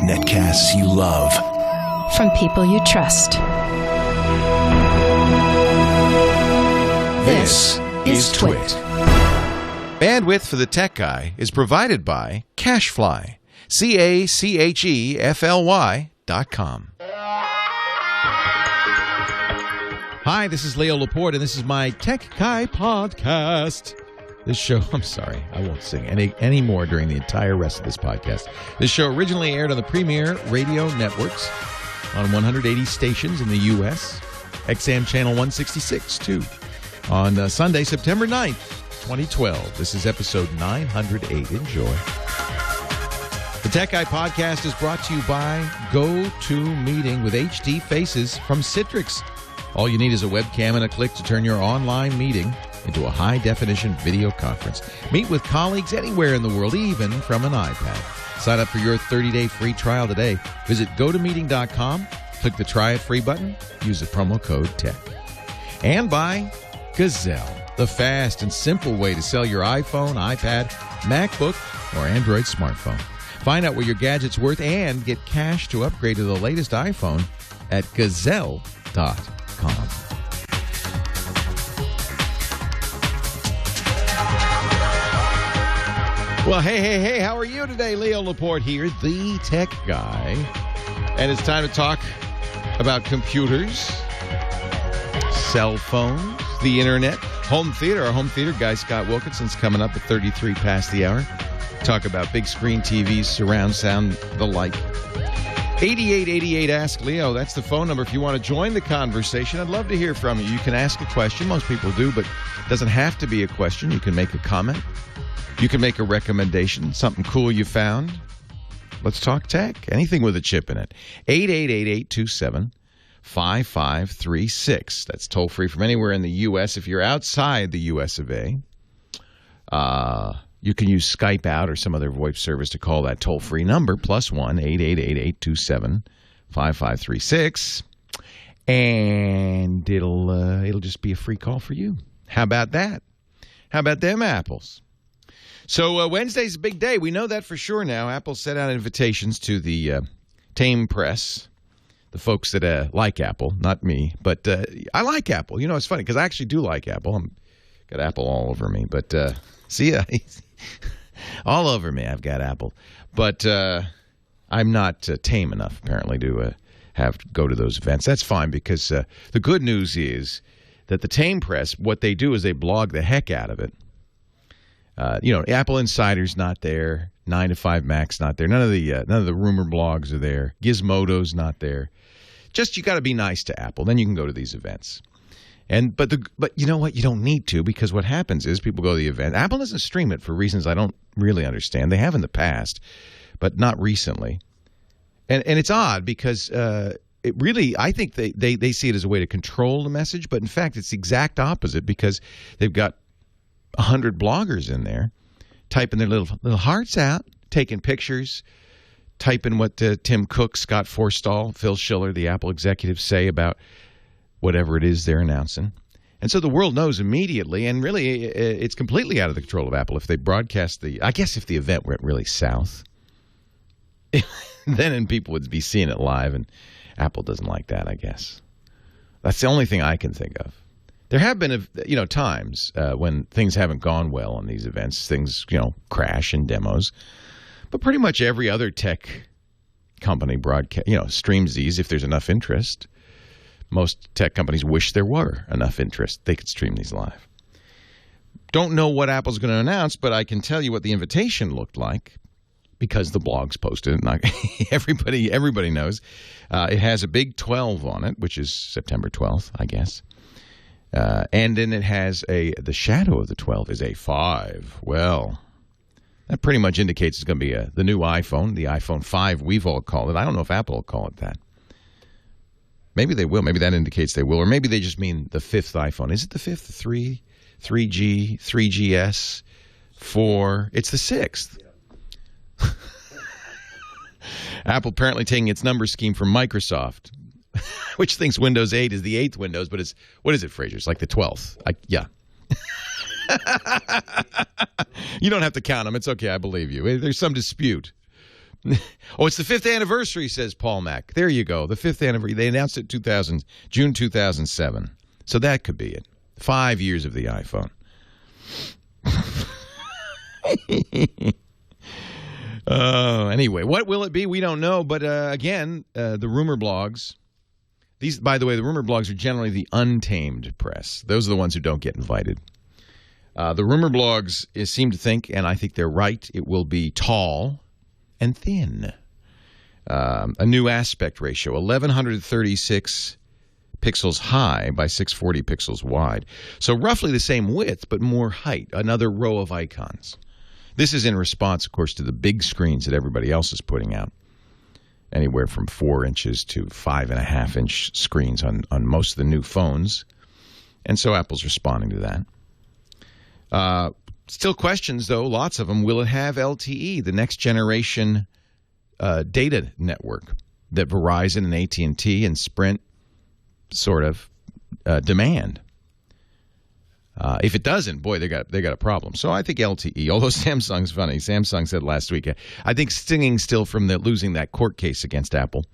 Netcasts you love. From people you trust. This is TWiT. Bandwidth for the Tech Guy is provided by Cachefly. CACHEFLY.com. Hi, this is Leo Laporte, and this is my Tech Guy podcast. This show, I'm sorry, I won't sing any more during the entire rest of this podcast. This show originally aired on the Premier Radio Networks on 180 stations in the U.S., XM Channel 166, too, on Sunday, September 9th, 2012. This is episode 908. Enjoy. The Tech Guy podcast is brought to you by GoToMeeting with HD Faces from Citrix. All you need is a webcam and a click to turn your online meeting into a high-definition video conference. Meet with colleagues anywhere in the world, even from an iPad. Sign up for your 30-day free trial today. Visit GoToMeeting.com, click the Try It Free button, use the promo code TECH. And by Gazelle, the fast and simple way to sell your iPhone, iPad, MacBook, or Android smartphone. Find out what your gadget's worth and get cash to upgrade to the latest iPhone at Gazelle.com. Well, hey, how are you today? Leo Laporte here, the Tech Guy. And it's time to talk about computers, cell phones, the internet, home theater. Our home theater guy, Scott Wilkinson's coming up at 33 past the hour. Talk about big screen TVs, surround sound, the like. 8888 Ask Leo, that's the phone number if you want to join the conversation. I'd love to hear from you. You can ask a question. Most people do, but it doesn't have to be a question. You can make a comment. You can make a recommendation, something cool you found. Let's talk tech. Anything with a chip in it. 888-827-5536. That's toll-free from anywhere in the U.S. If you're outside the U.S. of A., you can use Skype out or some other VoIP service to call that toll-free number, +1 888-827-5536. And it'll just be a free call for you. How about that? How about them apples? So Wednesday's a big day. We know that for sure now. Apple sent out invitations to the tame press, the folks that like Apple, not me. But I like Apple. You know, it's funny because I actually do like Apple. I've got Apple all over me. But see, all over me I've got Apple. But I'm not tame enough, apparently, to have to go to those events. That's fine because the good news is that the tame press, what they do is they blog the heck out of it. Apple Insider's not there. 9 to 5 Mac's not there. None of the rumor blogs are there. Gizmodo's not there. Just you got to be nice to Apple. Then you can go to these events. But you know what? You don't need to, because what happens is people go to the event. Apple doesn't stream it for reasons I don't really understand. They have in the past, but not recently. And it's odd because it really, I think they see it as a way to control the message. But in fact, it's the exact opposite, because they've got 100 bloggers in there typing their little hearts out, taking pictures, typing what Tim Cook, Scott Forstall, Phil Schiller, the Apple executives, say about whatever it is they're announcing. And so the world knows immediately, and really it's completely out of the control of Apple if they broadcast I guess if the event went really south, then people would be seeing it live, and Apple doesn't like that, I guess. That's the only thing I can think of. There have been, times when things haven't gone well on these events. Things, crash in demos. But pretty much every other tech company streams these if there's enough interest. Most tech companies wish there were enough interest. They could stream these live. Don't know what Apple's going to announce, but I can tell you what the invitation looked like because the blogs posted it. Everybody knows. It has a big 12 on it, which is September 12th, I guess. And then it has the shadow of the 12 is a 5. Well, that pretty much indicates it's going to be the new iPhone, the iPhone 5 we've all called it. I don't know if Apple will call it that. Maybe they will. Maybe that indicates they will. Or maybe they just mean the 5th iPhone. Is it the 5th? The 3, 3G, 3GS, 4? It's the 6th. Yeah. Apple apparently taking its number scheme from Microsoft, which thinks Windows 8 is the 8th Windows, but what is it, Fraser? It's like the 12th. Yeah. You don't have to count them. It's okay. I believe you. There's some dispute. Oh, it's the 5th anniversary, says Paul Mack. There you go. The 5th anniversary. They announced it June 2007. So that could be it. 5 years of the iPhone. Anyway, what will it be? We don't know. But again, the rumor blogs. These, by the way, the rumor blogs are generally the untamed press. Those are the ones who don't get invited. The rumor blogs seem to think, and I think they're right, it will be tall and thin. A new aspect ratio, 1136 pixels high by 640 pixels wide. So roughly the same width, but more height, another row of icons. This is in response, of course, to the big screens that everybody else is putting out. Anywhere from 4 inches to 5.5-inch screens on most of the new phones. And so Apple's responding to that. Still questions, though, lots of them. Will it have LTE, the next generation data network that Verizon and AT&T and Sprint sort of demand? If it doesn't, boy, they got a problem. So I think LTE, although Samsung's funny. Samsung said last week, I think stinging still from losing that court case against Apple.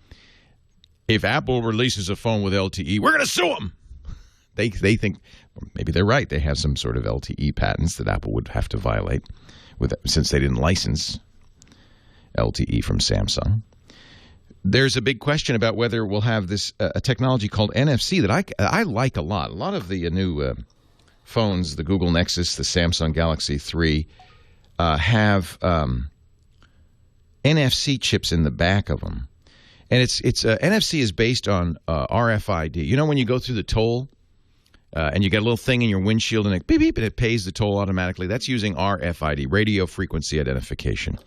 If Apple releases a phone with LTE, we're going to sue them. They think, maybe they're right, they have some sort of LTE patents that Apple would have to violate since they didn't license LTE from Samsung. There's a big question about whether we'll have this a technology called NFC that I like a lot. A lot of the new phones, the Google Nexus, the Samsung Galaxy 3, have NFC chips in the back of them. And it's NFC is based on RFID. You know when you go through the toll and you get a little thing in your windshield and it beep, beep, and it pays the toll automatically? That's using RFID, radio frequency identification.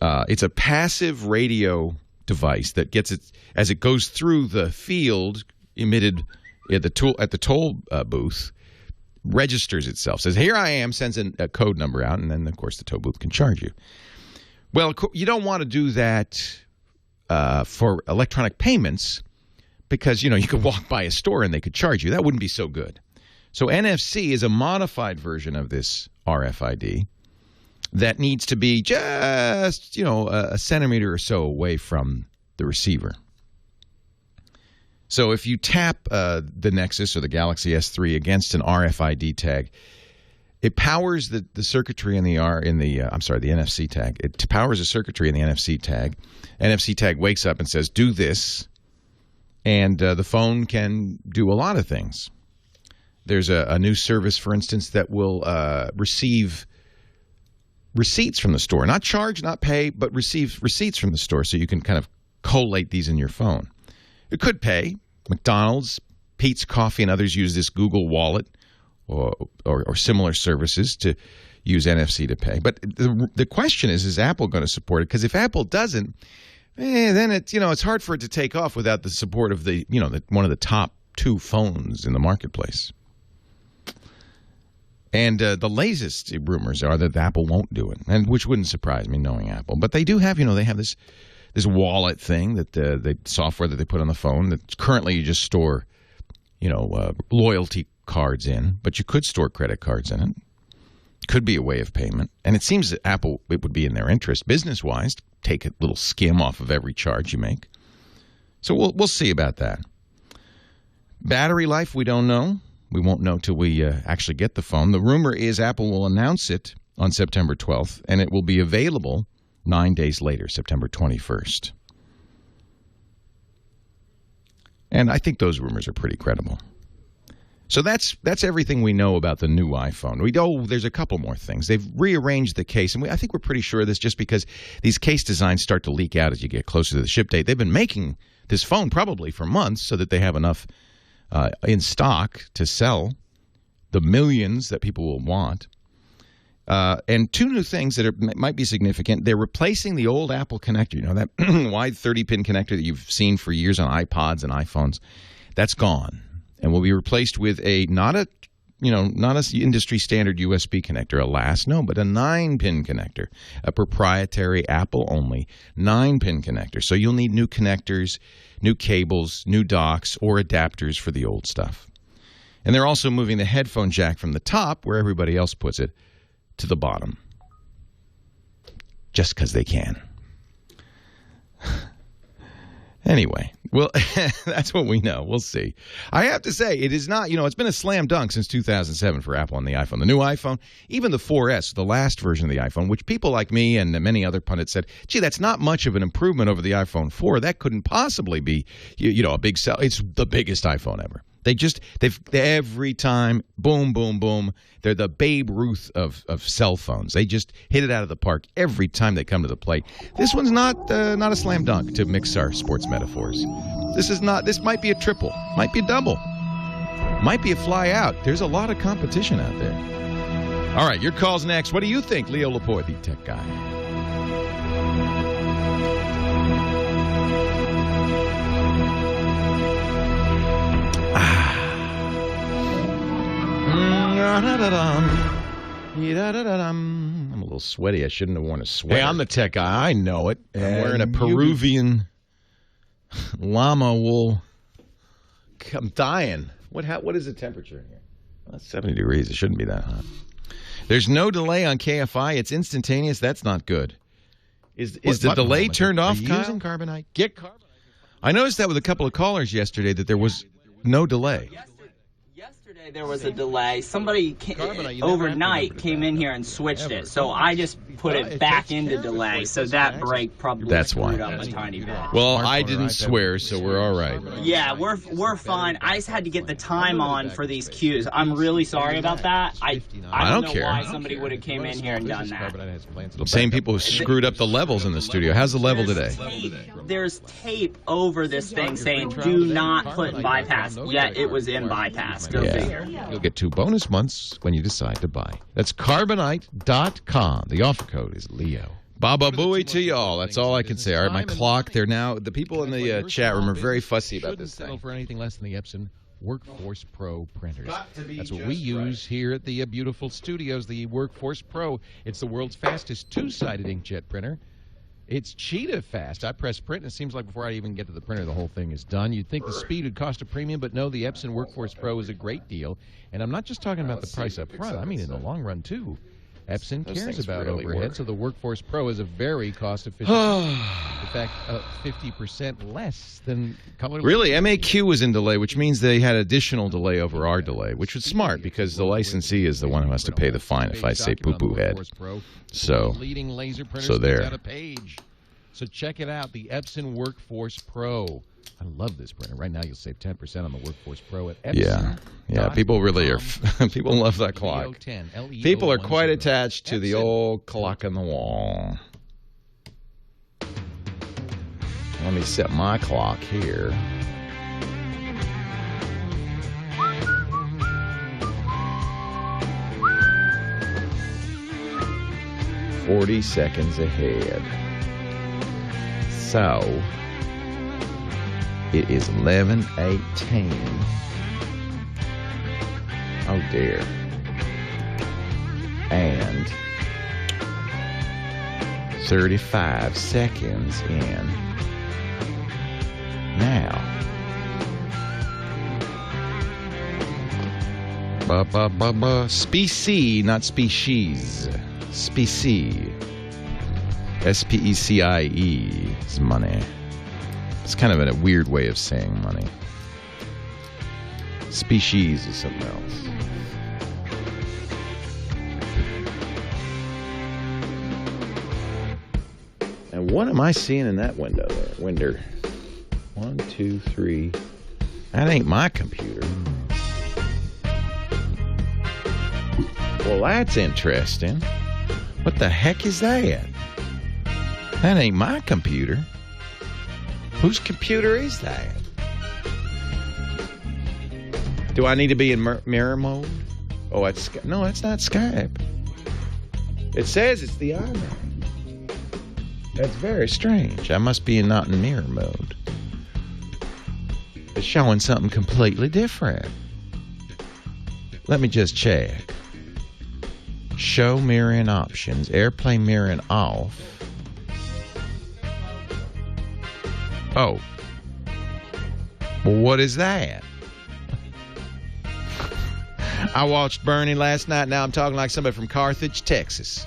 It's a passive radio device that gets it as it goes through the field emitted at the toll booth, registers itself, says, here I am, sends a code number out, and then, of course, the toll booth can charge you. Well, you don't want to do that for electronic payments because, you could walk by a store and they could charge you. That wouldn't be so good. So NFC is a modified version of this RFID that needs to be just, a centimeter or so away from the receiver. So if you tap the Nexus or the Galaxy S3 against an RFID tag, it powers the circuitry in the NFC tag. It powers the circuitry in the NFC tag. NFC tag wakes up and says, do this, and the phone can do a lot of things. There's a new service, for instance, that will receive receipts from the store. Not charge, not pay, but receive receipts from the store so you can kind of collate these in your phone. It could pay. McDonald's, Pete's Coffee, and others use this Google Wallet or similar services to use NFC to pay. But the question is Apple going to support it? Because if Apple doesn't, then it's hard for it to take off without the support of one of the top 2 phones in the marketplace. And the latest rumors are that Apple won't do it, and which wouldn't surprise me knowing Apple. But they do have, they have this wallet thing that the software that they put on the phone that currently you just store, loyalty cards in, but you could store credit cards in it. Could be a way of payment. And it seems that Apple, it would be in their interest, business-wise, to take a little skim off of every charge you make. So we'll see about that. Battery life, we don't know. We won't know till we actually get the phone. The rumor is Apple will announce it on September 12th, and it will be available 9 days later, September 21st. And I think those rumors are pretty credible. So that's everything we know about the new iPhone. We know there's a couple more things. They've rearranged the case, and I think we're pretty sure of this just because these case designs start to leak out as you get closer to the ship date. They've been making this phone probably for months so that they have enough in stock to sell the millions that people will want. And 2 new things that might be significant. They're replacing the old Apple connector, that wide 30-pin connector that you've seen for years on iPods and iPhones. That's gone and will be replaced with not a industry standard USB connector, alas, no, but a 9-pin connector, a proprietary Apple-only 9-pin connector. So you'll need new connectors, new cables, new docks, or adapters for the old stuff. And they're also moving the headphone jack from the top, where everybody else puts it, to the bottom. Just because they can. Anyway, well, that's what we know. We'll see. I have to say, it is not, it's been a slam dunk since 2007 for Apple on the iPhone. The new iPhone, even the 4S, the last version of the iPhone, which people like me and many other pundits said, gee, that's not much of an improvement over the iPhone 4. That couldn't possibly be, a big sell. It's the biggest iPhone ever. They've every time, boom, boom, boom. They're the Babe Ruth of cell phones. They just hit it out of the park every time they come to the plate. This one's not a slam dunk, to mix our sports metaphors. This might be a triple, might be a double, might be a fly out. There's a lot of competition out there. All right, your call's next. What do you think, Leo Laporte, the tech guy? I'm a little sweaty. I shouldn't have worn a sweater. Hey, I'm the tech guy. I know it. I'm wearing a Peruvian llama wool. I'm dying. What is the temperature in here? Well, it's 70 degrees. It shouldn't be that hot. There's no delay on KFI. It's instantaneous. That's not good. Is the delay turned off, Kyle? Using Carbonite? Get Carbonite. I noticed that with a couple of callers yesterday that there was no delay. Yesterday there was a delay. Somebody overnight came in here and switched it, so I just put it back into delay. So that break probably screwed up a tiny bit. Well, I didn't swear, so we're all right. Yeah, we're fine. I just had to get the time on for these cues. I'm really sorry about that. I don't know why somebody would have came in here and done that. Same people who screwed up the levels in the studio. How's the level today? There's tape over this thing saying do not put in bypass, yet it was in bypass. Go figure. You'll get 2 bonus months when you decide to buy. That's Carbonite.com. The offer code is Leo. Baba Booey to y'all. That's all I can say. All right, my clock. They're now, the people in the chat room are very fussy about this thing. For anything less than the Epson Workforce Pro printers. That's what we use here at the beautiful studios, the Workforce Pro. It's the world's fastest 2-sided inkjet printer. It's cheetah fast. I press print, and it seems like before I even get to the printer, the whole thing is done. You'd think the speed would cost a premium, but no, the Epson Workforce Pro is a great deal. And I'm not just talking about the price up front. I mean in the long run, too. Epson cares about overhead, so the Workforce Pro is a very cost-efficient. In fact, 50% less than color. Really, MAQ was in delay, which means they had additional delay over our delay, which was smart because the licensee is the one who has to pay the fine if I say poo-poo head. So there. So check it out, the Epson Workforce Pro. I love this printer. Right now, you'll save 10% on the Workforce Pro at Epson. Yeah. People really are. People love that clock. People are quite attached to the old clock on the wall. Let me set my clock here. "40 seconds ahead." So it is 11:18. Oh dear. And 35 seconds in. Now. Specie, not species. Specie. SPECIE is money. It's kind of a weird way of saying money. Species is something else. And what am I seeing in that window there? Window. 1, 2, 3. That ain't my computer. Well, that's interesting. What the heck is that? That ain't my computer. Whose computer is that? Do I need to be in mirror mode? Oh, no, that's not Skype. It says it's the iMac. That's very strange. I must be not in mirror mode. It's showing something completely different. Let me just check. Show mirroring options. Airplane mirroring off. Oh. Well, what is that? I watched Bernie last night. Now I'm talking like somebody from Carthage, Texas.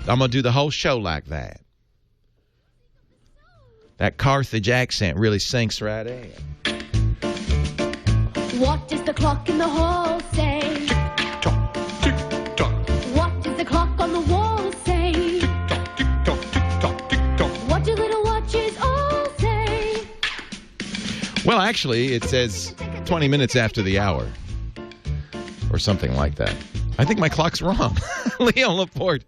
I'm going to do the whole show like that. That Carthage accent really sinks right in. What does the clock in the hall say? Tick-tock, tick-tock, What does the clock on the wall say? tick-tock, tick-tock, tick-tock, tick-tock. What do little watches all say? Well, actually, it says 20 minutes after the hour. Or something like that. I think my clock's wrong. Leo Laporte,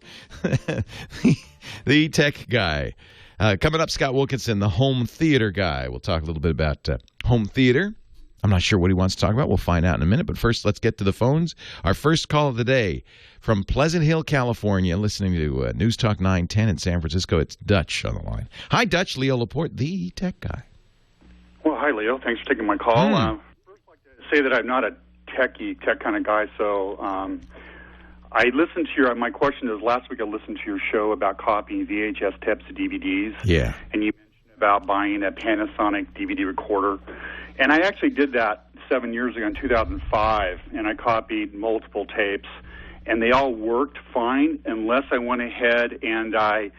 the tech guy. Coming up, Scott Wilkinson, the home theater guy. We'll talk a little bit about home theater. I'm not sure what he wants to talk about. We'll find out in a minute. But first, let's get to the phones. Our first call of the day from Pleasant Hill, California, listening to News Talk 910 in San Francisco. It's Dutch on the line. Hi, Dutch. Leo Laporte, the tech guy. Well, hi, Leo. Thanks for taking my call. First, I'd like to say that I'm not a tech kind of guy, so I listened to your, my question is, last week I listened to your show about copying VHS tapes to DVDs. Yeah. And you mentioned about buying a Panasonic DVD recorder. And I actually did that 7 years ago in 2005, and I copied multiple tapes, and they all worked fine unless I went ahead and I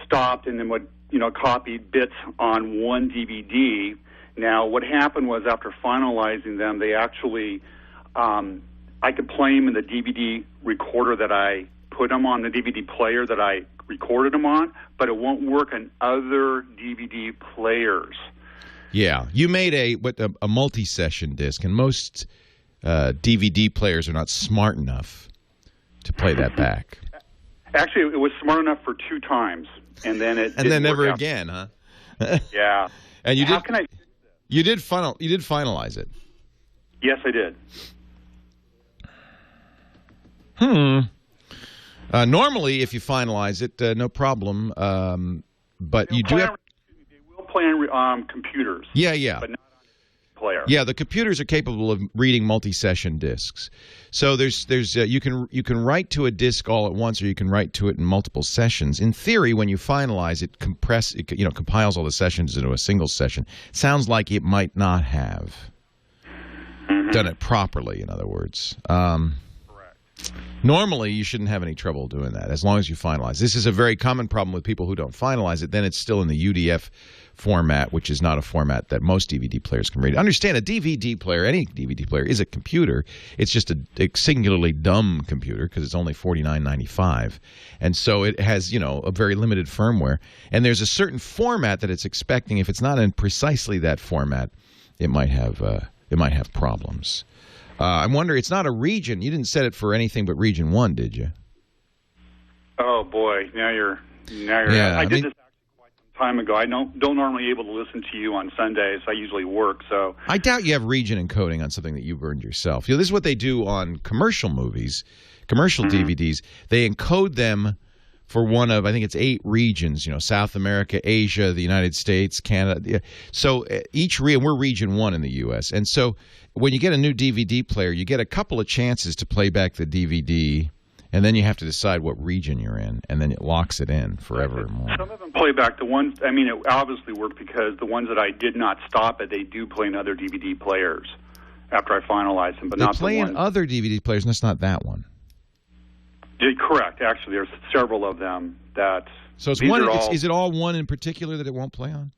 stopped and then would, copied bits on one DVD. Now, what happened was after finalizing them, they actually, I could play them in the DVD recorder that I put them on, the DVD player that I recorded them on, but it won't work on other DVD players. Yeah, you made a multi-session disc, and most DVD players are not smart enough to play that back. Actually, it was smart enough for 2 times, and then it and then never out. again, huh? Yeah. And you How did. can I? You did finalize it. Yes, I did. Normally, if you finalize it, no problem. But you do have. They will play on computers. Yeah. But not on a player. Yeah, the computers are capable of reading multi-session discs. So there's you can write to a disc all at once, or you can write to it in multiple sessions. In theory, when you finalize it, compiles all the sessions into a single session. Sounds like it might not have done it properly. In other words. Normally, you shouldn't have any trouble doing that as long as you finalize. This is a very common problem with people who don't finalize it. Then it's still in the UDF format, which is not a format that most DVD players can read. Understand, a DVD player, any DVD player, is a computer. It's just a singularly dumb computer because it's only $49.95. And so it has, a very limited firmware. And there's a certain format that it's expecting. If it's not in precisely that format, it might have problems. I wonder, it's not a region. You didn't set it for anything but region 1, did you? Oh boy, now you're. Yeah, I did this actually quite some time ago. I don't normally able to listen to you on Sundays. I usually work, so. I doubt you have region encoding on something that you've earned yourself. This is what they do on commercial movies, commercial DVDs. They encode them for one of, I think it's 8 regions, South America, Asia, the United States, Canada. So each we're region 1 in the U.S. And so when you get a new DVD player, you get a couple of chances to play back the DVD, and then you have to decide what region you're in, and then it locks it in forever and more. Some of them play back the ones, it obviously worked because the ones that I did not stop it, they do play in other DVD players after I finalize them, but they not play the in ones. other DVD players, and that's not that one. Correct. Actually, there's several of them that. So it's one. Is it all one in particular that it won't play on?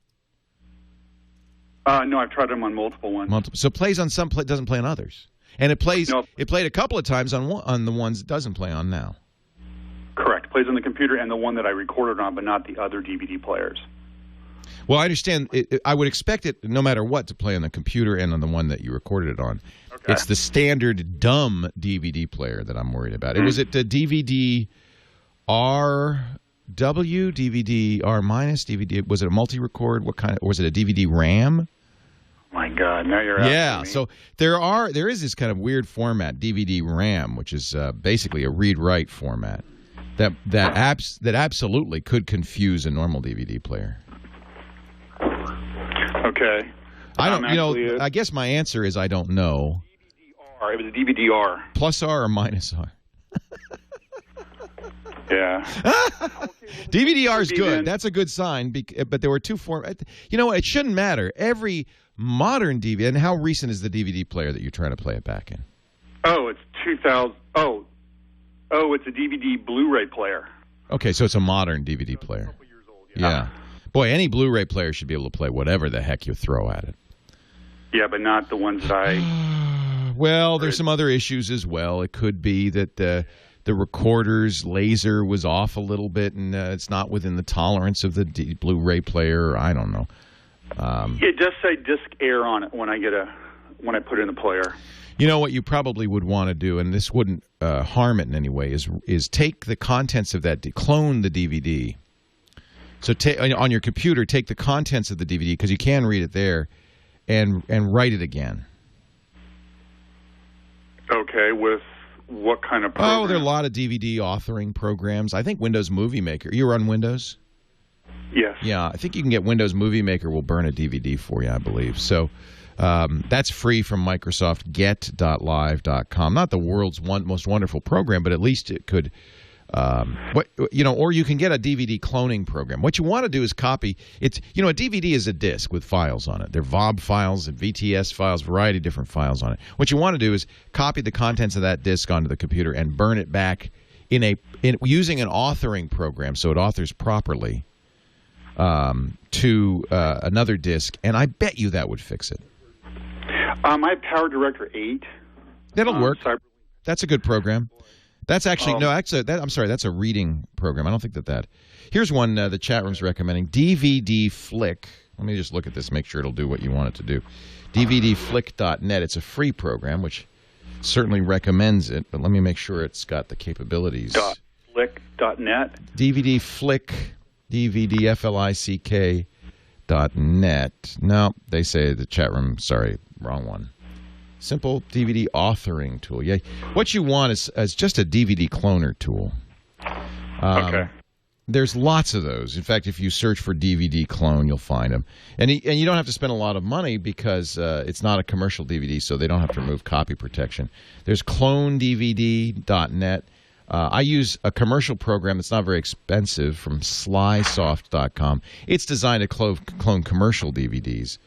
No, I've tried them on multiple ones. So it plays on some, doesn't play on others, and it plays. Nope. It played a couple of times on the ones it doesn't play on now. Correct. It plays on the computer and the one that I recorded on, but not the other DVD players. Well, I understand. I would expect it, no matter what, to play on the computer and on the one that you recorded it on. Okay. It's the standard dumb DVD player that I'm worried about. Was it DVD RW, DVD R minus, DVD? Was it a multi-record? What kind of? Was it a DVD RAM? My God! Now you're asking me. So there is this kind of weird format, DVD RAM, which is basically a read-write format that absolutely could confuse a normal DVD player. Okay. I don't. I guess my answer is I don't know. DVD-R. It was a DVD-R. Plus R or minus R? Yeah. DVD-R is good. That's a good sign. But there were 2 formats. You know what? It shouldn't matter. Every modern DVD. And how recent is the DVD player that you're trying to play it back in? Oh, it's 2000. Oh, it's a DVD Blu-ray player. Okay, so it's a modern DVD player. A couple years old, yeah. Boy, any Blu-ray player should be able to play whatever the heck you throw at it. Yeah, but not the ones that I... Well, there's some other issues as well. It could be that the recorder's laser was off a little bit, and it's not within the tolerance of the Blu-ray player. I don't know. It does say disc air on it when I put it in the player. You know what you probably would want to do, and this wouldn't harm it in any way, is take the contents of that, clone the DVD. So on your computer, take the contents of the DVD, because you can read it there, and write it again. Okay, with what kind of program? Oh, there are a lot of DVD authoring programs. I think Windows Movie Maker. You run Windows? Yes. Yeah, I think you can get Windows Movie Maker will burn a DVD for you, I believe. So that's free from Microsoft. Get.live.com. Not the world's most wonderful program, but at least it could... or you can get a DVD cloning program. What you want to do is copy it. A DVD is a disc with files on it. They're VOB files and VTS files, variety of different files on it. What you want to do is copy the contents of that disc onto the computer and burn it back using an authoring program, so it authors properly to another disc. And I bet you that would fix it. I have Power Director 8. That'll work. That's a good program. That's actually I'm sorry. That's a reading program. I don't think that. Here's one the chat room's recommending. DVD Flick. Let me just look at this, make sure it'll do what you want it to do. DVDflick.net. It's a free program, which certainly recommends it. But let me make sure it's got the capabilities. .flick.net. DVD Flick. DVDFlick.net. No, they say the chat room. Sorry, wrong one. Simple DVD authoring tool. Yeah, what you want is just a DVD cloner tool. Okay. There's lots of those. In fact, if you search for DVD clone, you'll find them. And you don't have to spend a lot of money because it's not a commercial DVD, so they don't have to remove copy protection. There's clonedvd.net. I use a commercial program that's not very expensive from slysoft.com. It's designed to clone commercial DVDs.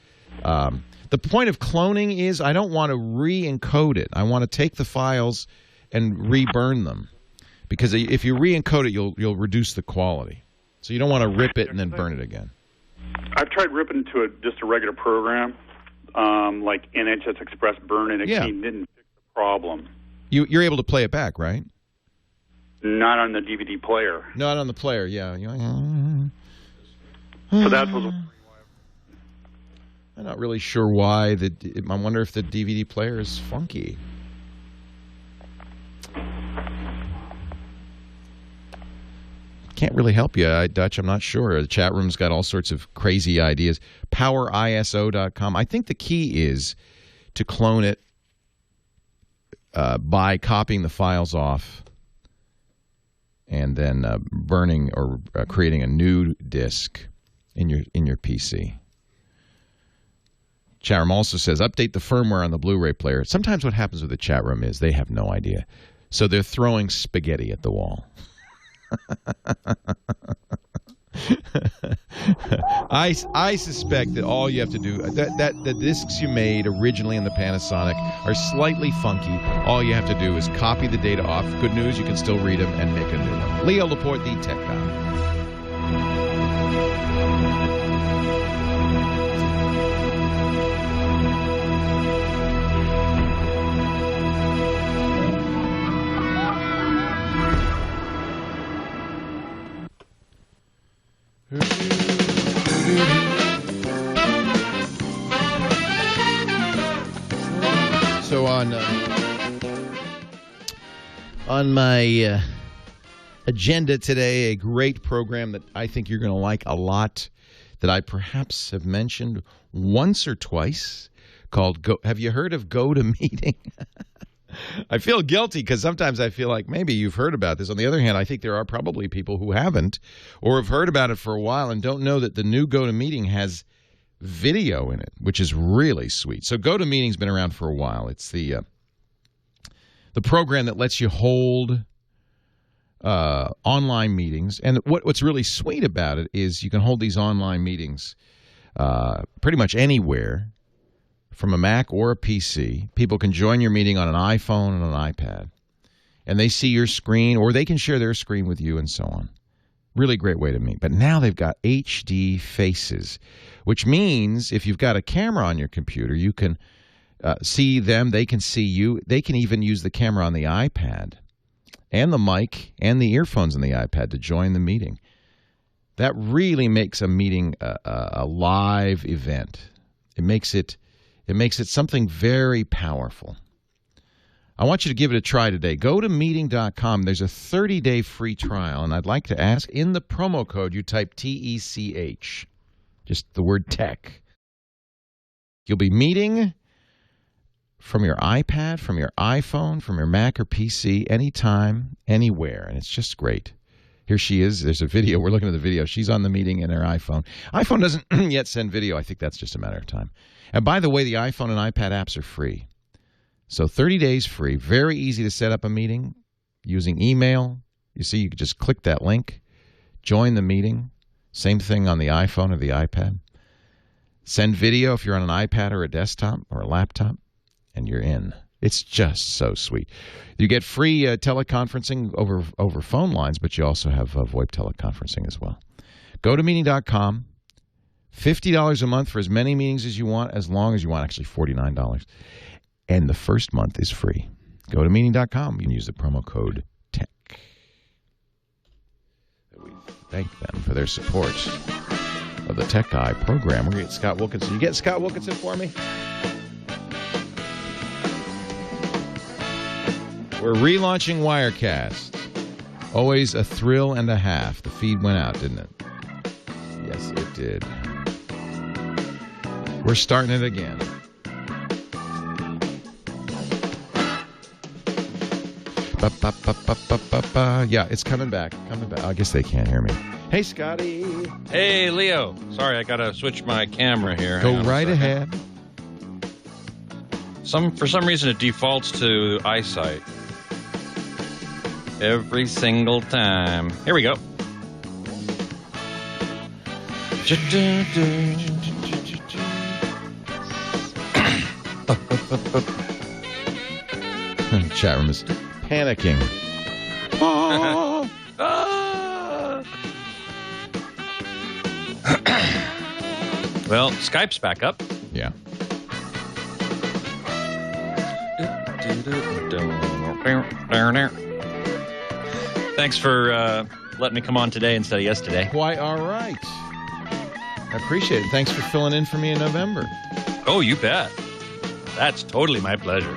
The point of cloning is I don't want to re-encode it. I want to take the files and re-burn them. Because if you re-encode it, you'll reduce the quality. So you don't want to rip it and then burn it again. I've tried ripping into just a regular program, like NHS Express Burn, and it didn't fix the problem. You're able to play it back, right? Not on the DVD player. Not on the player, yeah. So that's what's... I'm not really sure why. I wonder if the DVD player is funky. Can't really help you, Dutch. I'm not sure. The chat room's got all sorts of crazy ideas. PowerISO.com. I think the key is to clone it by copying the files off and then burning or creating a new disk in your PC. Chat room also says, update the firmware on the Blu-ray player. Sometimes what happens with the chat room is they have no idea. So they're throwing spaghetti at the wall. I suspect that all you have to do, that the discs you made originally in the Panasonic are slightly funky. All you have to do is copy the data off. Good news, you can still read them and make a new one. Leo Laporte, the Tech Guy. So on my agenda today, a great program that I think you're going to like a lot, that I perhaps have mentioned once or twice, called Go. Have you heard of GoToMeeting? I feel guilty because sometimes I feel like maybe you've heard about this. On the other hand, I think there are probably people who haven't or have heard about it for a while and don't know that the new GoToMeeting has video in it, which is really sweet. So GoToMeeting's been around for a while. It's the program that lets you hold online meetings. And what's really sweet about it is you can hold these online meetings pretty much anywhere from a Mac or a PC. People can join your meeting on an iPhone and an iPad. And they see your screen, or they can share their screen with you and so on. Really great way to meet. But now they've got HD Faces, which means if you've got a camera on your computer, you can see them, they can see you. They can even use the camera on the iPad and the mic and the earphones on the iPad to join the meeting. That really makes a meeting a live event. It makes it something very powerful. I want you to give it a try today. Go to meeting.com. There's a 30-day free trial, and I'd like to ask, in the promo code, you type TECH, just the word tech. You'll be meeting from your iPad, from your iPhone, from your Mac or PC, anytime, anywhere, and it's just great. Here she is. There's a video. We're looking at the video. She's on the meeting in her iPhone. iPhone doesn't yet send video. I think that's just a matter of time. And by the way, the iPhone and iPad apps are free. So 30 days free, very easy to set up a meeting using email. You see, you can just click that link, join the meeting. Same thing on the iPhone or the iPad. Send video if you're on an iPad or a desktop or a laptop, and you're in. It's just so sweet. You get free teleconferencing over phone lines, but you also have VoIP teleconferencing as well. Go to meeting.com. $50 a month for as many meetings as you want, as long as you want, actually $49. And the first month is free. Go to meeting.com. You can use the promo code TECH. We thank them for their support of the Tech Guy program. We're going to get Scott Wilkinson. You get Scott Wilkinson for me? We're relaunching Wirecast. Always a thrill and a half. The feed went out, didn't it? Yes, it did. We're starting it again. Yeah, it's coming back. I guess they can't hear me. Hey, Scotty. Hey, Leo. Sorry, I got to switch my camera here. Go right ahead. For some reason, it defaults to eyesight. Every single time. Here we go. Chat room is panicking. Oh. Well, Skype's back up. Yeah. Thanks for letting me come on today instead of yesterday. Quite all right. I appreciate it. Thanks for filling in for me in November. Oh, you bet. That's totally my pleasure.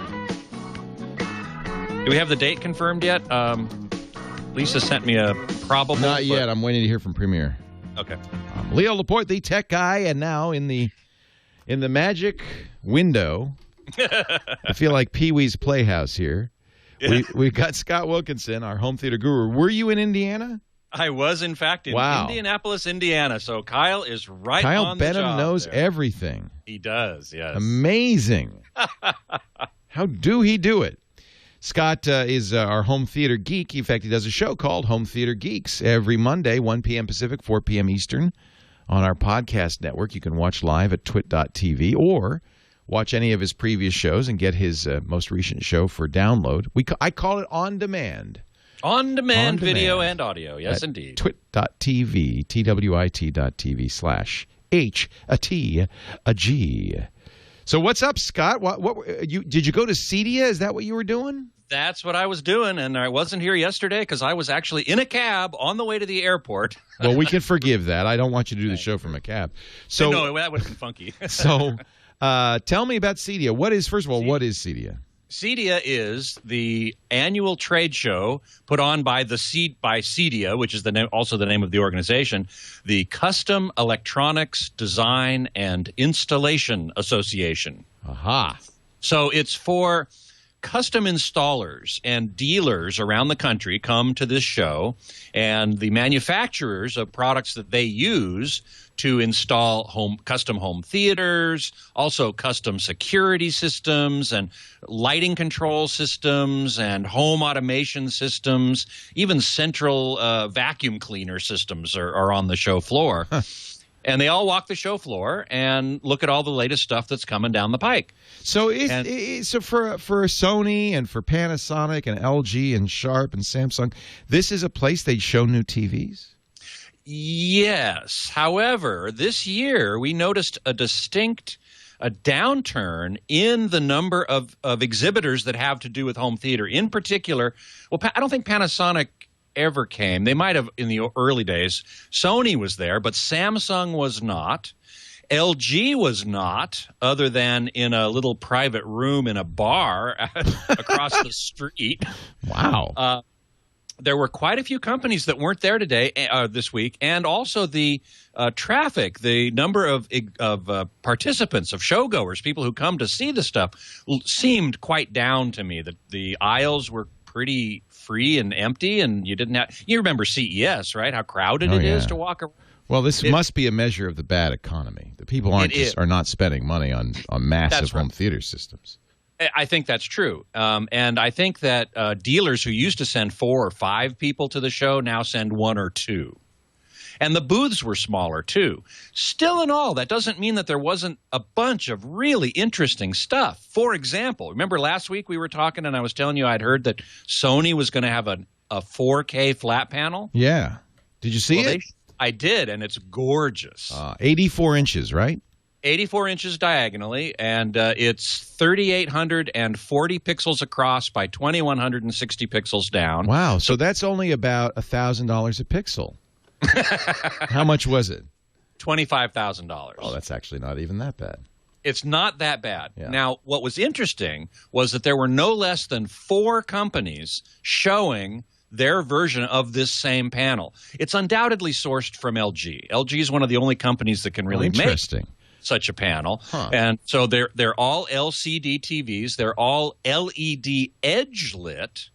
Do we have the date confirmed yet? Lisa sent me a probable. Not yet. I'm waiting to hear from Premier. Okay. Leo Laporte, the tech guy, and now in the magic window, I feel like Pee-wee's Playhouse here. Yeah. We've got Scott Wilkinson, our home theater guru. Were you in Indiana? I was, in fact, in Indianapolis, Indiana. So Kyle is right on the job. Kyle Benham knows everything. He does, yes. Amazing. How do he do it? Scott is our home theater geek. In fact, he does a show called Home Theater Geeks every Monday, 1 p.m. Pacific, 4 p.m. Eastern, on our podcast network. You can watch live at twit.tv or watch any of his previous shows and get his most recent show for download. I call it On Demand. On demand video and audio. Yes, indeed. Twit.tv, twit.tv/HATG. So what's up, Scott? Did you go to CEDIA? Is that what you were doing? That's what I was doing, and I wasn't here yesterday because I was actually in a cab on the way to the airport. Well, we can forgive that. I don't want you to do the show from a cab. So no, that would have been funky. So tell me about CEDIA. What is CEDIA? CEDIA is the annual trade show put on by CEDIA, which is also the name of the organization, the Custom Electronics Design and Installation Association. Aha. So it's for custom installers and dealers around the country come to this show, and the manufacturers of products that they use to install custom home theaters, also custom security systems and lighting control systems and home automation systems, even central vacuum cleaner systems are on the show floor. And they all walk the show floor and look at all the latest stuff that's coming down the pike. So for Sony and for Panasonic and LG and Sharp and Samsung, this is a place they show new TVs? Yes. However, this year we noticed a downturn in the number of exhibitors that have to do with home theater. In particular, well, I don't think Panasonic ever came. They might have in the early days. Sony was there, but Samsung was not. LG was not, other than in a little private room in a bar across the street. Wow. There were quite a few companies that weren't there this week, and also the traffic, the number of participants, of showgoers, people who come to see the stuff, seemed quite down to me. The aisles were pretty free and empty, and you remember CES, right? How crowded it is to walk around. Well, this must be a measure of the bad economy. The people are not spending money on massive home theater systems. I think that's true. And I think that dealers who used to send 4 or 5 people to the show now send 1 or 2. And the booths were smaller, too. Still in all, that doesn't mean that there wasn't a bunch of really interesting stuff. For example, remember last week we were talking and I was telling you I'd heard that Sony was going to have a 4K flat panel? Yeah. Did you see it? I did, and it's gorgeous. 84 inches, right? 84 inches diagonally, and it's 3,840 pixels across by 2,160 pixels down. Wow, so that's only about $1,000 a pixel. How much was it? $25,000. Oh, that's actually not even that bad. It's not that bad. Yeah. Now, what was interesting was that there were no less than 4 companies showing their version of this same panel. It's undoubtedly sourced from LG. LG is one of the only companies that can really make such a panel. Huh. And so they're all LCD TVs. They're all LED edge lit,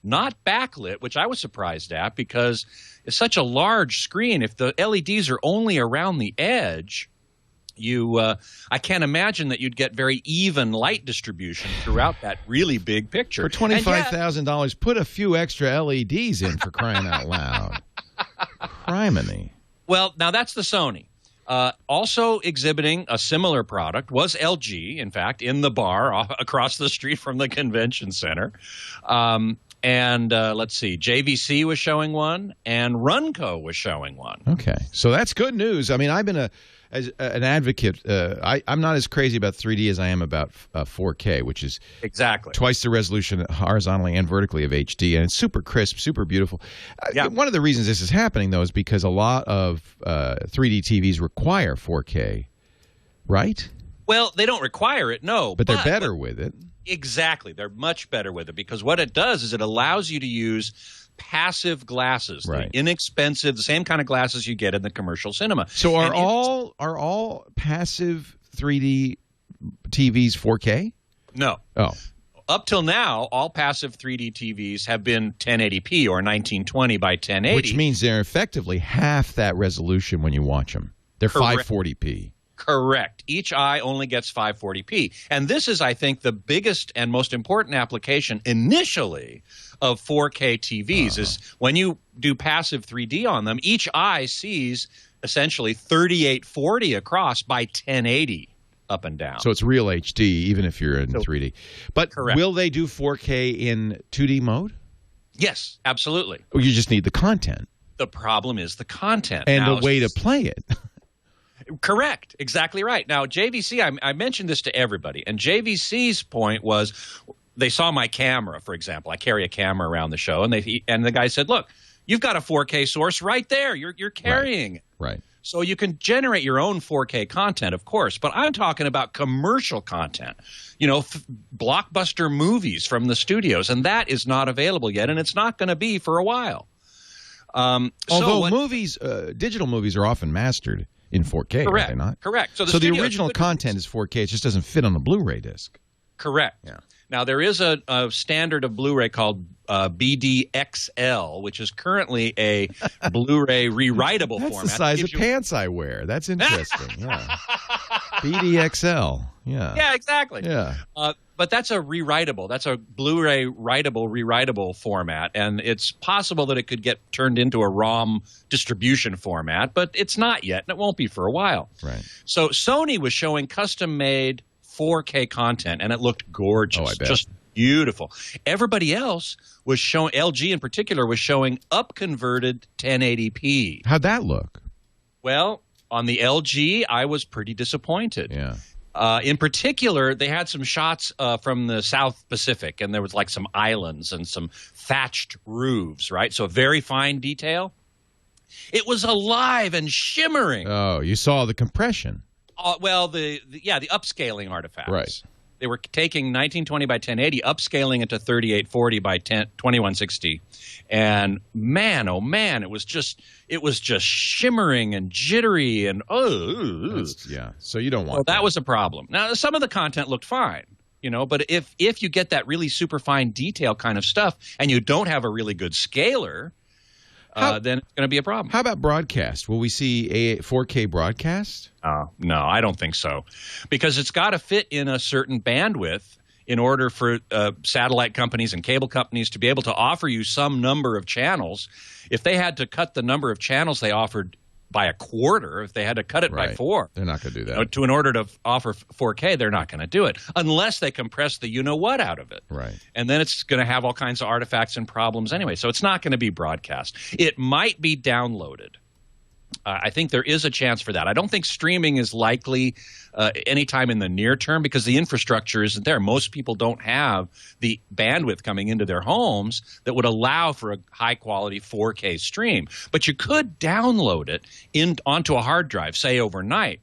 not backlit, which I was surprised at because it's such a large screen. If the LEDs are only around the edge, I can't imagine that you'd get very even light distribution throughout that really big picture. For $25,000, put a few extra LEDs in, for crying out loud. Criminy. Well, now that's the Sony. Also exhibiting a similar product was LG, in fact, in the bar across the street from the convention center. And let's see, JVC was showing one, and Runco was showing one. Okay, so that's good news. I mean, I've been an advocate. I'm not as crazy about 3D as I am about 4K, which is exactly twice the resolution horizontally and vertically of HD, and it's super crisp, super beautiful. Yeah. One of the reasons this is happening, though, is because a lot of 3D TVs require 4K, right? Well, they don't require it, no. But they're better with it. Exactly. They're much better with it because what it does is it allows you to use passive glasses, right? Inexpensive, the same kind of glasses you get in the commercial cinema. So are all passive 3D TVs 4K? No. Oh. Up till now, all passive 3D TVs have been 1080p or 1920 by 1080. Which means they're effectively half that resolution when you watch them. They're 540p. Correct. Each eye only gets 540p. And this is, I think, the biggest and most important application initially of 4K TVs is when you do passive 3D on them, each eye sees essentially 3840 across by 1080 up and down. So it's real HD even if you're in 3D. But will they do 4K in 2D mode? Yes, absolutely. Or you just need the content. The problem is the content. And the way to play it. Correct. Exactly right. Now, JVC, I mentioned this to everybody, and JVC's point was they saw my camera, for example. I carry a camera around the show, and the guy said, look, you've got a 4K source right there. You're carrying it. Right. So you can generate your own 4K content, of course, but I'm talking about commercial content, blockbuster movies from the studios, and that is not available yet, and it's not going to be for a while. Although digital movies are often mastered in 4K, correct, are they not? Correct. So the original content is 4K. It just doesn't fit on a Blu-ray disc. Correct. Yeah. Now, there is a standard of Blu-ray called BDXL, which is currently a Blu-ray rewritable format. That's the size of pants I wear. That's interesting. Yeah. BDXL. Yeah. Yeah, exactly. Yeah. But that's a rewritable. That's a Blu-ray rewritable format, and it's possible that it could get turned into a ROM distribution format, but it's not yet, and it won't be for a while. Right. So Sony was showing custom-made 4K content, and it looked gorgeous. Oh, I bet. Just beautiful. Everybody else was showing, LG in particular, was showing up-converted 1080p. How'd that look? Well, on the LG, I was pretty disappointed. Yeah. In particular, they had some shots from the South Pacific, and there was like some islands and some thatched roofs, right? So very fine detail. It was alive and shimmering. Oh, you saw the compression. Well, the upscaling artifacts. Right. They were taking 1920 by 1080, upscaling it to 3840 by 2160, and man, oh man, it was just shimmering and jittery and Yeah. So you don't want. Well, that was a problem. Now, some of the content looked fine, but if you get that really super fine detail kind of stuff and you don't have a really good scaler, then it's going to be a problem. How about broadcast? Will we see a 4K broadcast? No, I don't think so, because it's got to fit in a certain bandwidth in order for satellite companies and cable companies to be able to offer you some number of channels. If they had to cut the number of channels they offered by a quarter, if they had to cut it by 4, they're not going to do that. In order to offer 4K, they're not going to do it unless they compress the you-know-what out of it. Right. And then it's going to have all kinds of artifacts and problems anyway. So it's not going to be broadcast. It might be downloaded. I think there is a chance for that. I don't think streaming is likely anytime in the near term because the infrastructure isn't there. Most people don't have the bandwidth coming into their homes that would allow for a high-quality 4K stream. But you could download it onto a hard drive, say overnight.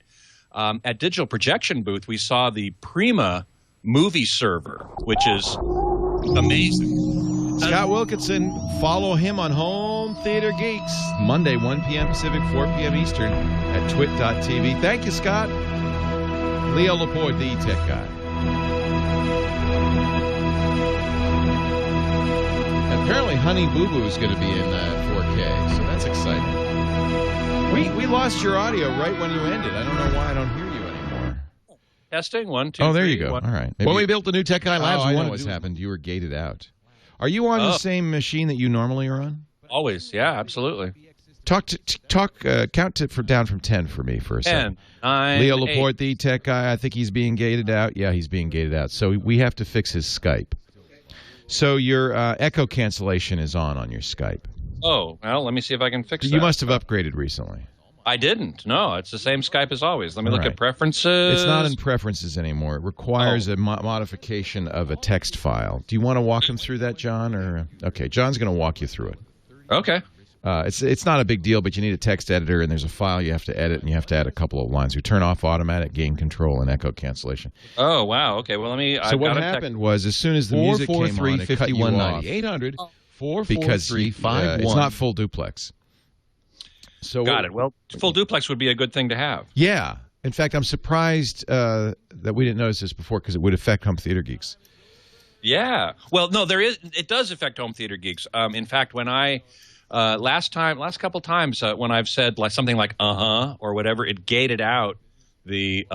At Digital Projection Booth, we saw the Prima movie server, which is amazing. Scott Wilkinson, follow him on Home Theater Geeks, Monday, 1 p.m. Pacific, 4 p.m. Eastern at TWiT.tv. Thank you, Scott. Leo Laporte, the tech guy. Apparently, Honey Boo Boo is going to be in 4K, so that's exciting. We lost your audio right when you ended. I don't know why I don't hear you anymore. Testing, 1, 2, Oh, there 3, you go. 1. All right. When we built the new Tech Guy Labs, I we know wanted what's to happened. You were gated out. Are you on the same machine that you normally are on? Always, yeah, absolutely. Count down from 10 for me for a 10, second. 9, Leo 8. Laporte, the tech guy. I think he's being gated out. Yeah, he's being gated out. So we have to fix his Skype. So your echo cancellation is on your Skype. Oh, well, let me see if I can fix that. You must have upgraded recently. I didn't. No, it's the same Skype as always. Let me look at preferences. It's not in preferences anymore. It requires a modification of a text file. Do you want to walk him through that, John? Or okay, John's going to walk you through it. Okay. It's not a big deal, but you need a text editor, and there's a file you have to edit, and you have to add a couple of lines. We turn off automatic gain control and echo cancellation. Oh, wow. Okay, well, let me... So what happened was, as soon as the music came on, it cut you off. 800 Because it's not full duplex. So got it. Well, full duplex would be a good thing to have. Yeah. In fact, I'm surprised that we didn't notice this before because it would affect Home Theater Geeks. Yeah. Well, no, it does affect Home Theater Geeks. In fact, when I last couple times when I've said like something like or whatever, it gated out the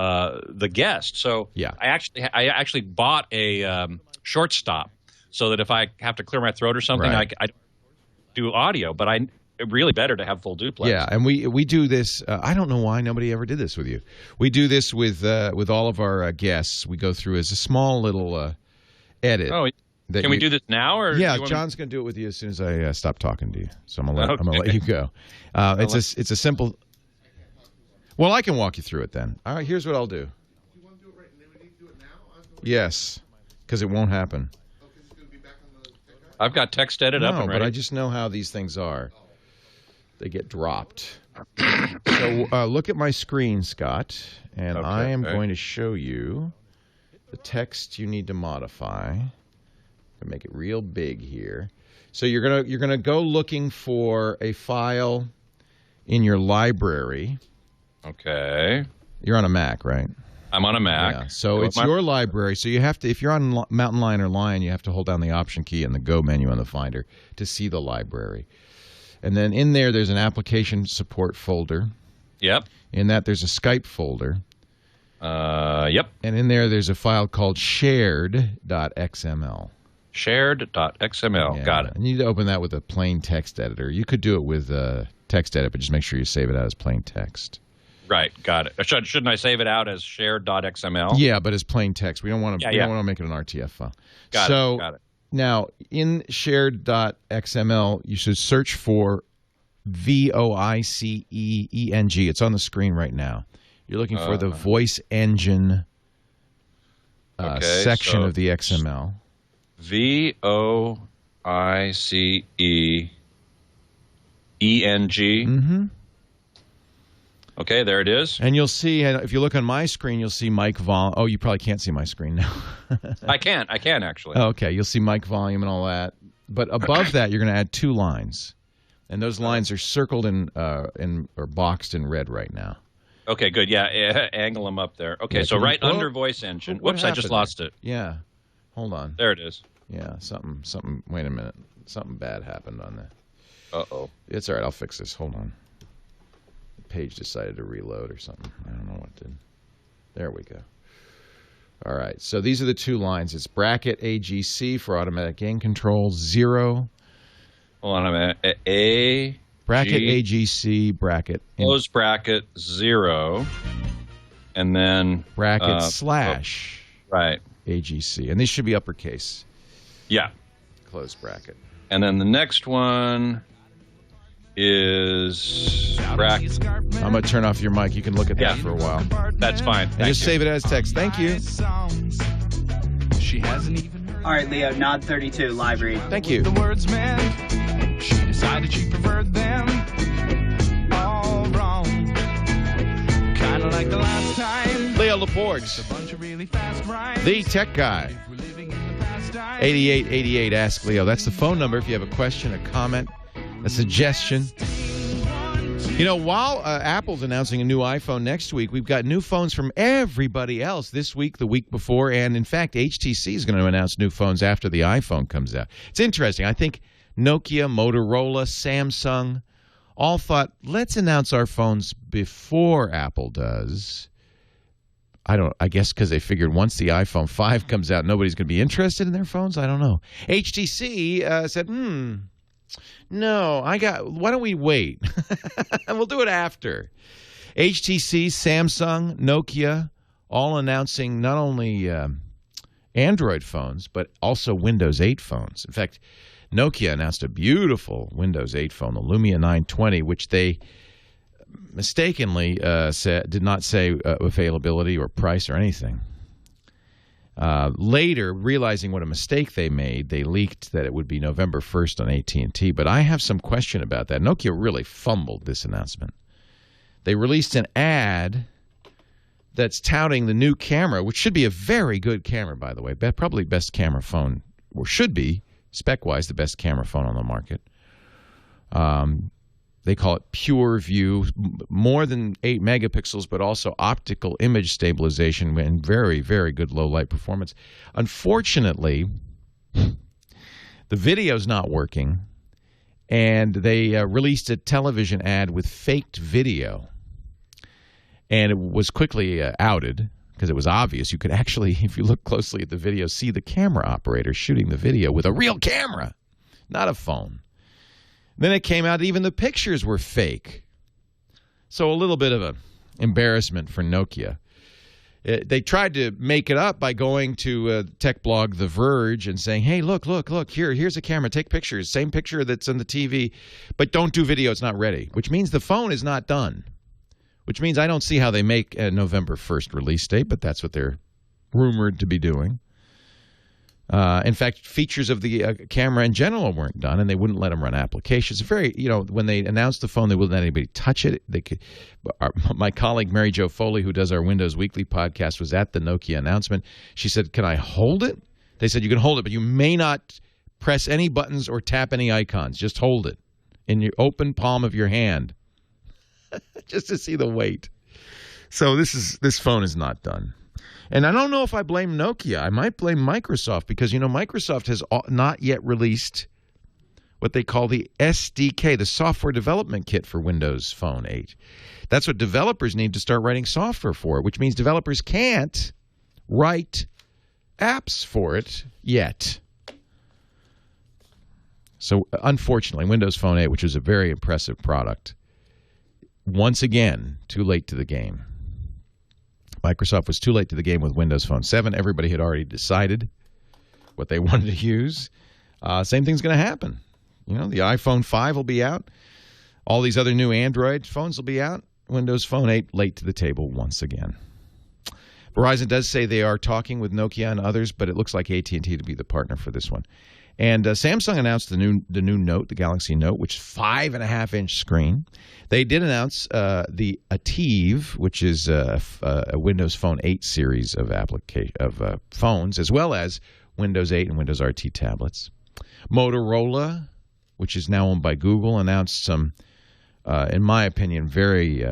guest. So yeah. I actually bought a shortstop so that if I have to clear my throat or something, right. I do audio. But really better to have full duplex. Yeah, and we do this. I don't know why nobody ever did this with you. We do this with all of our guests. We go through as a small little edit. Oh, can we do this now? Or yeah, John's going to do it with you as soon as I stop talking to you. So I'm going to let you go. It's a simple. Well, I can walk you through it then. All right, here's what I'll do. You want to do it right now? We need to do it now? Yes, because it won't happen. I've got text edit up and ready. But I just know how these things are. They get dropped. So look at my screen, Scott, and I am going to show you the text you need to modify. To make it real big here. So you're gonna go looking for a file in your library. Okay. You're on a Mac, right? I'm on a Mac. Yeah. So it's your library. So you have to, if you're on Mountain Lion or Lion, you have to hold down the Option key and the Go menu on the Finder to see the library. And then in there's an application support folder. Yep. In that, there's a Skype folder. Yep. And in there's a file called shared.xml. Shared.xml. Yeah. Got it. You need to open that with a plain text editor. You could do it with text edit, but just make sure you save it out as plain text. Right. Got it. Shouldn't I save it out as shared.xml? Yeah, but as plain text. We don't want to. We don't want to make it an RTF file. Got it. Now, in shared.xml, you should search for VOICEENG. It's on the screen right now. You're looking for the voice engine section of the XML. VOICEENG. Mm-hmm. Okay, there it is. And you'll see, if you look on my screen, you'll see mic volume. Oh, you probably can't see my screen now. I can actually. Oh, okay, you'll see mic volume and all that. But above that, you're going to add 2 lines. And those lines are circled or boxed in red right now. Okay, good. Yeah, angle them up there. Okay, so right under voice engine. Whoops, I just lost it. Yeah. Hold on. There it is. Yeah, something. Wait a minute. Something bad happened on that. Uh-oh. It's all right. I'll fix this. Hold on. The page decided to reload or something. I don't know what did. There we go. All right. So these are the 2 lines. It's bracket AGC for automatic gain control, 0. Hold on a minute. Bracket AGC, bracket. Close bracket, 0. And then... bracket slash. Right. AGC. And these should be uppercase. Yeah. Close bracket. And then the next one is bracket. I'm going to turn off your mic. You can look at that for a while. That's fine. And just save it as text. Thank you. All right, Leo, nod 32, live read. Thank you. The words meant, she decided she preferred them all wrong. Kind of like the last time. Leo Laporte, Really fast rhymes. the tech guy. 8888 Ask Leo. That's the phone number if you have a question, a comment, a suggestion. You know, while Apple's announcing a new iPhone next week, we've got new phones from everybody else this week, the week before, and in fact, HTC is going to announce new phones after the iPhone comes out. It's interesting. I think Nokia, Motorola, Samsung all thought, let's announce our phones before Apple does. I guess because they figured once the iPhone 5 comes out, nobody's going to be interested in their phones. I don't know. HTC said, no, why don't we wait? And we'll do it after. HTC, Samsung, Nokia, all announcing not only Android phones, but also Windows 8 phones. In fact, Nokia announced a beautiful Windows 8 phone, the Lumia 920, which they mistakenly did not say availability or price or anything. Later, realizing what a mistake they made, they leaked that it would be November 1st on AT&T. But I have some question about that. Nokia really fumbled this announcement. They released an ad that's touting the new camera, which should be a very good camera, by the way. Probably best camera phone, or should be, spec-wise, the best camera phone on the market. They call it Pure View, more than 8 megapixels, but also optical image stabilization and very, very good low-light performance. Unfortunately, the video's not working, and they released a television ad with faked video, and it was quickly outed because it was obvious. You could actually, if you look closely at the video, see the camera operator shooting the video with a real camera, not a phone. Then it came out even the pictures were fake. So a little bit of an embarrassment for Nokia. They tried to make it up by going to tech blog The Verge and saying, hey, look, here's a camera. Take pictures. Same picture that's on the TV, but don't do video. It's not ready, which means the phone is not done, which means I don't see how they make a November 1st release date, but that's what they're rumored to be doing. In fact, features of the camera in general weren't done, and they wouldn't let them run applications. When they announced the phone, they wouldn't let anybody touch it. My colleague Mary Jo Foley, who does our Windows Weekly podcast, was at the Nokia announcement. She said, "Can I hold it?" They said, "You can hold it, but you may not press any buttons or tap any icons. Just hold it in your open palm of your hand, just to see the weight." So this phone is not done. And I don't know if I blame Nokia. I might blame Microsoft because, Microsoft has not yet released what they call the SDK, the software development kit for Windows Phone 8. That's what developers need to start writing software for, which means developers can't write apps for it yet. So, unfortunately, Windows Phone 8, which was a very impressive product, once again, too late to the game. Microsoft was too late to the game with Windows Phone 7. Everybody had already decided what they wanted to use. Same thing's going to happen. You know, the iPhone 5 will be out. All these other new Android phones will be out. Windows Phone 8 late to the table once again. Verizon does say they are talking with Nokia and others, but it looks like AT&T to be the partner for this one. And Samsung announced the new Note, the Galaxy Note, which is 5.5-inch screen. They did announce the Ative, which is a Windows Phone 8 series of phones, as well as Windows 8 and Windows RT tablets. Motorola, which is now owned by Google, announced some, in my opinion, very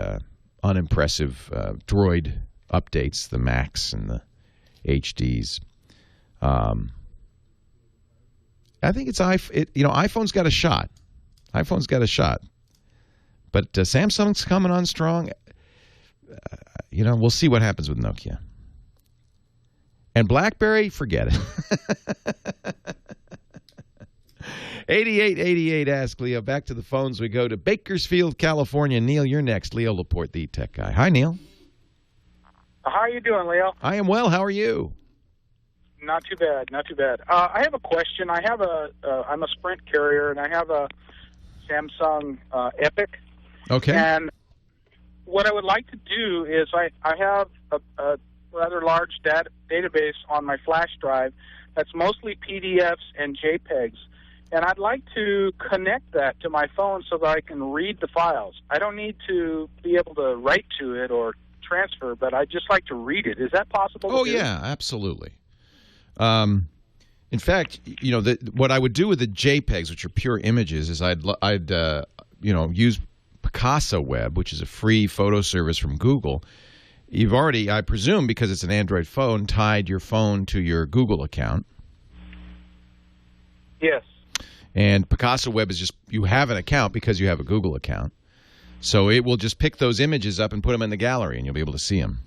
unimpressive Droid updates, the Max and the HDs. I think iPhone's got a shot. iPhone's got a shot. But Samsung's coming on strong. We'll see what happens with Nokia. And BlackBerry, forget it. 8888 Ask Leo. Back to the phones we go to Bakersfield, California. Neil, you're next. Leo Laporte, the tech guy. Hi, Neil. How are you doing, Leo? I am well. How are you? Not too bad, not too bad. I have a question. I'm a Sprint carrier, and I have a Samsung Epic. Okay. And what I would like to do is I have a rather large database on my flash drive that's mostly PDFs and JPEGs, and I'd like to connect that to my phone so that I can read the files. I don't need to be able to write to it or transfer, but I'd just like to read it. Is that possible? Oh, yeah, absolutely. In fact, what I would do with the JPEGs, which are pure images, is I'd use Picasa Web, which is a free photo service from Google. You've already, I presume, because it's an Android phone, tied your phone to your Google account. Yes. And Picasa Web is just, you have an account because you have a Google account. So it will just pick those images up and put them in the gallery, and you'll be able to see them.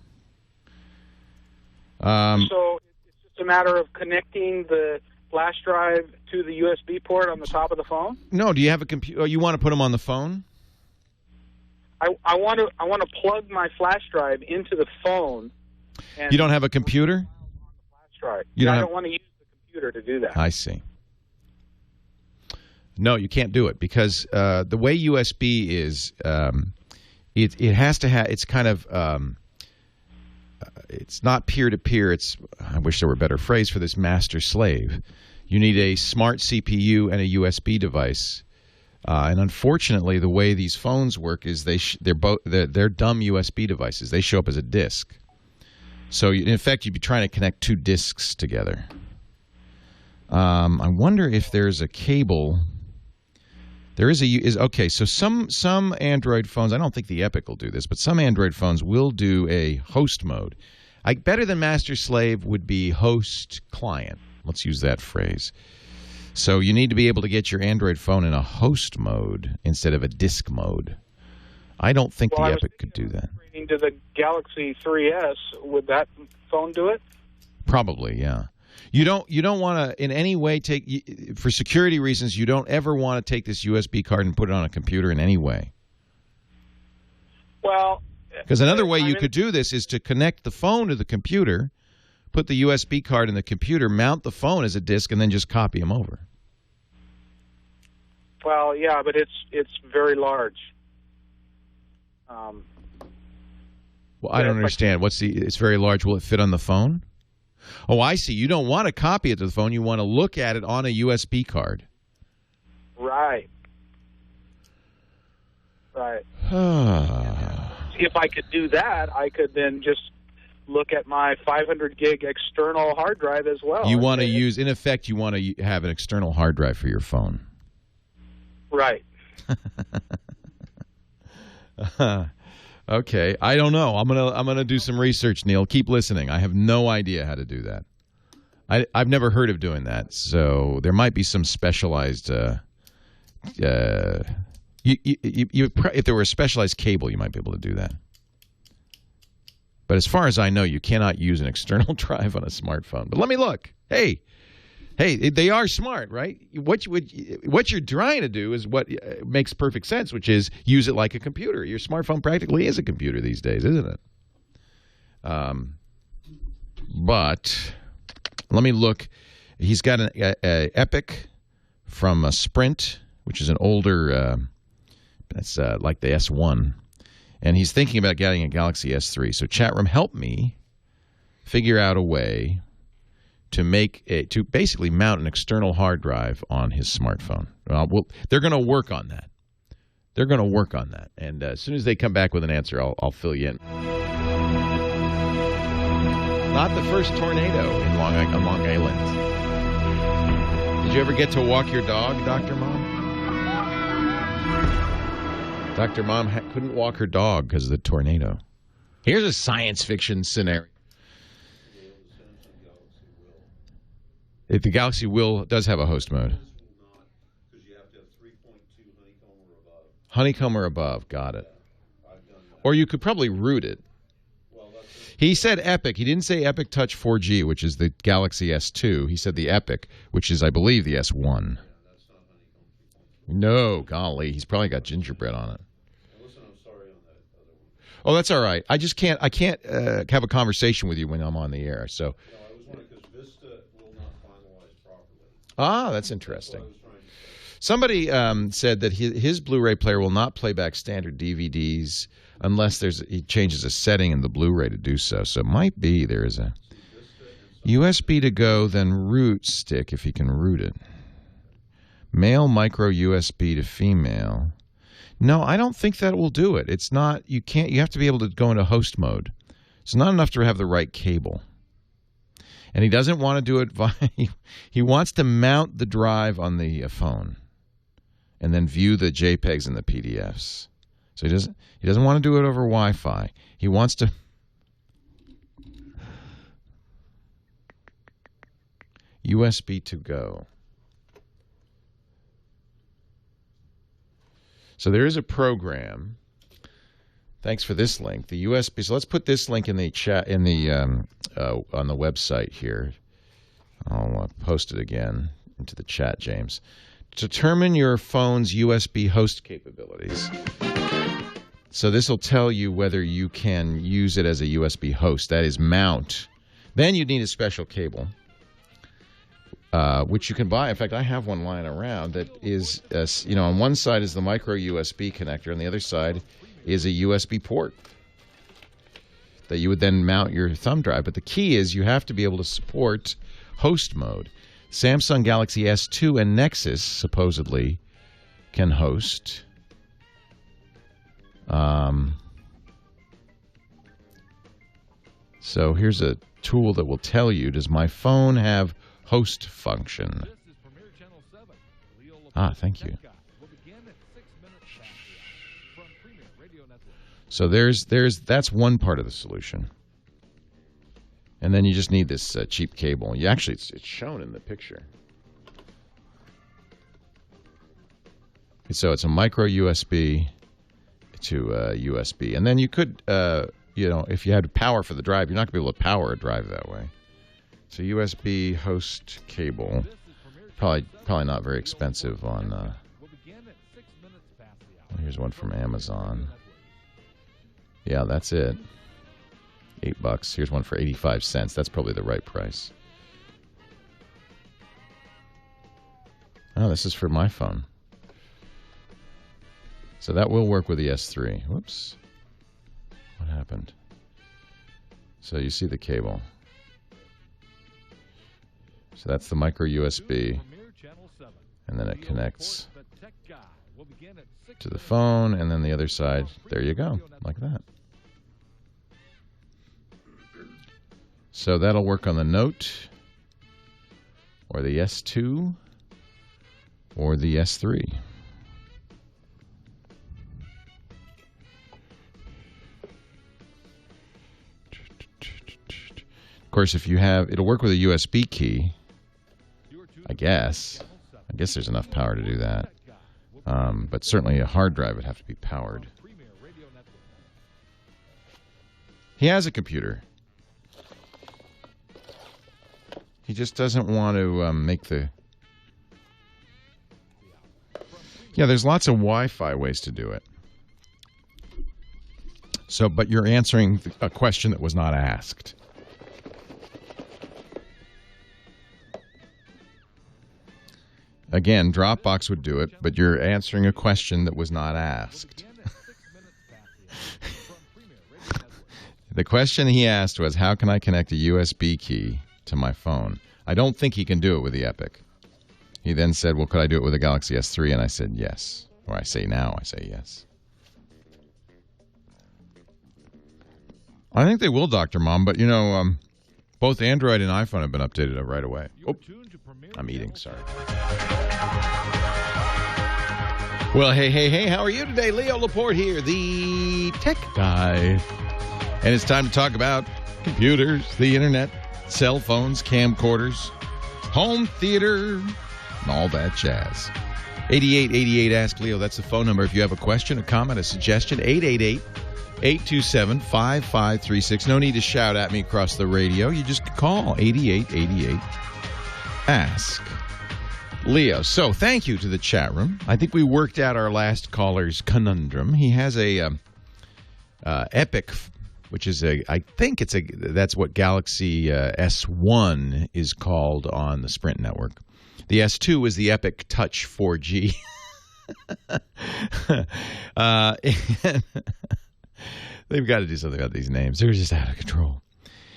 So it's just a matter of connecting the flash drive to the USB port on the top of the phone? No, do you have a computer? Oh, you want to put them on the phone? I want to plug my flash drive into the phone. And you don't have a computer? Flash drive. I don't want to use the computer to do that. I see. No, you can't do it because the way USB is, it has to have. It's kind of. It's not peer-to-peer. I wish there were a better phrase for this. Master-slave. You need a smart CPU and a USB device. And unfortunately, the way these phones work is they're dumb USB devices. They show up as a disk. So in effect, you'd be trying to connect two disks together. I wonder if there's a cable. There is okay. So some Android phones. I don't think the Epic will do this, but some Android phones will do a host mode. Better than master slave would be host client. Let's use that phrase. So you need to be able to get your Android phone in a host mode instead of a disk mode. I don't think the Epic could do that. To the Galaxy 3S, would that phone do it? Probably, yeah. You don't want to in any way take, for security reasons, you don't ever want to take this USB card and put it on a computer in any way. Well, because another way you could do this is to connect the phone to the computer, put the USB card in the computer, mount the phone as a disk, and then just copy them over. Well, yeah, but it's very large. Well, I don't understand. It's very large. Will it fit on the phone? Oh, I see. You don't want to copy it to the phone. You want to look at it on a USB card. Right. Right. If I could do that, I could then just look at my 500 gig external hard drive as well. You want to use, in effect, you want to have an external hard drive for your phone. Right. Okay, I don't know. I'm gonna do some research, Neil. Keep listening. I have no idea how to do that. I've never heard of doing that, so there might be some specialized if there were a specialized cable, you might be able to do that. But as far as I know, you cannot use an external drive on a smartphone. But let me look. Hey, they are smart, right? What you're trying to do is what makes perfect sense, which is use it like a computer. Your smartphone practically is a computer these days, isn't it? But let me look. He's got an Epic from Sprint, which is an older, that's like the S1. And he's thinking about getting a Galaxy S3. So chat room, help me figure out a way to to basically mount an external hard drive on his smartphone. Well, they're going to work on that. They're going to work on that. And as soon as they come back with an answer, I'll fill you in. Not the first tornado on Long Island. Did you ever get to walk your dog, Dr. Mom? Dr. Mom couldn't walk her dog because of the tornado. Here's a science fiction scenario. If the Galaxy does have a host mode. Honeycomb or above, got it. Or you could probably root it. He said Epic. He didn't say Epic Touch 4G, which is the Galaxy S2. He said the Epic, which is, I believe, the S1. No, golly, he's probably got gingerbread on it. Oh, that's all right. I can't have a conversation with you when I'm on the air. So. Ah, that's interesting. Somebody said that his Blu-ray player will not play back standard DVDs unless he changes a setting in the Blu-ray to do so. So it might be there is a USB to go, then root stick if you can root it. Male micro USB to female. No, I don't think that will do it. It's not. You have to be able to go into host mode. It's not enough to have the right cable. And he doesn't want to do it he wants to mount the drive on the phone and then view the JPEGs and the PDFs. So he doesn't want to do it over Wi-Fi. He wants to USB to go. So there is a program. Thanks for this link. The USB. So let's put this link in the chat on the website here. I'll post it again into the chat, James. Determine your phone's USB host capabilities. So this will tell you whether you can use it as a USB host. That is mount. Then you need a special cable, which you can buy. In fact, I have one lying around that is, on one side is the micro USB connector, and the other side is a USB port that you would then mount your thumb drive. But the key is you have to be able to support host mode. Samsung Galaxy S2 and Nexus supposedly can host. So here's a tool that will tell you, does my phone have host function? Thank you. So that's one part of the solution. And then you just need this cheap cable. It's shown in the picture. So it's a micro USB to USB. And then you could, if you had power for the drive, you're not going to be able to power a drive that way. So USB host cable, probably not very expensive on. Here's one from Amazon. Yeah, that's it. $8. Here's one for 85 cents. That's probably the right price. Oh, this is for my phone. So that will work with the S3. Whoops. What happened? So you see the cable. So that's the micro USB. And then it connects to the phone. And then the other side, there you go, like that. So that'll work on the Note, or the S2, or the S3. Of course, if you have, it'll work with a USB key, I guess. I guess there's enough power to do that. But certainly a hard drive would have to be powered. He has a computer. He just doesn't want to make the... Yeah, there's lots of Wi-Fi ways to do it. So, but you're answering a question that was not asked. Again, Dropbox would do it, but you're answering a question that was not asked. The question he asked was, how can I connect a USB key to my phone? I don't think he can do it with the Epic. He then said, well, could I do it with the Galaxy S3? And I said, yes. Or I say yes. I think they will, Dr. Mom, but, both Android and iPhone have been updated right away. Oh, I'm eating, sorry. Well, hey, how are you today? Leo Laporte here, the tech guy. And it's time to talk about computers, the internet, cell phones, camcorders, home theater, and all that jazz. 8888 Ask Leo, that's the phone number. If you have a question, a comment, a suggestion, 888-827-5536. No need to shout at me across the radio. You just call 8888 Ask Leo. So thank you to the chat room. I think we worked out our last caller's conundrum. He has a Epic, which is that's what Galaxy S1 is called on the Sprint network. The S2 is the Epic Touch 4G. They've got to do something about these names. They're just out of control.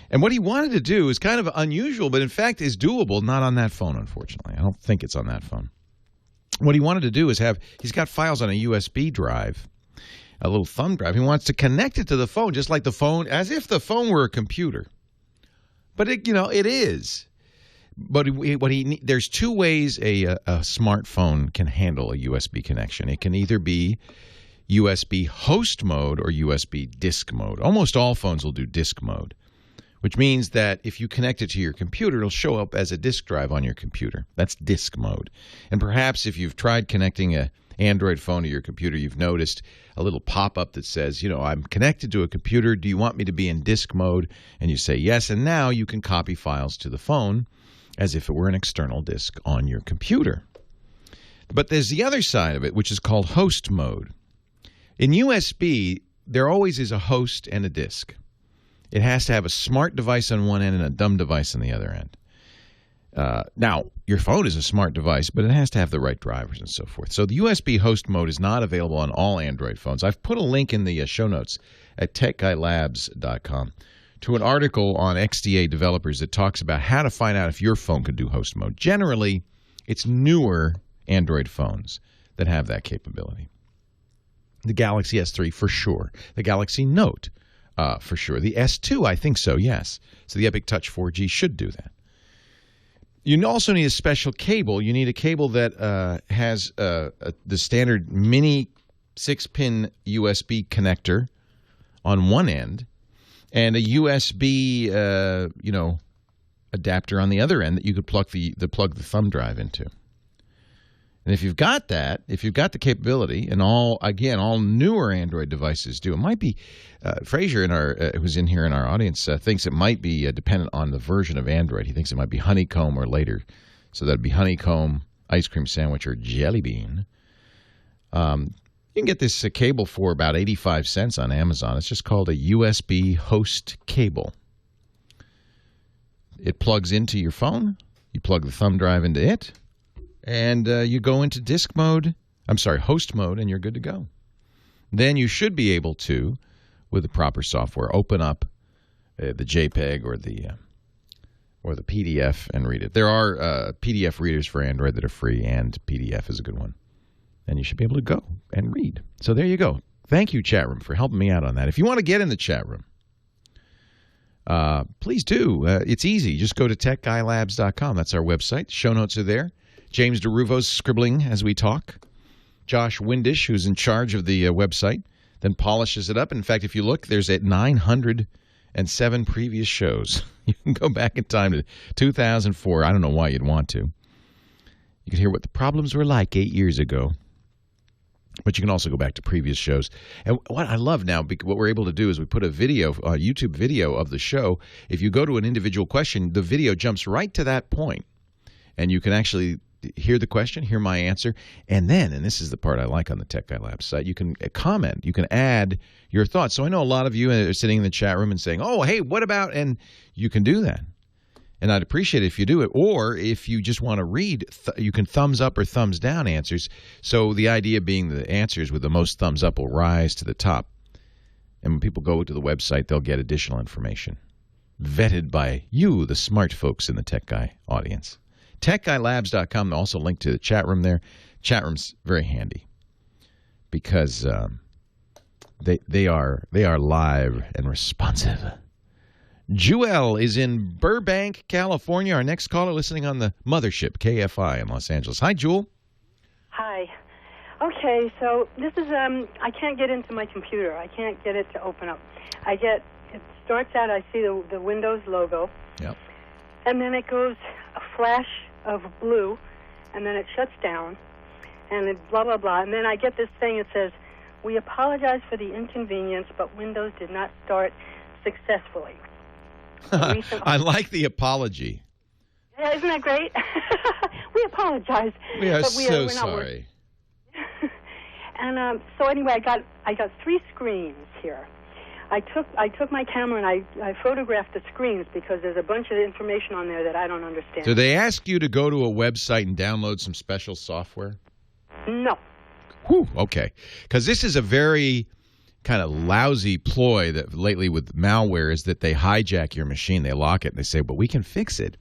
And what he wanted to do is kind of unusual, but in fact is doable, not on that phone, unfortunately. I don't think it's on that phone. What he wanted to do is he's got files on a USB drive, a little thumb drive. He wants to connect it to the phone, just like the phone, as if the phone were a computer. But it is. But there's two ways a smartphone can handle a USB connection. It can either be USB host mode or USB disk mode. Almost all phones will do disk mode, which means that if you connect it to your computer, it'll show up as a disk drive on your computer. That's disk mode. And perhaps if you've tried connecting an Android phone to your computer, you've noticed a little pop-up that says, I'm connected to a computer. Do you want me to be in disk mode? And you say yes, and now you can copy files to the phone as if it were an external disk on your computer. But there's the other side of it, which is called host mode. In USB, there always is a host and a disk. It has to have a smart device on one end and a dumb device on the other end. Now, your phone is a smart device, but it has to have the right drivers and so forth. So the USB host mode is not available on all Android phones. I've put a link in the show notes at techguylabs.com to an article on XDA developers that talks about how to find out if your phone can do host mode. Generally, it's newer Android phones that have that capability. The Galaxy S3 for sure. The Galaxy Note for sure. The S2, I think so, yes. So the Epic Touch 4G should do that. You also need a special cable. You need a cable that has the standard mini 6-pin USB connector on one end and a USB adapter on the other end that you could plug the thumb drive into. And if you've got that, if you've got the capability, and all newer Android devices do, it might be, Fraser who's in here in our audience, thinks it might be dependent on the version of Android. He thinks it might be Honeycomb or later. So that'd be Honeycomb, Ice Cream Sandwich, or Jelly Bean. You can get this cable for about 85 cents on Amazon. It's just called a USB host cable. It plugs into your phone. You plug the thumb drive into it. And you go into host mode, and you're good to go. Then you should be able to, with the proper software, open up the JPEG or the PDF and read it. There are PDF readers for Android that are free, and PDF is a good one. And you should be able to go and read. So there you go. Thank you, chat room, for helping me out on that. If you want to get in the chat room, please do. It's easy. Just go to techguylabs.com. That's our website. Show notes are there. James DeRuvo's scribbling as we talk. Josh Windish, who's in charge of the website, then polishes it up. In fact, if you look, there's 907 previous shows. You can go back in time to 2004. I don't know why you'd want to. You can hear what the problems were like 8 years ago. But you can also go back to previous shows. And what I love now, what we're able to do is we put a video, a YouTube video of the show. If you go to an individual question, the video jumps right to that point, and you can actually hear the question, hear my answer, and then, and this is the part I like on the Tech Guy Lab site, you can comment, you can add your thoughts. So I know a lot of you are sitting in the chat room and saying, oh, hey, what about, and you can do that. And I'd appreciate it if you do it. Or if you just want to read, you can thumbs up or thumbs down answers. So the idea being the answers with the most thumbs up will rise to the top. And when people go to the website, they'll get additional information vetted by you, the smart folks in the Tech Guy audience. TechGuyLabs.com. Also linked to the chat room there. Chat room's very handy because they are live and responsive. Jewel is in Burbank, California. Our next caller listening on the mothership KFI in Los Angeles. Hi, Jewel. Hi. Okay, so this is I can't get into my computer. I can't get it to open up. It starts out, I see the Windows logo. Yep. And then it goes a flash of blue, and then it shuts down, and it blah, blah, blah. And then I get this thing that says, we apologize for the inconvenience, but Windows did not start successfully. I like the apology. Yeah, isn't that great? We apologize. We are but we're sorry. And so anyway, I got 3 screens here. I took my camera and I photographed the screens because there's a bunch of information on there that I don't understand. Do they ask you to go to a website and download some special software? No. Whew, okay. Because this is a very kind of lousy ploy that lately with malware is that they hijack your machine, they lock it, and they say, but we can fix it.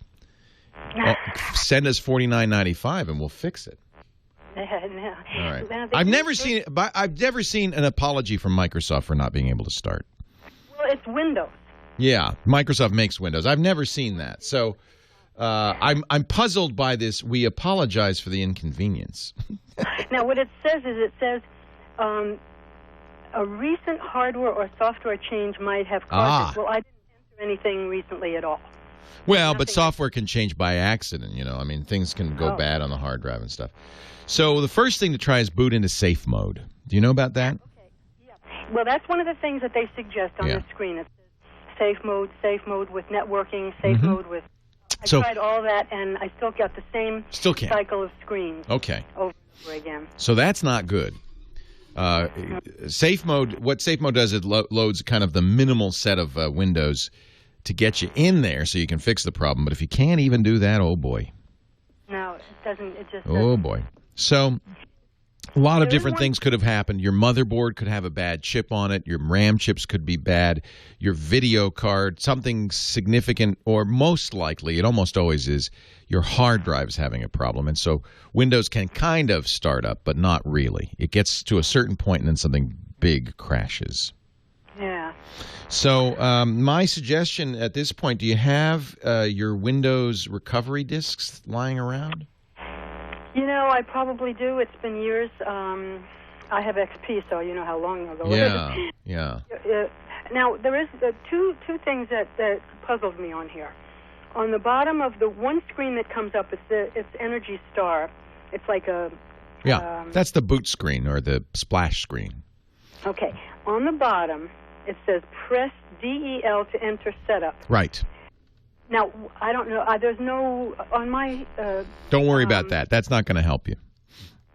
Well, send us $49.95 and we'll fix it. No. All right. I've never seen an apology from Microsoft for not being able to start. Well, it's Windows. Yeah, Microsoft makes Windows. I've never seen that. So I'm puzzled by this. We apologize for the inconvenience. Now, what it says is a recent hardware or software change might have caused it. Well, I didn't enter anything recently at all. Well, but software can change by accident, you know. I mean, things can go bad on the hard drive and stuff. So the first thing to try is boot into safe mode. Do you know about that? Okay. Yeah. Well, that's one of the things that they suggest on the screen. It says safe mode with networking, safe mode with... I tried all that, and I still got the same cycle of screens over and over again. So that's not good. Safe mode, what safe mode does, it loads kind of the minimal set of windows to get you in there so you can fix the problem. But if you can't even do that, oh boy. No, it doesn't. It just Oh boy. So a lot of different things could have happened. Your motherboard could have a bad chip on it. Your RAM chips could be bad. Your video card, something significant, or most likely, it almost always is, your hard drive's having a problem. And so Windows can kind of start up, but not really. It gets to a certain point and then something big crashes. Yeah. So my suggestion at this point, do you have your Windows recovery disks lying around? You know, I probably do. It's been years. I have XP, so you know how long ago it is. Yeah. Now, there is two things that puzzled me on here. On the bottom of the one screen that comes up, it's Energy Star. It's like a... Yeah, that's the boot screen or the splash screen. Okay. On the bottom, it says press DEL to enter setup. Right. Now, I don't know. There's no... On my... don't worry about that. That's not going to help you.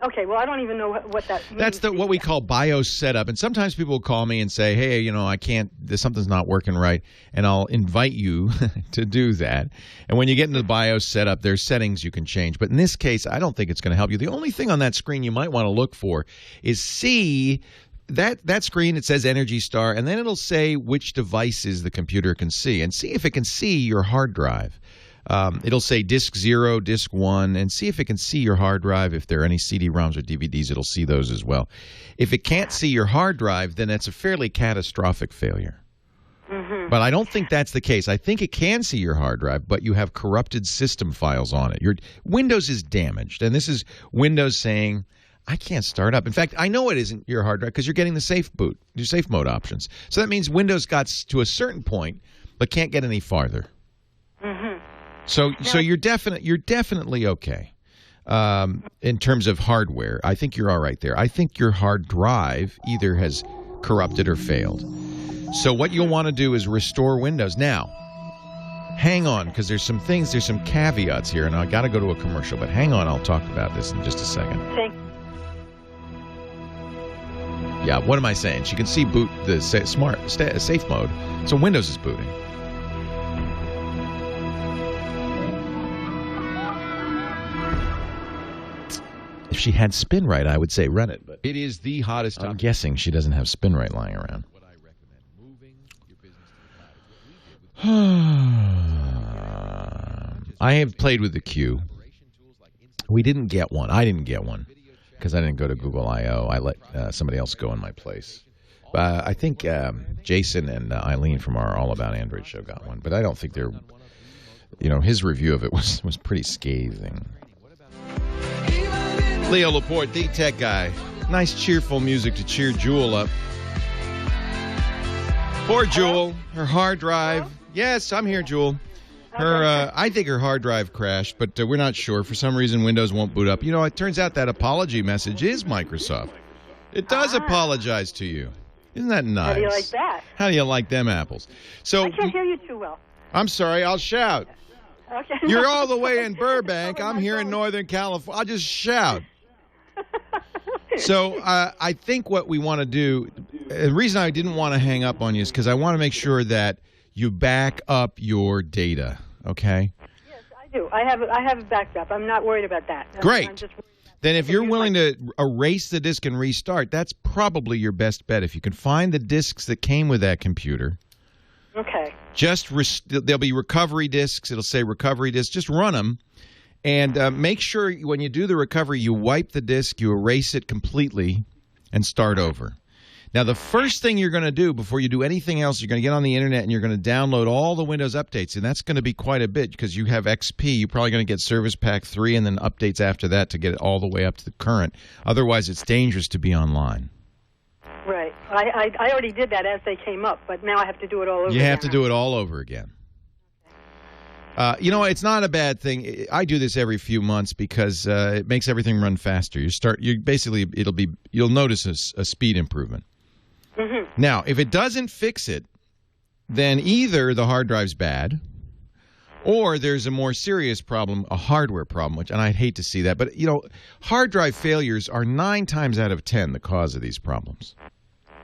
Okay, well, I don't even know what that means. That's what we call BIOS setup. And sometimes people will call me and say, hey, you know, I can't, something's not working right. And I'll invite you to do that. And when you get into the BIOS setup, there's settings you can change. But in this case, I don't think it's going to help you. The only thing on that screen you might want to look for is see that screen. It says Energy Star, and then it'll say which devices the computer can see. And see if it can see your hard drive. It'll say disk 0, disk 1, and see if it can see your hard drive. If there are any CD-ROMs or DVDs, it'll see those as well. If it can't see your hard drive, then that's a fairly catastrophic failure. Mm-hmm. But I don't think that's the case. I think it can see your hard drive, but you have corrupted system files on it. Your Windows is damaged, and this is Windows saying, I can't start up. In fact, I know it isn't your hard drive because you're getting the safe boot, your safe mode options. So that means Windows got to a certain point, but can't get any farther. Mm-hmm. So you're definitely okay. in terms of hardware. I think you're all right there. I think your hard drive either has corrupted or failed. So what you'll want to do is restore Windows. Now, hang on, because there's some caveats here, and I got to go to a commercial, but hang on, I'll talk about this in just a second. Yeah, what am I saying? She can see boot the safe mode, so Windows is booting. If she had SpinRite, I would say run it, but it is the hottest. I'm guessing she doesn't have SpinRite lying around. I have played with the Q. We didn't get one. I didn't get one because I didn't go to Google I/O. I let somebody else go in my place. I think Jason and Eileen from our All About Android show got one, but I don't think they're. His review of it was pretty scathing. Leo Laporte, the tech guy. Nice cheerful music to cheer Jewel up. Poor Jewel. Her hard drive. Yes, I'm here, Jewel. I think her hard drive crashed, but we're not sure. For some reason, Windows won't boot up. It turns out that apology message is Microsoft. It does apologize to you. Isn't that nice? How do you like that? How do you like them apples? So I can't hear you too well. I'm sorry. I'll shout. Okay. You're all the way in Burbank. I'm here in Northern California. I'll just shout. So I think what we want to do, the reason I didn't want to hang up on you is because I want to make sure that you back up your data, okay? Yes, I do. I have it backed up. I'm not worried about that. Great. Then if you're willing to erase the disk and restart, that's probably your best bet. If you can find the disks that came with that computer. Okay. There'll be recovery disks. It'll say recovery disk. Just run them. And make sure when you do the recovery, you wipe the disk, you erase it completely, and start over. Now, the first thing you're going to do before you do anything else, you're going to get on the Internet and you're going to download all the Windows updates. And that's going to be quite a bit because you have XP. You're probably going to get Service Pack 3 and then updates after that to get it all the way up to the current. Otherwise, it's dangerous to be online. Right. I already did that as they came up, but now I have to do it all over again. You have to do it all over again. It's not a bad thing. I do this every few months because it makes everything run faster. You'll notice a speed improvement. Mm-hmm. Now, if it doesn't fix it, then either the hard drive's bad, or there's a more serious problem, a hardware problem. And I'd hate to see that, but hard drive failures are 9 times out of 10 the cause of these problems.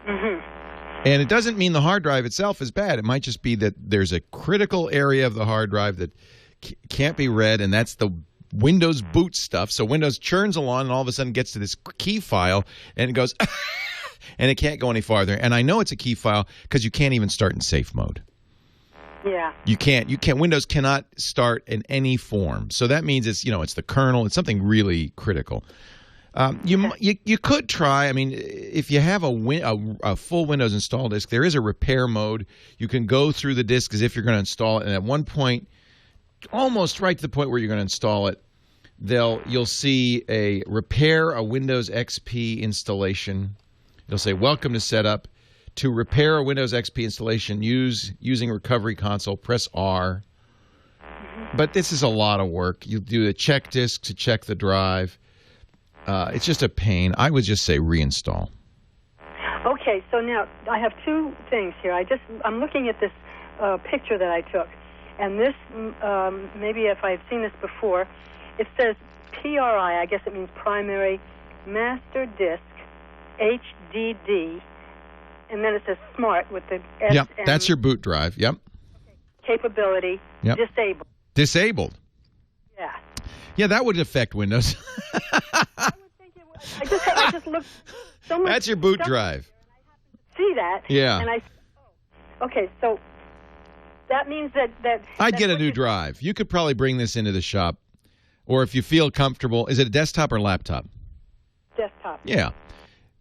Mm-hmm. And it doesn't mean the hard drive itself is bad. It might just be that there's a critical area of the hard drive that can't be read, and that's the Windows boot stuff. So Windows churns along and all of a sudden gets to this key file, and it goes, and it can't go any farther. And I know it's a key file because you can't even start in safe mode. Yeah. You can't. Windows cannot start in any form. So that means it's the kernel. It's something really critical. You could try. I mean, if you have a full Windows install disk, there is a repair mode. You can go through the disk as if you're going to install it, and at one point, almost right to the point where you're going to install it, you'll see a repair a Windows XP installation. It'll say welcome to setup. To repair a Windows XP installation, using Recovery Console, press R. But this is a lot of work. You do a check disk to check the drive. It's just a pain. I would just say reinstall. Okay, so now I have 2 things here. I'm looking at this picture that I took, and this maybe if I've seen this before, it says PRI. I guess it means Primary Master Disk HDD, and then it says Smart with the S. Yep, that's your boot drive. Yep. Capability. Yep. Disabled. Disabled. Yeah. Yeah, that would affect Windows. I would think it would. I just looked so much. That's your boot drive. See that? Yeah. And okay, so that means that I'd get a new drive. You could probably bring this into the shop, or if you feel comfortable, is it a desktop or laptop? Desktop. Yeah.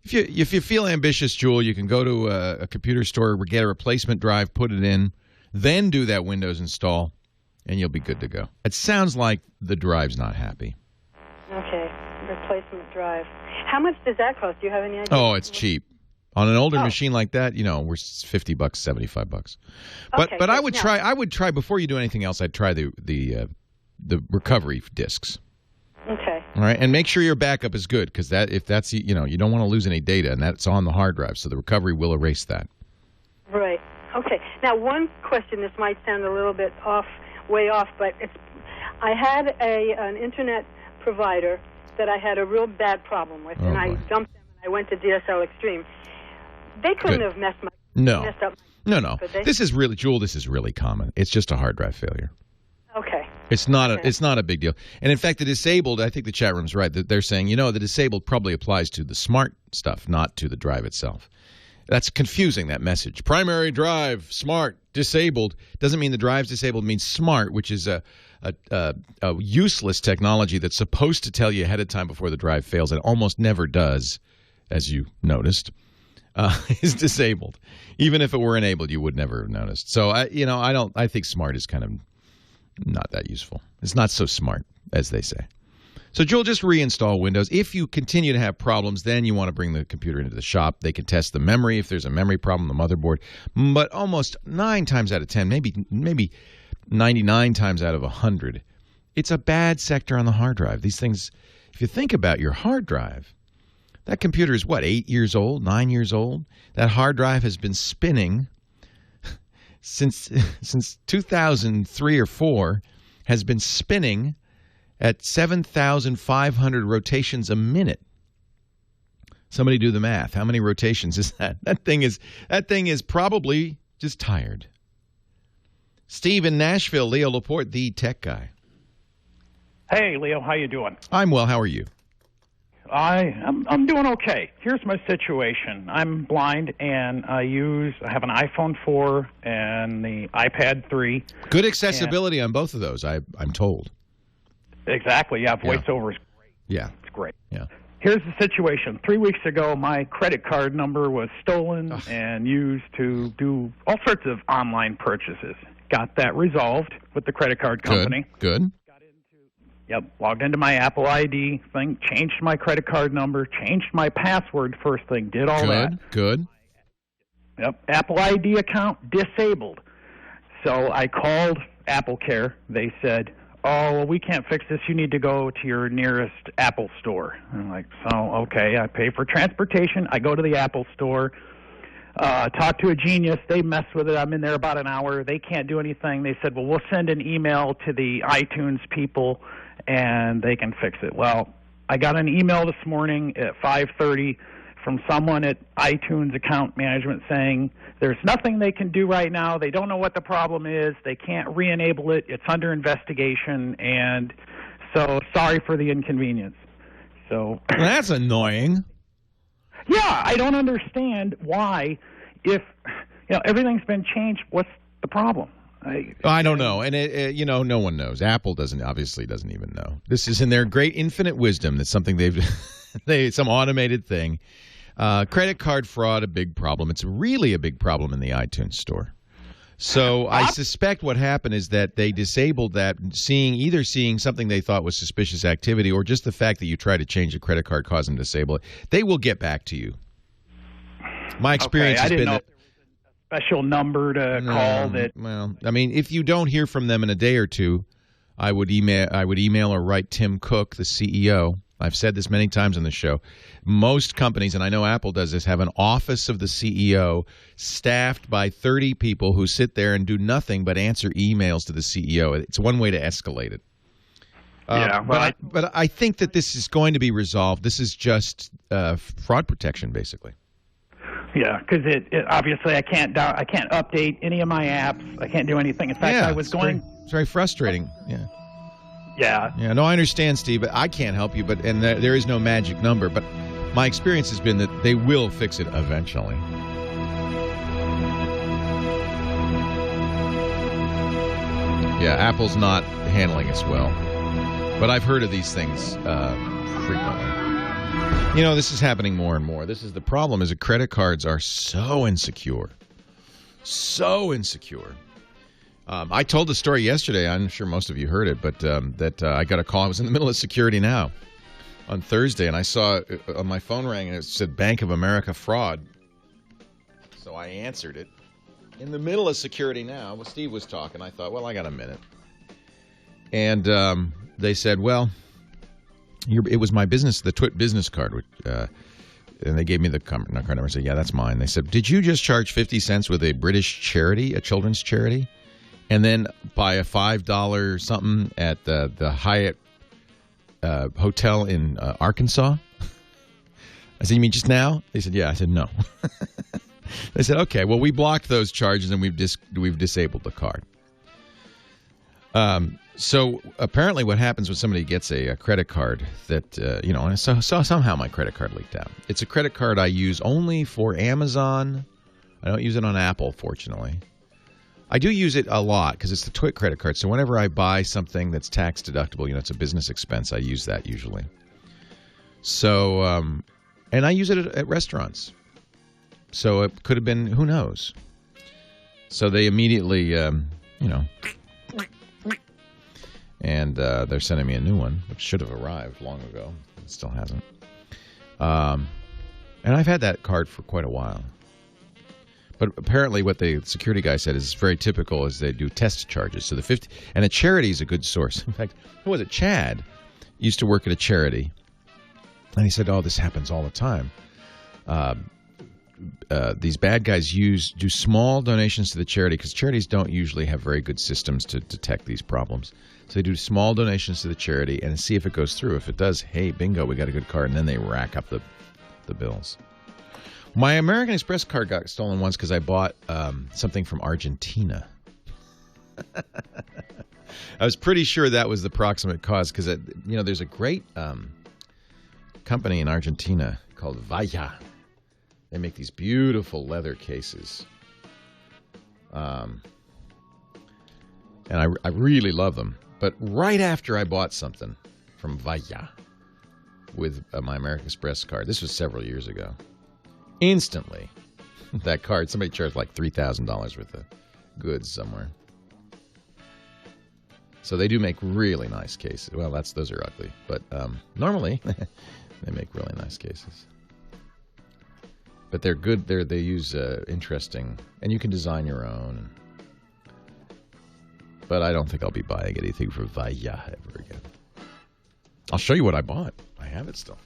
If you feel ambitious, Jewel, you can go to a computer store, get a replacement drive, put it in, then do that Windows install, and you'll be good to go. It sounds like the drive's not happy. Okay, replacement drive. How much does that cost? Do you have any idea? Oh, it's cheap. On an older machine like that, we're $50, $75. But I would try. I would try before you do anything else. I'd try the recovery discs. Okay. All right, and make sure your backup is good, because if that's you don't want to lose any data, and that's on the hard drive, so the recovery will erase that. Right. Okay. Now, one question. This might sound a little bit way off, but I had an internet provider that I had a real bad problem with, and I dumped them and I went to DSL Extreme. They couldn't have messed up. No. This is really, Jewel. This is really common. It's just a hard drive failure. Okay. It's not a big deal. And in fact, the disabled, I think the chat room's right. They're saying, the disabled probably applies to the smart stuff, not to the drive itself. That's confusing, that message. Primary drive, smart, disabled. Doesn't mean the drive's disabled. It means smart, which is a useless technology that's supposed to tell you ahead of time before the drive fails, and almost never does, as you noticed, is disabled. Even if it were enabled, you would never have noticed. So, I think smart is kind of not that useful. It's not so smart, as they say. So, Joel, just reinstall Windows. If you continue to have problems, then you want to bring the computer into the shop. They can test the memory if there's a memory problem, the motherboard. But almost 9 times out of 10, maybe 99 times out of 100, it's a bad sector on the hard drive. These things, if you think about your hard drive, that computer is, 8 years old, 9 years old? That hard drive has been spinning since 2003 or 4, has been spinning at 7,500 rotations a minute. Somebody do the math. How many rotations is that? That thing is probably just tired. Steve in Nashville, Leo Laporte, the tech guy. Hey, Leo, how you doing? I'm well. How are you? I'm doing okay. Here's my situation. I'm blind, and I have an iPhone 4 and the iPad 3. Good accessibility on both of those, I'm told. Exactly. Yeah, VoiceOver is great. Yeah. It's great. Yeah. Here's the situation. 3 weeks ago, my credit card number was stolen and used to do all sorts of online purchases. Got that resolved with the credit card company. Good. Logged into my Apple ID thing, changed my credit card number, changed my password first thing, did all that. Good. Apple ID account disabled. So I called Apple Care. They said, well, we can't fix this. You need to go to your nearest Apple store. I'm like, okay. I pay for transportation. I go to the Apple store, talk to a genius. They mess with it. I'm in there about an hour. They can't do anything. They said, well, we'll send an email to the iTunes people, and they can fix it. Well, I got an email this morning at 5:30 from someone at iTunes account management saying there's nothing they can do right now. They don't know what the problem is. They can't re-enable it. It's under investigation, and so sorry for the inconvenience. So that's annoying. Yeah, I don't understand why, if everything's been changed, what's the problem? I don't know, and no one knows. Apple obviously doesn't even know. This is in their great infinite wisdom. That's something some automated thing. Credit card fraud, a big problem. It's really a big problem in the iTunes store. So I suspect what happened is that they disabled that, either seeing something they thought was suspicious activity, or just the fact that you try to change a credit card caused them to disable it. They will get back to you. My experience has been that special number to call that. Well, I mean, if you don't hear from them in a day or two, I would email or write Tim Cook, the CEO. I've said this many times on the show. Most companies, and I know Apple does this, have an office of the CEO staffed by 30 people who sit there and do nothing but answer emails to the CEO. It's one way to escalate it. But I think that this is going to be resolved. This is just fraud protection, basically. Yeah, because it obviously I can't update any of my apps. I can't do anything. In fact, I was going. It's very frustrating. Yeah. Yeah. No, I understand, Steve, but I can't help you. And there is no magic number. But my experience has been that they will fix it eventually. Yeah, Apple's not handling us well. But I've heard of these things frequently. This is happening more and more. This is the problem, is that credit cards are so insecure. So insecure. I told the story yesterday. I'm sure most of you heard it, but that I got a call. I was in the middle of Security Now on Thursday, and I saw on my phone rang, and it said Bank of America fraud. So I answered it. In the middle of Security Now, Steve was talking. I thought, well, I got a minute. And they said, well, It was my business, the TWiT business card, which, and they gave me the card number. I said, yeah, that's mine. They said, did you just charge 50 cents with a British charity, a children's charity, and then buy a $5 something at the Hyatt hotel in Arkansas? I said, you mean just now? They said, yeah. I said, no. They said, okay, well, we blocked those charges and we've disabled the card. So apparently what happens when somebody gets a credit card that, and so somehow my credit card leaked out. It's a credit card I use only for Amazon. I don't use it on Apple, fortunately. I do use it a lot because it's the TWiT credit card. So whenever I buy something that's tax deductible, it's a business expense, I use that usually. So, and I use it at restaurants. So it could have been, who knows? So they immediately, and they're sending me a new one, which should have arrived long ago. It still hasn't. And I've had that card for quite a while. But apparently what the security guy said is very typical is they do test charges. So the 50, and a charity is a good source. In fact, who was it? Chad used to work at a charity. And he said, oh, this happens all the time. These bad guys do small donations to the charity because charities don't usually have very good systems to detect these problems. So they do small donations to the charity and see if it goes through. If it does, hey, bingo, we got a good card. And then they rack up the bills. My American Express card got stolen once because I bought something from Argentina. I was pretty sure that was the proximate cause because, there's a great company in Argentina called Vaya. They make these beautiful leather cases. And I really love them. But right after I bought something from Vaya with my American Express card, this was several years ago, instantly, that card, somebody charged like $3,000 worth of goods somewhere. So they do make really nice cases. Well, those are ugly. But normally, they make really nice cases. But they're good. They use interesting, and you can design your own. But I don't think I'll be buying anything from Vaya ever again. I'll show you what I bought. I have it still.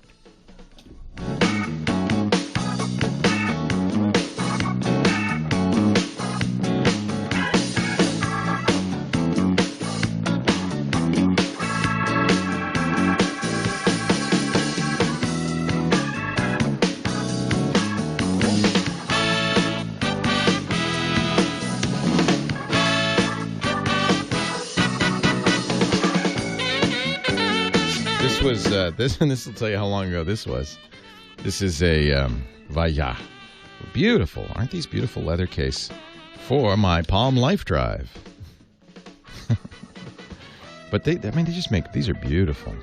This will tell you how long ago this was. This is a Vaya. Beautiful. Aren't these beautiful leather case for my Palm Life Drive? But they just make, these are beautiful.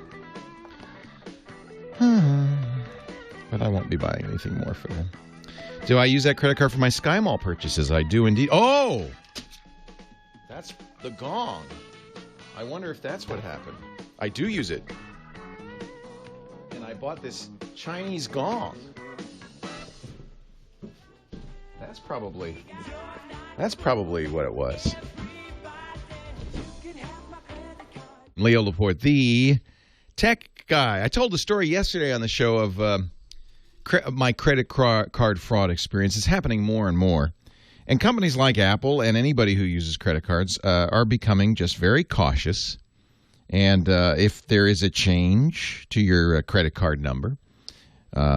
But I won't be buying anything more for them. Do I use that credit card for my Sky Mall purchases? I do indeed. Oh! That's the gong. I wonder if that's what happened. I do use it. I bought this Chinese gong. That's probably what it was. Leo Laporte, the tech guy. I told the story yesterday on the show of my credit card fraud experience. It's happening more and more. And companies like Apple and anybody who uses credit cards are becoming just very cautious. And if there is a change to your credit card number,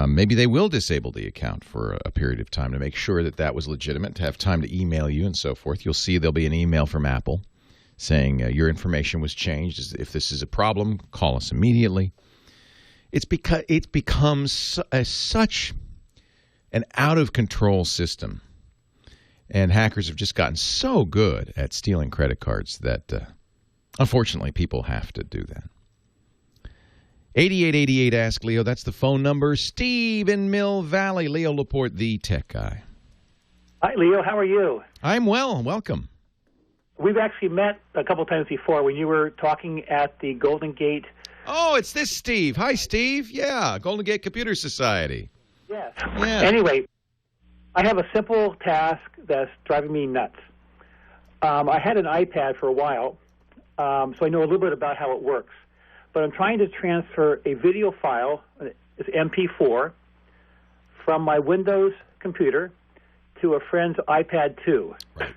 maybe they will disable the account for a period of time to make sure that was legitimate, to have time to email you and so forth. You'll see there'll be an email from Apple saying your information was changed. If this is a problem, call us immediately. It's because it becomes such an out-of-control system. And hackers have just gotten so good at stealing credit cards that... unfortunately, people have to do that. 8888 Ask Leo. That's the phone number. Steve in Mill Valley. Leo Laporte, the tech guy. Hi, Leo. How are you? I'm well. Welcome. We've actually met a couple times before when you were talking at the Golden Gate. Oh, it's this Steve. Hi, Steve. Yeah, Golden Gate Computer Society. Yes. Yeah. Anyway, I have a simple task that's driving me nuts. I had an iPad for a while. So I know a little bit about how it works. but I'm trying to transfer a video file, it's MP4, from my Windows computer to a friend's iPad 2. Right.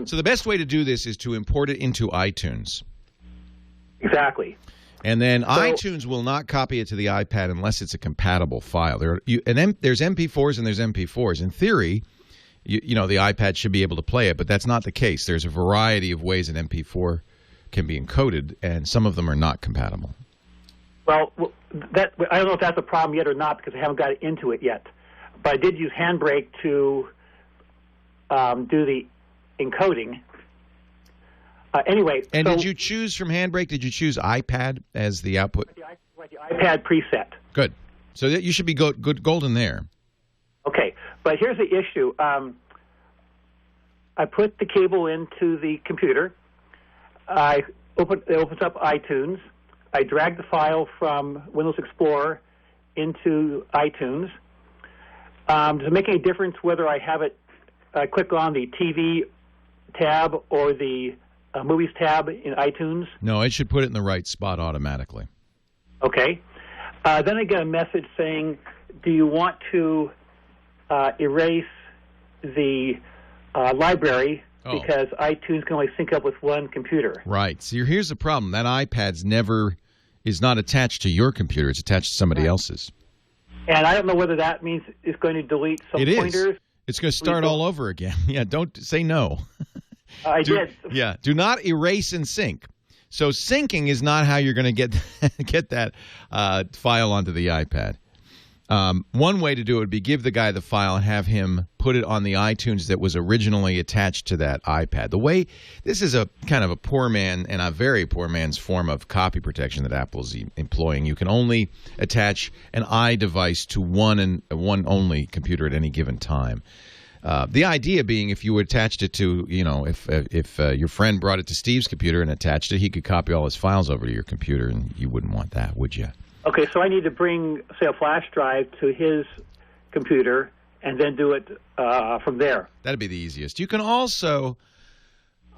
So the best way to do this is to import it into iTunes. Exactly. And then iTunes will not copy it to the iPad unless it's a compatible file. There's MP4s and there's MP4s. In theory, you know, the iPad should be able to play it, but that's not the case. There's a variety of ways an MP4 can be encoded, and some of them are not compatible. Well, I don't know if that's a problem yet or not because I haven't got into it yet. But I did use Handbrake to do the encoding. Anyway. And did you choose from Handbrake, did you choose iPad as the output? The iPad preset. Good. So you should be golden there. Okay. But here's the issue. I put the cable into the computer. It opens up iTunes. I drag the file from Windows Explorer into iTunes. Does it make any difference whether I have it click on the TV tab or the Movies tab in iTunes? No, it should put it in the right spot automatically. Okay. Then I get a message saying, do you want to erase the library because iTunes can only sync up with one computer? Right. So here's the problem. That iPad's is not attached to your computer. It's attached to somebody else's. And I don't know whether that means it's going to delete some pointers. It's going to start all over again. Yeah, don't say no. I did. Yeah, do not erase and sync. So syncing is not how you're going to get that file onto the iPad. One way to do it would be give the guy the file and have him put it on the iTunes that was originally attached to that iPad. This is a kind of a poor man and a very poor man's form of copy protection that Apple's employing. You can only attach an iDevice to one only computer at any given time. The idea being, if you attached it to, if your friend brought it to Steve's computer and attached it, he could copy all his files over to your computer, and you wouldn't want that, would you? Okay, so I need to bring, say, a flash drive to his computer and then do it from there. That'd be the easiest. You can also,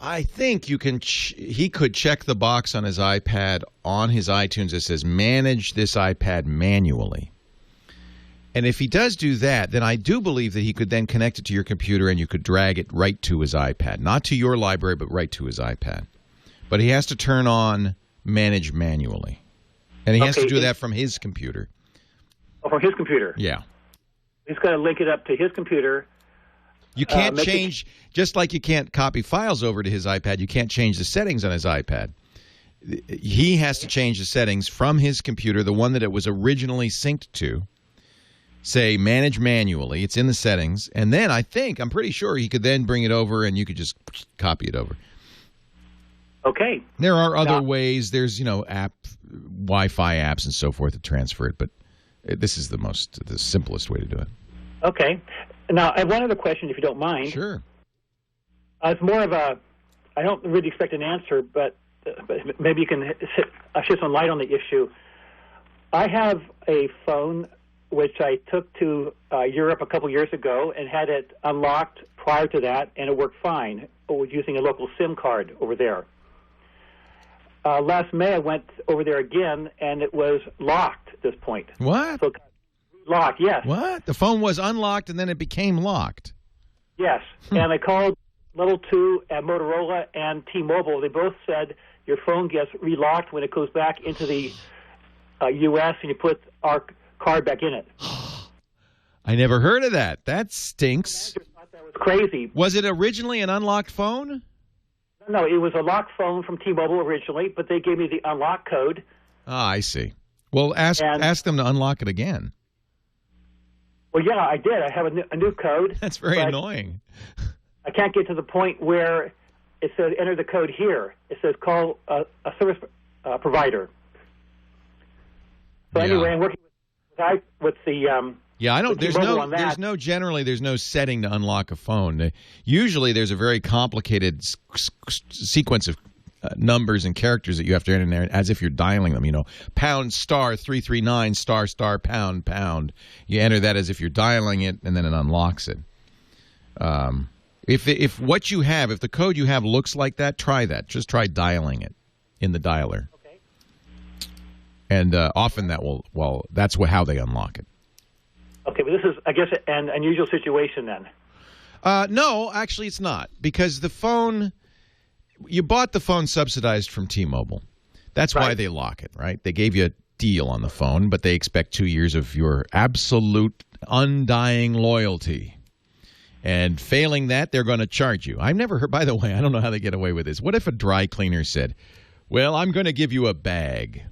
I think he could check the box on his iPad on his iTunes that says, manage this iPad manually. And if he does do that, then I do believe that he could then connect it to your computer and you could drag it right to his iPad. Not to your library, but right to his iPad. But he has to turn on manage manually. And he has to do that from his computer. Oh, from his computer? Yeah. He's got to link it up to his computer. You can't change, just like you can't copy files over to his iPad, you can't change the settings on his iPad. He has to change the settings from his computer, the one that it was originally synced to. Say, manage manually. It's in the settings. And then I'm pretty sure he could then bring it over and you could just copy it over. Okay. There are other ways. There's, Wi-Fi apps and so forth to transfer it, but this is the simplest way to do it. Okay. Now, I have one other question, if you don't mind. Sure. It's more of I don't really expect an answer, but maybe you can shed some light on the issue. I have a phone which I took to Europe a couple years ago and had it unlocked prior to that, and it worked fine. I was using a local SIM card over there. Last May, I went over there again, and it was locked at this point. What? So, locked, yes. What? The phone was unlocked, and then it became locked? Yes. And I called Level 2 at Motorola and T-Mobile. They both said your phone gets relocked when it goes back into the U.S., and you put our card back in it. I never heard of that. That stinks. I thought that was crazy. Was it originally an unlocked phone? No, it was a locked phone from T-Mobile originally, but they gave me the unlock code. Ah, I see. Well, ask them to unlock it again. Well, yeah, I did. I have a new code. That's very annoying. I can't get to the point where it says enter the code here. It says call a service provider. So anyway, I'm working with the yeah, I don't. There's no setting to unlock a phone. Usually, there's a very complicated sequence of numbers and characters that you have to enter in there, as if you're dialing them. #*339 *** pound. You enter that as if you're dialing it, and then it unlocks it. If the code you have looks like that, try that. Just try dialing it. in the dialer. Okay. And often that's how they unlock it. Okay, but this is, I guess, an unusual situation then. No, actually it's not. Because you bought the phone subsidized from T-Mobile. That's why they lock it, right? They gave you a deal on the phone, but they expect 2 years of your absolute undying loyalty. And failing that, they're going to charge you. I've never heard, by the way, I don't know how they get away with this. What if a dry cleaner said, well, I'm going to give you a bag,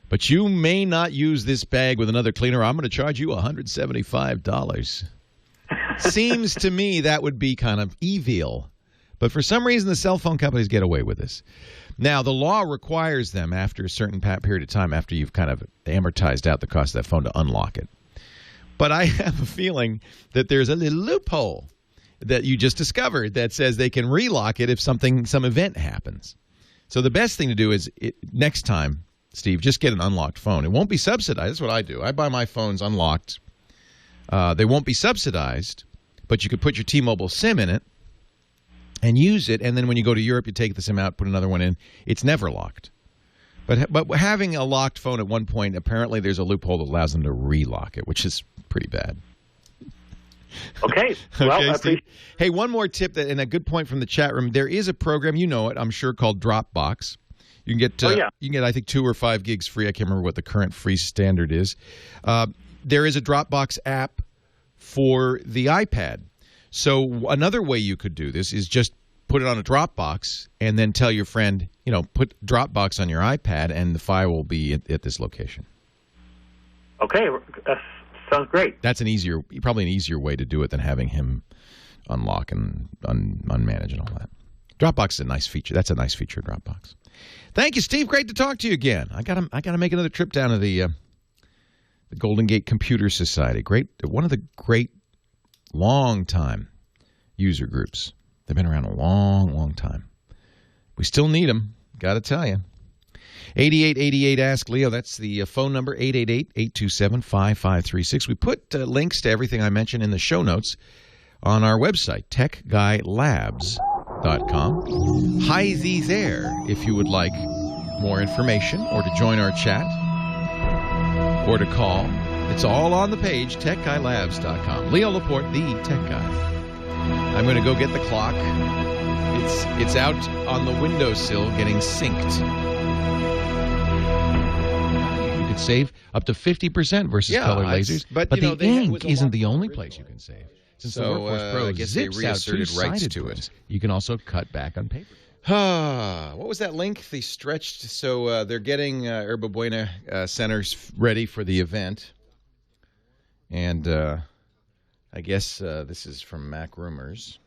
but you may not use this bag with another cleaner. I'm going to charge you $175. Seems to me that would be kind of evil. But for some reason, the cell phone companies get away with this. Now, the law requires them after a certain period of time, after you've kind of amortized out the cost of that phone, to unlock it. But I have a feeling that there's a little loophole that you just discovered that says they can relock it if some event happens. So the best thing to do is next time, Steve, just get an unlocked phone. It won't be subsidized. That's what I do. I buy my phones unlocked. They won't be subsidized, but you could put your T-Mobile SIM in it and use it, and then when you go to Europe, you take the SIM out, put another one in. It's never locked. But having a locked phone at one point, apparently there's a loophole that allows them to relock it, which is pretty bad. Okay. Well, Steve. Hey, one more tip, and a good point from the chat room. There is a program, you know it, I'm sure, called Dropbox. You can get, you can get, I think, 2 or 5 gigs free. I can't remember what the current free standard is. There is a Dropbox app for the iPad. So another way you could do this is just put it on a Dropbox and then tell your friend, put Dropbox on your iPad and the file will be at this location. Okay, that sounds great. That's probably an easier way to do it than having him unlock and unmanage and all that. Dropbox is a nice feature. That's a nice feature of Dropbox. Thank you, Steve. Great to talk to you again. I gotta make another trip down to the Golden Gate Computer Society. One of the great long-time user groups. They've been around a long, long time. We still need them, got to tell you. 8888 Ask Leo, that's the phone number, 888-827-5536. We put links to everything I mentioned in the show notes on our website, techguylabs.com. Hi thee there if you would like more information or to join our chat or to call. It's all on the page, techguylabs.com. Leo Laporte, the Tech Guy. I'm going to go get the clock. It's out on the windowsill getting synced. You could save up to 50% versus color lasers. But the ink isn't the only place you can save. Since the Workforce Pro zips out two-sided to it, you can also cut back on paper. What was that link? They stretched. So they're getting Yerba Buena centers ready for the event. And I guess this is from Mac Rumors.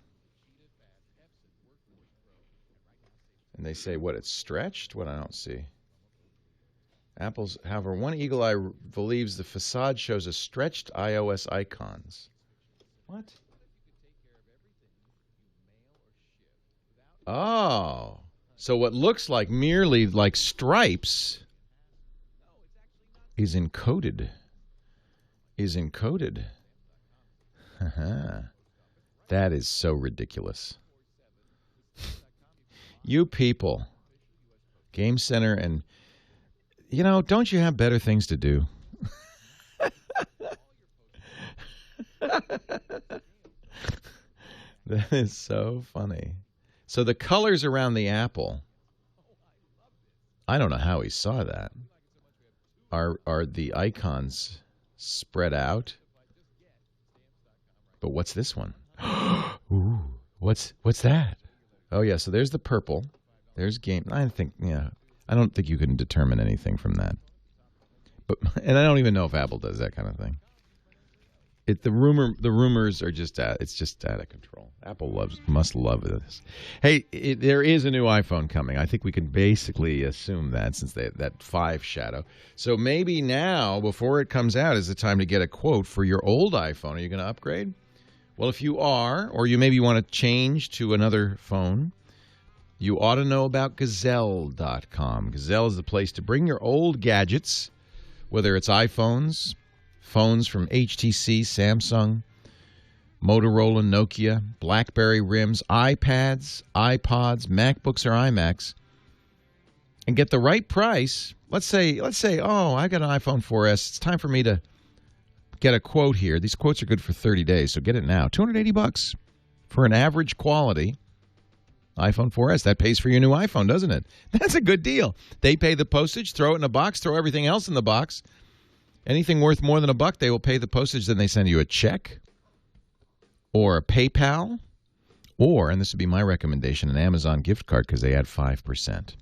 And they say, what, it's stretched? What, I don't see. Apple's, however, one eagle eye believes the facade shows a stretched iOS icons. What? Oh. So what looks like merely like stripes is encoded. That is so ridiculous. You people, Game Center, and don't you have better things to do? That is so funny. So the colors around the apple, I don't know how he saw that. Are the icons spread out? But what's this one? Ooh, what's that? Oh yeah, so there's the purple. There's game. I don't think you can determine anything from that. And I don't even know if Apple does that kind of thing. The rumors are just it's just out of control. Apple must love this. Hey, there is a new iPhone coming. I think we can basically assume that since that 5 shadow. So maybe now, before it comes out, is the time to get a quote for your old iPhone. Are you going to upgrade? Well, if you are, or you maybe want to change to another phone, you ought to know about Gazelle.com. Gazelle is the place to bring your old gadgets, whether it's iPhones, phones from HTC, Samsung, Motorola, Nokia, BlackBerry rims, iPads, iPods, MacBooks, or iMacs. and get the right price. Let's say, oh, I got an iPhone 4S. It's time for me to get a quote here. These quotes are good for 30 days, so get it now. $280 for an average quality iPhone 4S. That pays for your new iPhone, doesn't it? That's a good deal. They pay the postage, throw it in a box, throw everything else in the box. Anything worth more than $1, they will pay the postage. Then they send you a check or a PayPal or, and this would be my recommendation, an Amazon gift card because they add 5%.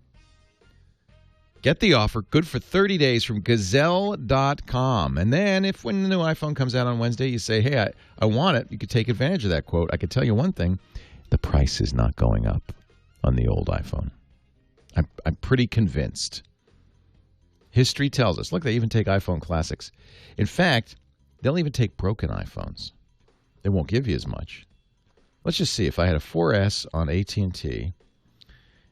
Get the offer, good for 30 days from Gazelle.com. And then if when the new iPhone comes out on Wednesday, you say, hey, I want it, you could take advantage of that quote. I could tell you one thing, the price is not going up on the old iPhone. I'm pretty convinced. History tells us. Look, they even take iPhone classics. In fact, they'll even take broken iPhones. They won't give you as much. Let's just see. If I had a 4S on AT&T,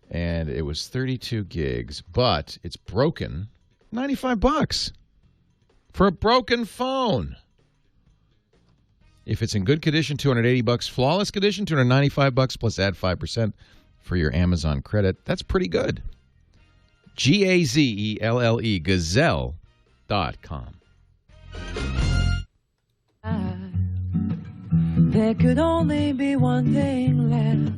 and it was 32 gigs, but it's broken, $95 for a broken phone. If it's in good condition, $280. Flawless condition, $295 plus add 5% for your Amazon credit. That's pretty good. Gazelle, Gazelle.com. There could only be one thing left.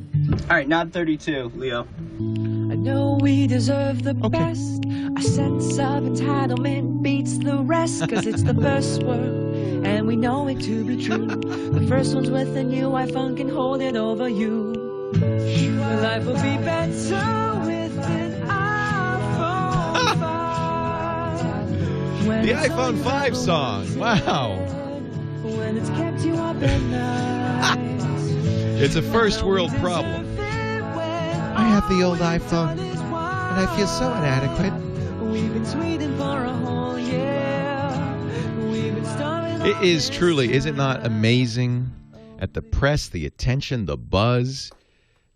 All right, not 32, Leo. I know we deserve the best. Our sense of entitlement beats the rest, cause it's the first word, and we know it to be true. The first one's with a new iPhone can hold it over you. Life will be better with an iPhone 5. The iPhone 5 song. Wow. When it's kept you up at night. It's a first world problem. I have the old iPhone, and I feel so inadequate. We've been tweeting for a whole year. We've been starving. It is truly, is it not amazing at the press, the attention, the buzz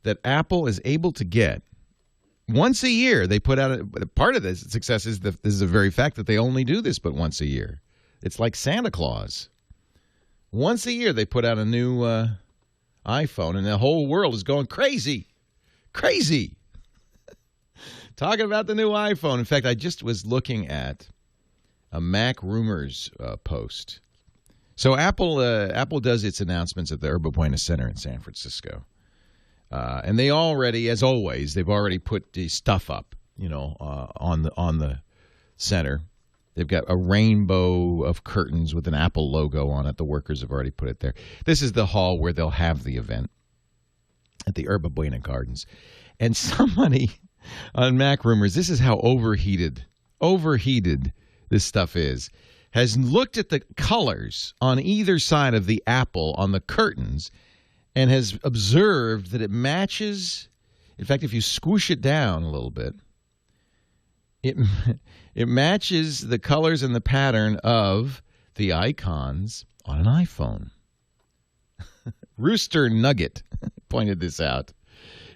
that Apple is able to get? Once a year, they put out part of this success is the very fact that they only do this but once a year. It's like Santa Claus. Once a year, they put out a new iPhone, and the whole world is going crazy. Crazy. Talking about the new iPhone. In fact, I just was looking at a Mac Rumors post. So Apple does its announcements at the Yerba Buena Center in San Francisco. And they already, as always, they've already put the stuff up, on the center. They've got a rainbow of curtains with an Apple logo on it. The workers have already put it there. This is the hall where they'll have the event at the Yerba Buena Gardens. And somebody on Mac Rumors, this is how overheated this stuff is, has looked at the colors on either side of the apple on the curtains and has observed that it matches. In fact, if you squish it down a little bit, it matches the colors and the pattern of the icons on an iPhone. Rooster Nugget pointed this out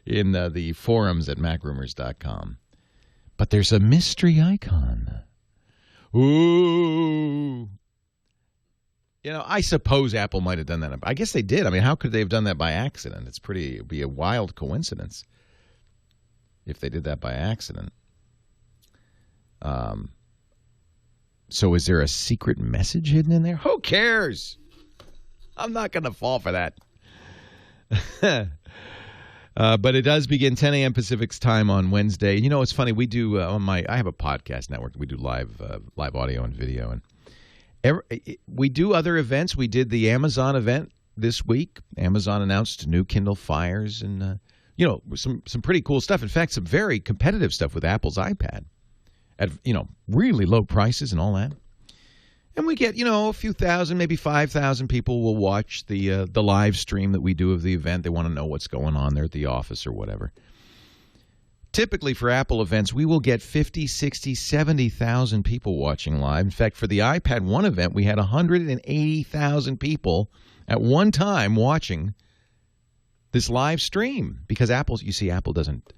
in the forums at macrumors.com. But there's a mystery icon. Ooh. I suppose Apple might have done that. I guess they did. I mean, how could they have done that by accident? It'd be a wild coincidence if they did that by accident. So is there a secret message hidden in there? Who cares? I'm not going to fall for that. But it does begin 10 a.m. Pacific time on Wednesday. It's funny. We do I have a podcast network. We do live audio and video, and we do other events. We did the Amazon event this week. Amazon announced new Kindle Fires and some pretty cool stuff. In fact, some very competitive stuff with Apple's iPad at really low prices and all that. And we get, a few thousand, maybe 5,000 people will watch the live stream that we do of the event. They want to know what's going on there at the office or whatever. Typically for Apple events, we will get 50, 60, 70,000 people watching live. In fact, for the iPad 1 event, we had 180,000 people at one time watching this live stream because Apple doesn't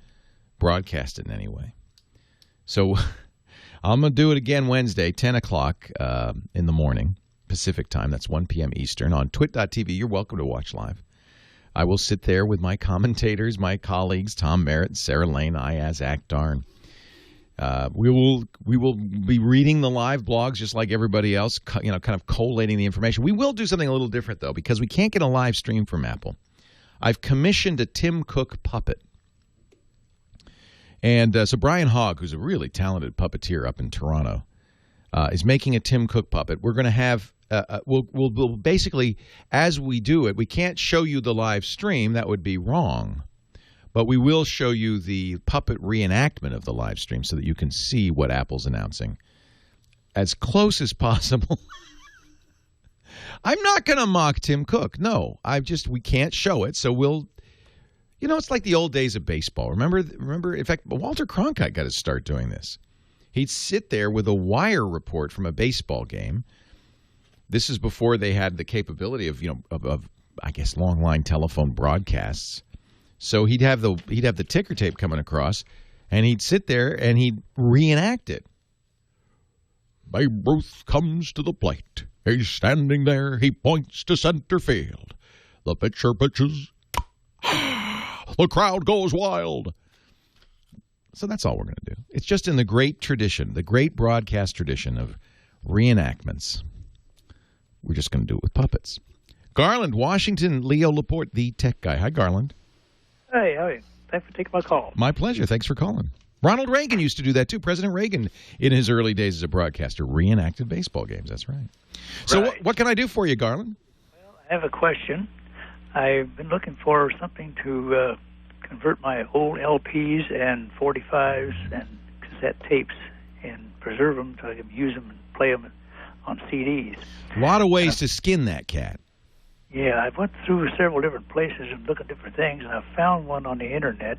broadcast it in any way. So I'm going to do it again Wednesday, 10 o'clock in the morning, Pacific time. That's 1 p.m. Eastern on twit.tv. You're welcome to watch live. I will sit there with my commentators, my colleagues, Tom Merritt, Sarah Lane, Ayaz Akhtar. We will be reading the live blogs just like everybody else, kind of collating the information. We will do something a little different, though, because we can't get a live stream from Apple. I've commissioned a Tim Cook puppet. And so Brian Hogg, who's a really talented puppeteer up in Toronto, is making a Tim Cook puppet. We're going to have we'll basically, as we do it, we can't show you the live stream. That would be wrong. But we will show you the puppet reenactment of the live stream so that you can see what Apple's announcing as close as possible. I'm not going to mock Tim Cook. No, we can't show it. So we'll, it's like the old days of baseball. Remember, in fact, Walter Cronkite got to start doing this. He'd sit there with a wire report from a baseball game. This is before they had the capability of I guess, long line telephone broadcasts. So he'd have the ticker tape coming across, and he'd sit there and he'd reenact it. Babe Ruth comes to the plate. He's standing there. He points to center field. The pitcher pitches. The crowd goes wild. So that's all we're going to do. It's just in the great tradition, the great broadcast tradition of reenactments. We're just going to do it with puppets. Garland, Washington, Leo Laporte, the tech guy. Hi, Garland. Hey, how are you? Thanks for taking my call. My pleasure. Thanks for calling. Ronald Reagan used to do that, too. President Reagan, in his early days as a broadcaster, reenacted baseball games. That's right. So what can I do for you, Garland? Well, I have a question. I've been looking for something to convert my old LPs and 45s and cassette tapes and preserve them so I can use them and play them on CDs. A lot of ways to skin that cat. Yeah, I went through several different places and looked at different things, and I found one on the internet,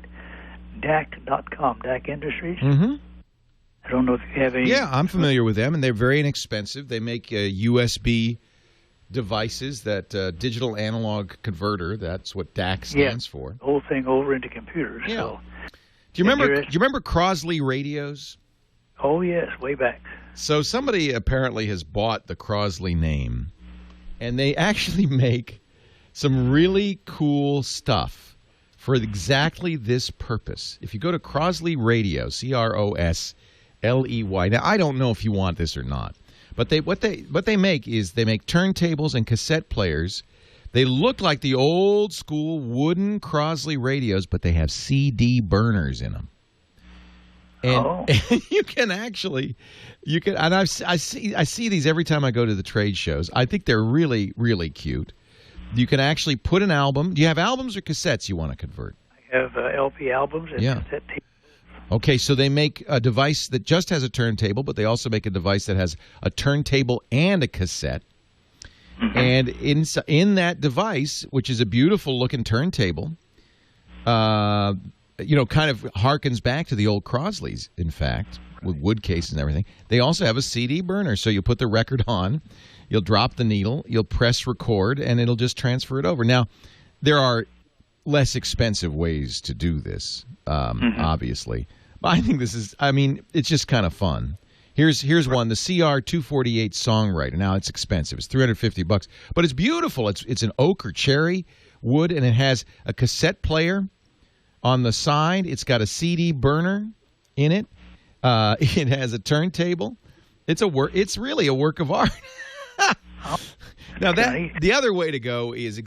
DAC.com, DAC Industries. Mm-hmm. I don't know if you have any. Yeah, I'm familiar with them, and they're very inexpensive. They make USB devices, that digital analog converter. That's what DAC stands for. The whole thing over into computers. Yeah. So. Do you remember Crosley radios? Oh, yes, way back. So somebody apparently has bought the Crosley name, and they actually make some really cool stuff for exactly this purpose. If you go to Crosley Radio, Crosley. Now, I don't know if you want this or not, but what they make is they make turntables and cassette players. They look like the old school wooden Crosley radios, but they have CD burners in them. And, and you can and I see these every time I go to the trade shows. I think they're really, really cute. You can actually put an album. Do you have albums or cassettes you want to convert? I have LP albums and cassette tapes. Okay, so they make a device that just has a turntable, but they also make a device that has a turntable and a cassette. Mm-hmm. And in that device, which is a beautiful looking turntable, kind of harkens back to the old Crosleys, in fact, with wood cases and everything. They also have a CD burner, so you put the record on, you'll drop the needle, you'll press record, and it'll just transfer it over. Now, there are less expensive ways to do this, obviously. But I think it's just kind of fun. Here's one, the CR248 Songwriter. Now, it's expensive. It's $350, but it's beautiful. It's an oak or cherry wood, and it has a cassette player on the side. It's got a CD burner in it. It has a turntable. It's really a work of art. Now, the other way to go is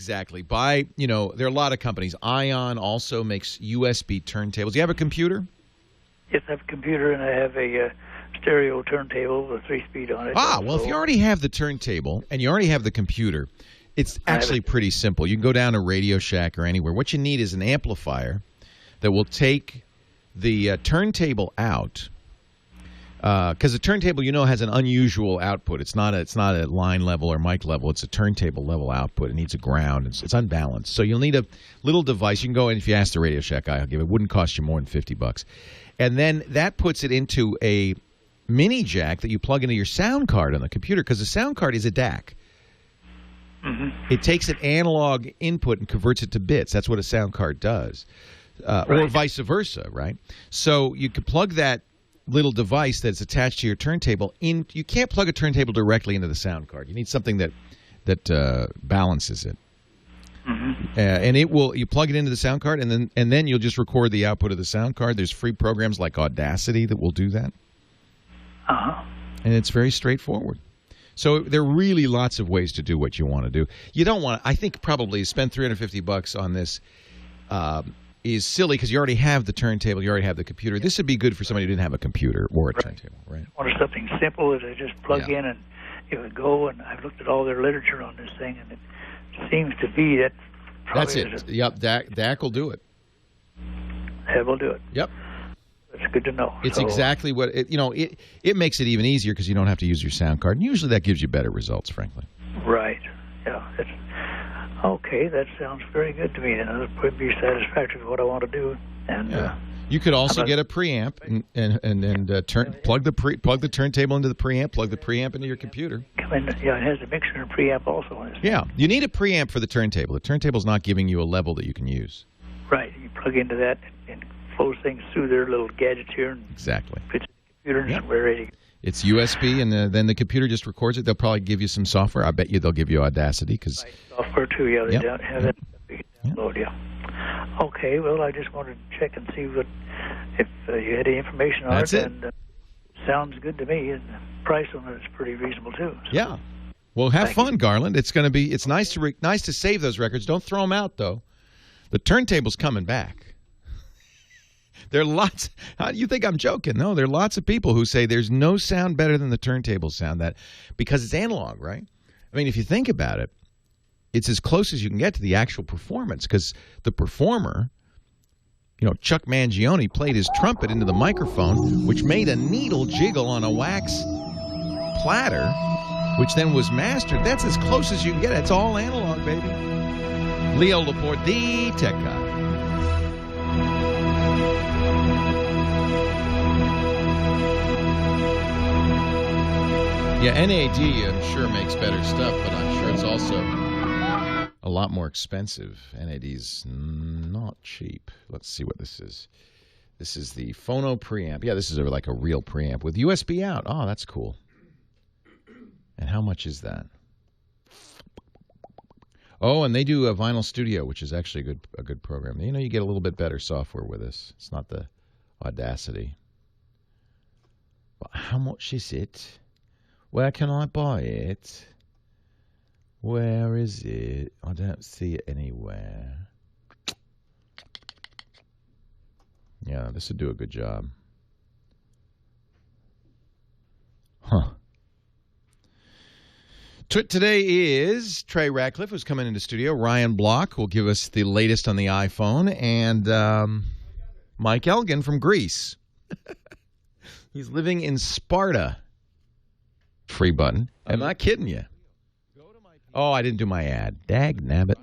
buy, there are a lot of companies. Ion also makes USB turntables. Do you have a computer? Yes, I have a computer, and I have a stereo turntable with 3-speed on it. Well, if you already have the turntable and you already have the computer, it's actually pretty simple. You can go down to Radio Shack or anywhere. What you need is an amplifier that will take the turntable out, because the turntable, has an unusual output. It's not a line level or mic level. It's a turntable level output. It needs a ground. It's unbalanced. So you'll need a little device. You can go in, if you ask the Radio Shack guy, it wouldn't cost you more than $50. And then that puts it into a mini jack that you plug into your sound card on the computer, because the sound card is a DAC. Mm-hmm. It takes an analog input and converts it to bits. That's what a sound card does. Or vice versa, right? So you could plug that little device that's attached to your turntable in. You can't plug a turntable directly into the sound card. You need something that balances it. And you plug it into the sound card, and then you'll just record the output of the sound card. There's free programs like Audacity that will do that. And it's very straightforward. So there are really lots of ways to do what you want to do. You don't want to, I think probably spend $350 on this is silly because you already have the turntable, you already have the computer. This would be good for somebody who didn't have a computer or a turntable, right? I wanted something simple that I just plug in and it would go, and I've looked at all their literature on this thing, and it seems to be that that's it. Yep, DAC will do it. That will do it. Yep. That's good to know. It's exactly what it makes it even easier because you don't have to use your sound card. And usually that gives you better results, frankly. Right. Yeah. Okay, that sounds very good to me. That'll be satisfactory for what I want to do. And you could also get a preamp and plug the turntable into the preamp, plug the preamp into your computer. It has a mixer and preamp also. Yeah, you need a preamp for the turntable. The turntable's not giving you a level that you can use. Right. You plug into that and flows things through their little gadgets here. And exactly. Fits the computer and we're ready. It's USB, and then the computer just records it. They'll probably give you some software. I bet you they'll give you Audacity. Software, too, yeah. They don't have that. Download, Okay, well, I just wanted to check and see if you had any information on That's it. And sounds good to me, and the price on it is pretty reasonable, too. So. Yeah. Well, have fun, Garland. It's going to be. It's nice to save those records. Don't throw them out, though. The turntable's coming back. There are lots. You think I'm joking? No, there are lots of people who say there's no sound better than the turntable sound because it's analog, right? I mean, if you think about it, it's as close as you can get to the actual performance because the performer, Chuck Mangione played his trumpet into the microphone, which made a needle jiggle on a wax platter, which then was mastered. That's as close as you can get. It's all analog, baby. Leo Laporte, the tech guy. Yeah, NAD, I'm sure, makes better stuff, but I'm sure it's also a lot more expensive. NAD's not cheap. Let's see what this is. This is the Phono preamp. Yeah, this is like a real preamp with USB out. Oh, that's cool. And how much is that? Oh, and they do a Vinyl Studio, which is actually a good program. You get a little bit better software with this. It's not the Audacity. But how much is it? Where can I buy it? Where is it? I don't see it anywhere. Yeah, this would do a good job. Huh. Today is Trey Ratcliffe, who's coming into studio. Ryan Block will give us the latest on the iPhone. And Mike Elgin from Greece. He's living in Sparta. Free button. I'm not kidding you. Oh, I didn't do my ad. Dag nabbit.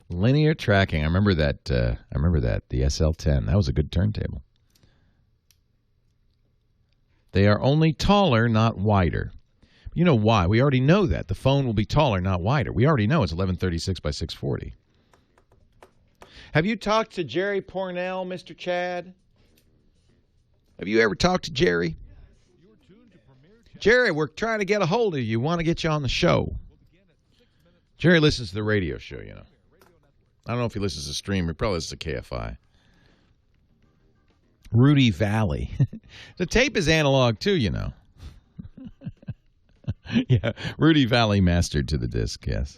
Linear tracking. I remember that. The SL10. That was a good turntable. They are only taller, not wider. You know why? We already know that. The phone will be taller, not wider. We already know it's 1136 by 640. Have you talked to Jerry Pornell, Mr. Chad? Have you ever talked to Jerry? Jerry, we're trying to get a hold of you. Want to get you on the show. Jerry listens to the radio show, I don't know if he listens to stream. He probably listens to KFI. Rudy Valley. The tape is analog, too, Yeah, Rudy Valley mastered to the disc, yes.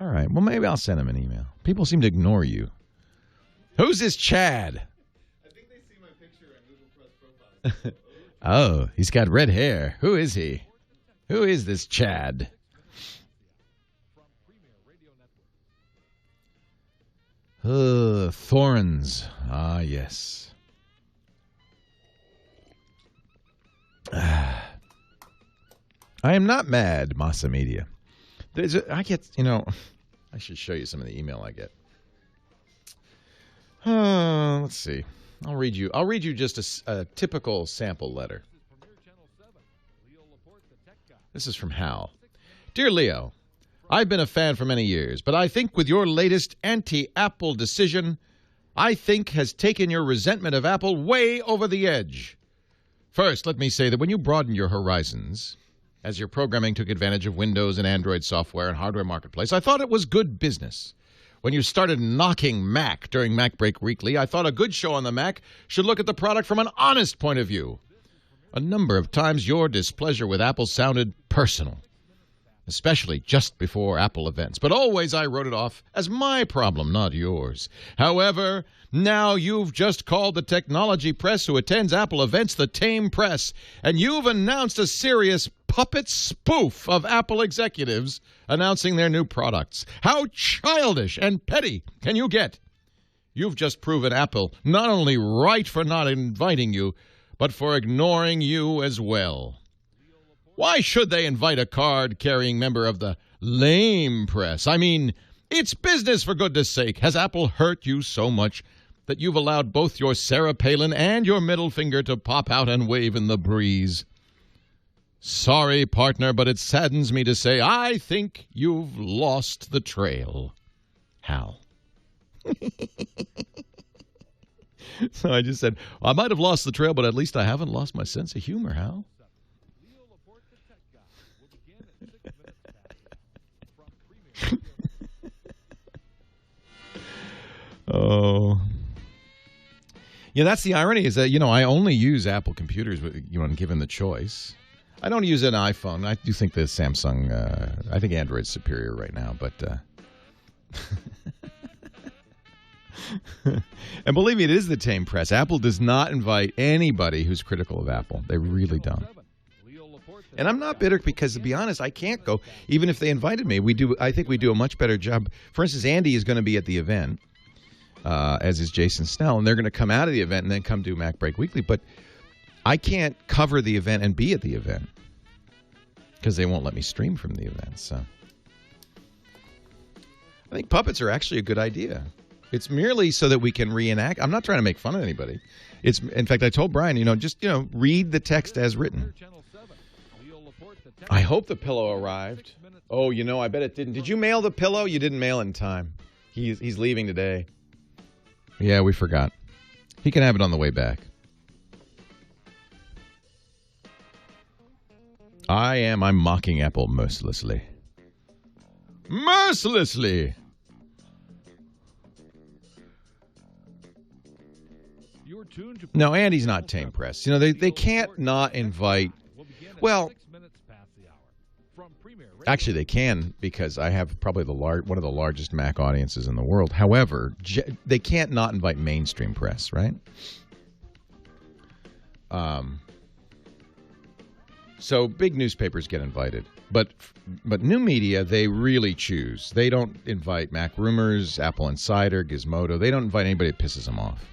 All right, well, maybe I'll send him an email. People seem to ignore you. Who's this Chad? I think they see my picture on Google Plus profile. Oh, he's got red hair. Who is he? Who is this Chad? Thorns. Ah, yes. I am not mad, Massa Media. I should show you some of the email I get. Let's see. I'll read you just a typical sample letter. This is from Hal. Dear Leo, I've been a fan for many years, but I think with your latest anti-Apple decision, I think has taken your resentment of Apple way over the edge. First, let me say that when you broaden your horizons, as your programming took advantage of Windows and Android software and hardware marketplace. I thought it was good business. When you started knocking Mac during Mac Break Weekly, I thought a good show on the Mac should look at the product from an honest point of view. A number of times your displeasure with Apple sounded personal, especially just before Apple events. But always I wrote it off as my problem, not yours. However, now you've just called the technology press who attends Apple events the tame press, and you've announced a serious puppet spoof of Apple executives announcing their new products. How childish and petty can you get? You've just proven Apple not only right for not inviting you, but for ignoring you as well. Why should they invite a card-carrying member of the lame press? I mean, it's business, for goodness sake. Has Apple hurt you so much that you've allowed both your Sarah Palin and your middle finger to pop out and wave in the breeze? Sorry, partner, but it saddens me to say I think you've lost the trail. Hal. So I just said, I might have lost the trail, but at least I haven't lost my sense of humor, Hal. Oh. Yeah, that's the irony is that, I only use Apple computers, when given the choice. I don't use an iPhone. I do think the Samsung, I think Android's superior right now, but... And believe me, it is the tame press. Apple does not invite anybody who's critical of Apple. They really don't. And I'm not bitter because, to be honest, I can't go. Even if they invited me, I think we do a much better job. For instance, Andy is going to be at the event, as is Jason Snell, and they're going to come out of the event and then come do Mac Break Weekly. But I can't cover the event and be at the event because they won't let me stream from the event. So I think puppets are actually a good idea. It's merely so that we can reenact. I'm not trying to make fun of anybody. In fact, I told Brian, just read the text as written. I hope the pillow arrived. Oh, I bet it didn't. Did you mail the pillow? You didn't mail it in time. He's leaving today. Yeah, we forgot. He can have it on the way back. I'm mocking Apple mercilessly. Mercilessly! No, Andy's not tame press. They can't not invite... Well, actually they can because I have probably one of the largest Mac audiences in the world. However, they can't not invite mainstream press, right? So big newspapers get invited. But new media, they really choose. They don't invite Mac Rumors, Apple Insider, Gizmodo. They don't invite anybody that pisses them off.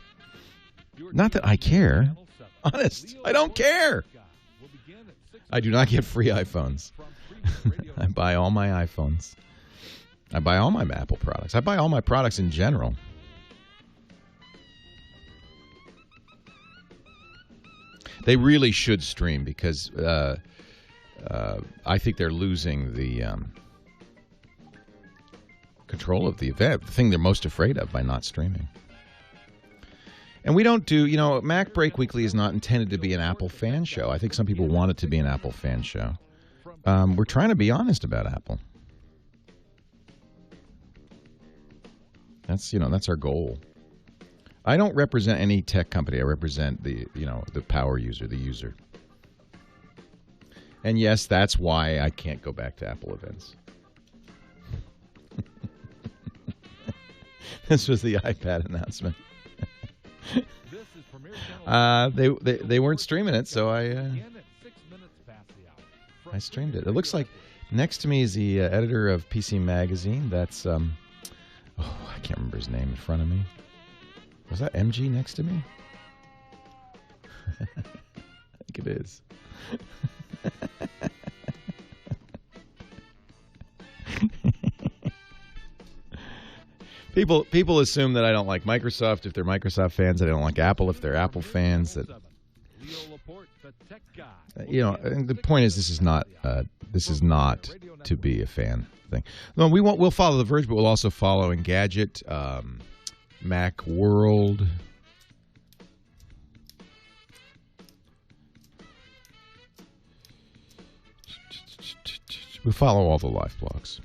Not that I care. Honest, I don't care. I do not get free iPhones. I buy all my iPhones. I buy all my Apple products. I buy all my products in general. They really should stream because I think they're losing the control of the event, the thing they're most afraid of by not streaming. And we don't do, Mac Break Weekly is not intended to be an Apple fan show. I think some people want it to be an Apple fan show. We're trying to be honest about Apple. That's our goal. I don't represent any tech company. I represent the power user, the user. And yes, that's why I can't go back to Apple events. This was the iPad announcement. They weren't streaming it, so I streamed it. It looks like next to me is the editor of PC Magazine. That's I can't remember his name in front of me. Was that MG next to me? I think it is. People assume that I don't like Microsoft if they're Microsoft fans, that I don't like Apple if they're Apple fans. That and the point is, this is not to be a fan thing. No, we'll follow The Verge, but we'll also follow Engadget, Mac World. We follow all the live blogs.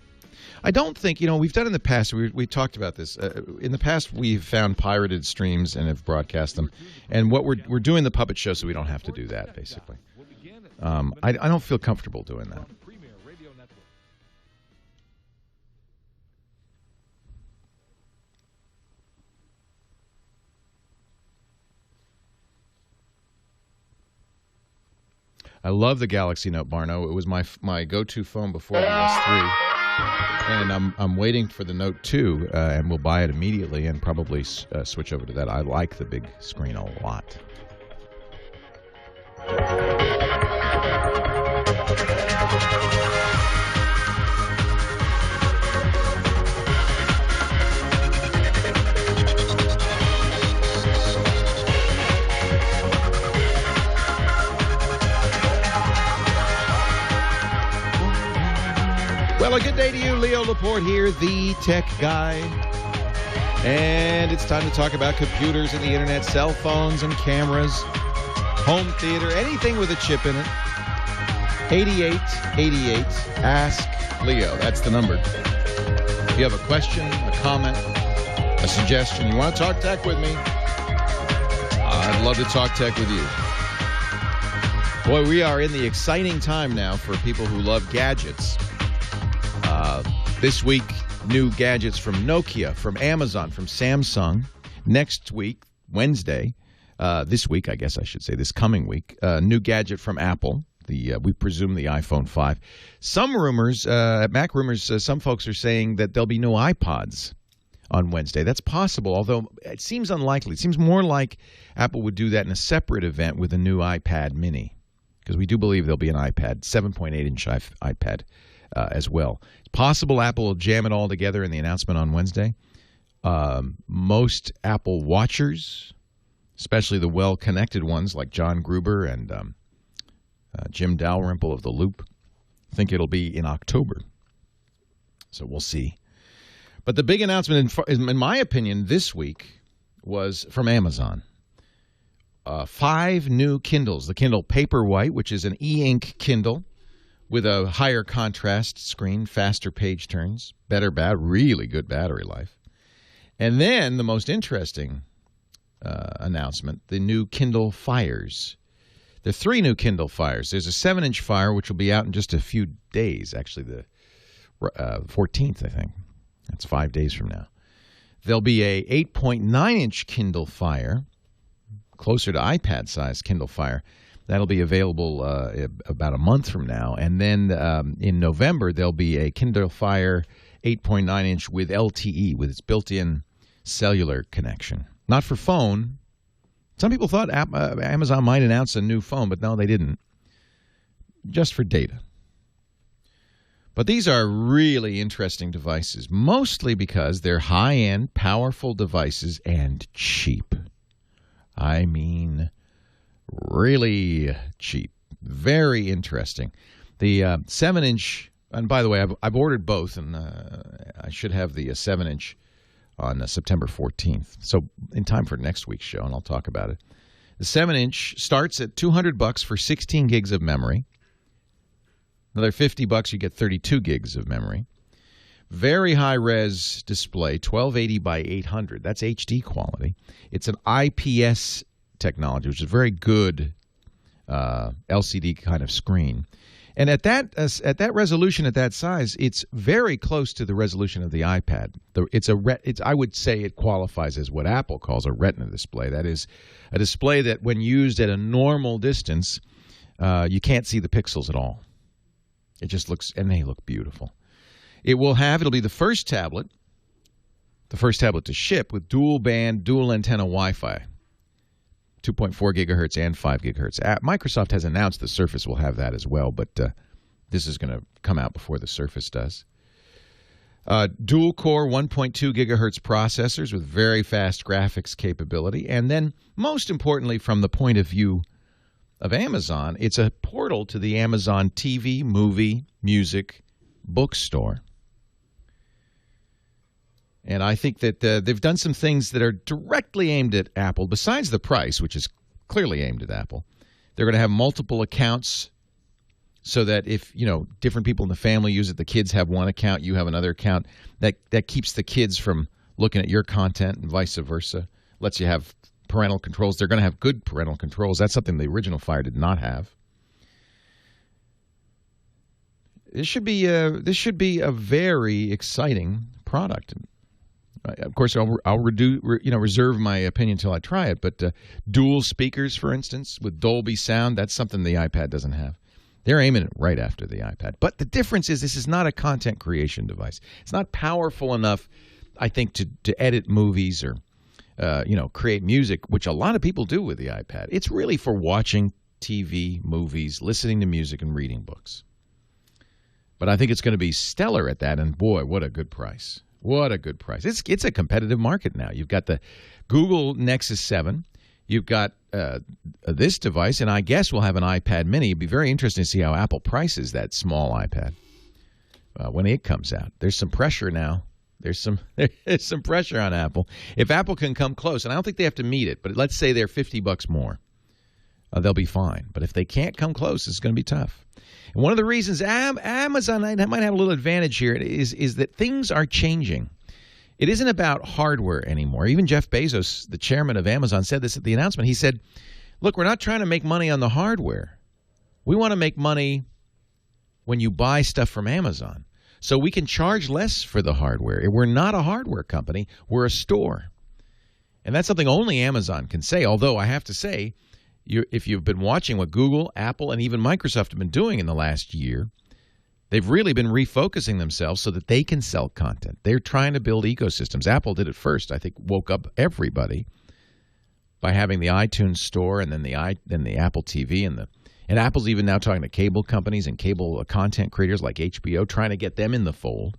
I don't think, we've done in the past, we talked about this. In the past, we've found pirated streams and have broadcast them. And what we're doing the puppet show so we don't have to do that, basically. I don't feel comfortable doing that. I love the Galaxy Note, Barno. It was my go-to phone before the S3, and I'm waiting for the Note 2, and we'll buy it immediately and probably switch over to that. I like the big screen a lot. Well, a good day to you. Leo Laporte here, the tech guy. And it's time to talk about computers and the internet, cell phones and cameras, home theater, anything with a chip in it. 8888, Ask Leo. That's the number. If you have a question, a comment, a suggestion, you want to talk tech with me, I'd love to talk tech with you. Boy, we are in the exciting time now for people who love gadgets. This week, new gadgets from Nokia, from Amazon, from Samsung. Next week, Wednesday, this week, I guess I should say, this coming week, new gadget from Apple. We presume the iPhone 5. Some rumors, at Mac Rumors, some folks are saying that there'll be no iPods on Wednesday. That's possible, although it seems unlikely. It seems more like Apple would do that in a separate event with a new iPad mini, because we do believe there'll be an iPad, 7.8-inch iPad as well. It's possible Apple will jam it all together in the announcement on Wednesday. Most Apple watchers, especially the well-connected ones like John Gruber and Jim Dalrymple of The Loop, think it'll be in October. So we'll see. But the big announcement, in my opinion, this week was from Amazon. 5 new Kindles. The Kindle Paperwhite, which is an e-ink Kindle with a higher contrast screen, faster page turns, really good battery life. And then the most interesting announcement, the new Kindle Fires. There are 3 new Kindle Fires. There's a 7-inch Fire, which will be out in just a few days, actually the 14th, I think. That's 5 days from now. There'll be a 8.9-inch Kindle Fire, closer to iPad-sized Kindle Fire. That'll be available about a month from now. And then in November, there'll be a Kindle Fire 8.9-inch with LTE, with its built-in cellular connection. Not for phone. Some people thought Amazon might announce a new phone, but no, they didn't. Just for data. But these are really interesting devices, mostly because they're high-end, powerful devices and cheap. I mean, really cheap. Very interesting. The 7-inch, and by the way, I've ordered both, and I should have the 7-inch on September 14th. So in time for next week's show, and I'll talk about it. The 7-inch starts at $200 for 16 gigs of memory. Another $50, you get 32 gigs of memory. Very high-res display, 1280 by 800. That's HD quality. It's an IPS technology, which is a very good LCD kind of screen. And at that resolution, at that size, it's very close to the resolution of the iPad. I would say it qualifies as what Apple calls a Retina display. That is a display that, when used at a normal distance, you can't see the pixels at all. It just looks, and they look beautiful. It'll be the first tablet to ship with dual band, dual antenna Wi-Fi, 2.4 gigahertz and 5 gigahertz. Microsoft has announced the Surface will have that as well, but this is going to come out before the Surface does. Dual core 1.2 gigahertz processors with very fast graphics capability. And then, most importantly, from the point of view of Amazon, it's a portal to the Amazon TV, movie, music, bookstore. And I think that they've done some things that are directly aimed at Apple, besides the price, which is clearly aimed at Apple. They're going to have multiple accounts so that if, different people in the family use it, the kids have one account, you have another account, that keeps the kids from looking at your content and vice versa. Lets you have parental controls. They're going to have good parental controls. That's something the original Fire did not have. This should be a very exciting product. Of course, I'll reserve my opinion until I try it. But dual speakers, for instance, with Dolby sound, that's something the iPad doesn't have. They're aiming it right after the iPad. But the difference is this is not a content creation device. It's not powerful enough, I think, to edit movies or create music, which a lot of people do with the iPad. It's really for watching TV, movies, listening to music, and reading books. But I think it's going to be stellar at that, and boy, what a good price. What a good price. It's a competitive market now. You've got the Google Nexus 7. You've got this device, and I guess we'll have an iPad mini. It'd be very interesting to see how Apple prices that small iPad when it comes out. There's some pressure now. There's some pressure on Apple. If Apple can come close, and I don't think they have to meet it, but let's say they're $50 more, they'll be fine. But if they can't come close, it's going to be tough. And one of the reasons Amazon might have a little advantage here is that things are changing. It isn't about hardware anymore. Even Jeff Bezos, the chairman of Amazon, said this at the announcement. He said, look, we're not trying to make money on the hardware. We want to make money when you buy stuff from Amazon. So we can charge less for the hardware. We're not a hardware company. We're a store. And that's something only Amazon can say, although I have to say, if you've been watching what Google, Apple, and even Microsoft have been doing in the last year, they've really been refocusing themselves so that they can sell content. They're trying to build ecosystems. Apple did it first, I think, woke up everybody by having the iTunes Store and then the Apple TV and Apple's even now talking to cable companies and cable content creators like HBO, trying to get them in the fold.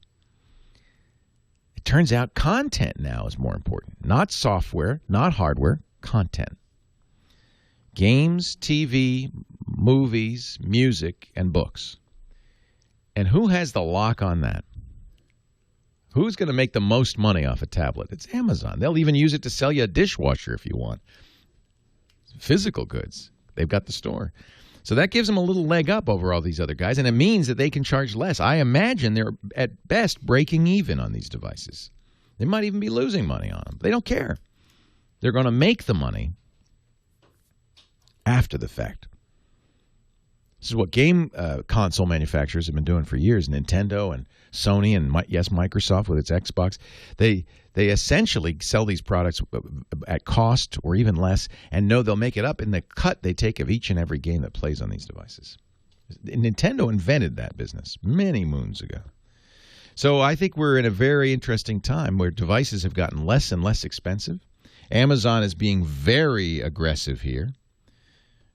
It turns out content now is more important. Not software, not hardware, content. Games, TV, movies, music, and books. And who has the lock on that? Who's going to make the most money off a tablet? It's Amazon. They'll even use it to sell you a dishwasher if you want. Physical goods. They've got the store. So that gives them a little leg up over all these other guys, and it means that they can charge less. I imagine they're, at best, breaking even on these devices. They might even be losing money on them. They don't care. They're going to make the money after the fact. This is what game console manufacturers have been doing for years. Nintendo and Sony and, yes, Microsoft with its Xbox. They essentially sell these products at cost or even less and know they'll make it up in the cut they take of each and every game that plays on these devices. Nintendo invented that business many moons ago. So I think we're in a very interesting time where devices have gotten less and less expensive. Amazon is being very aggressive here.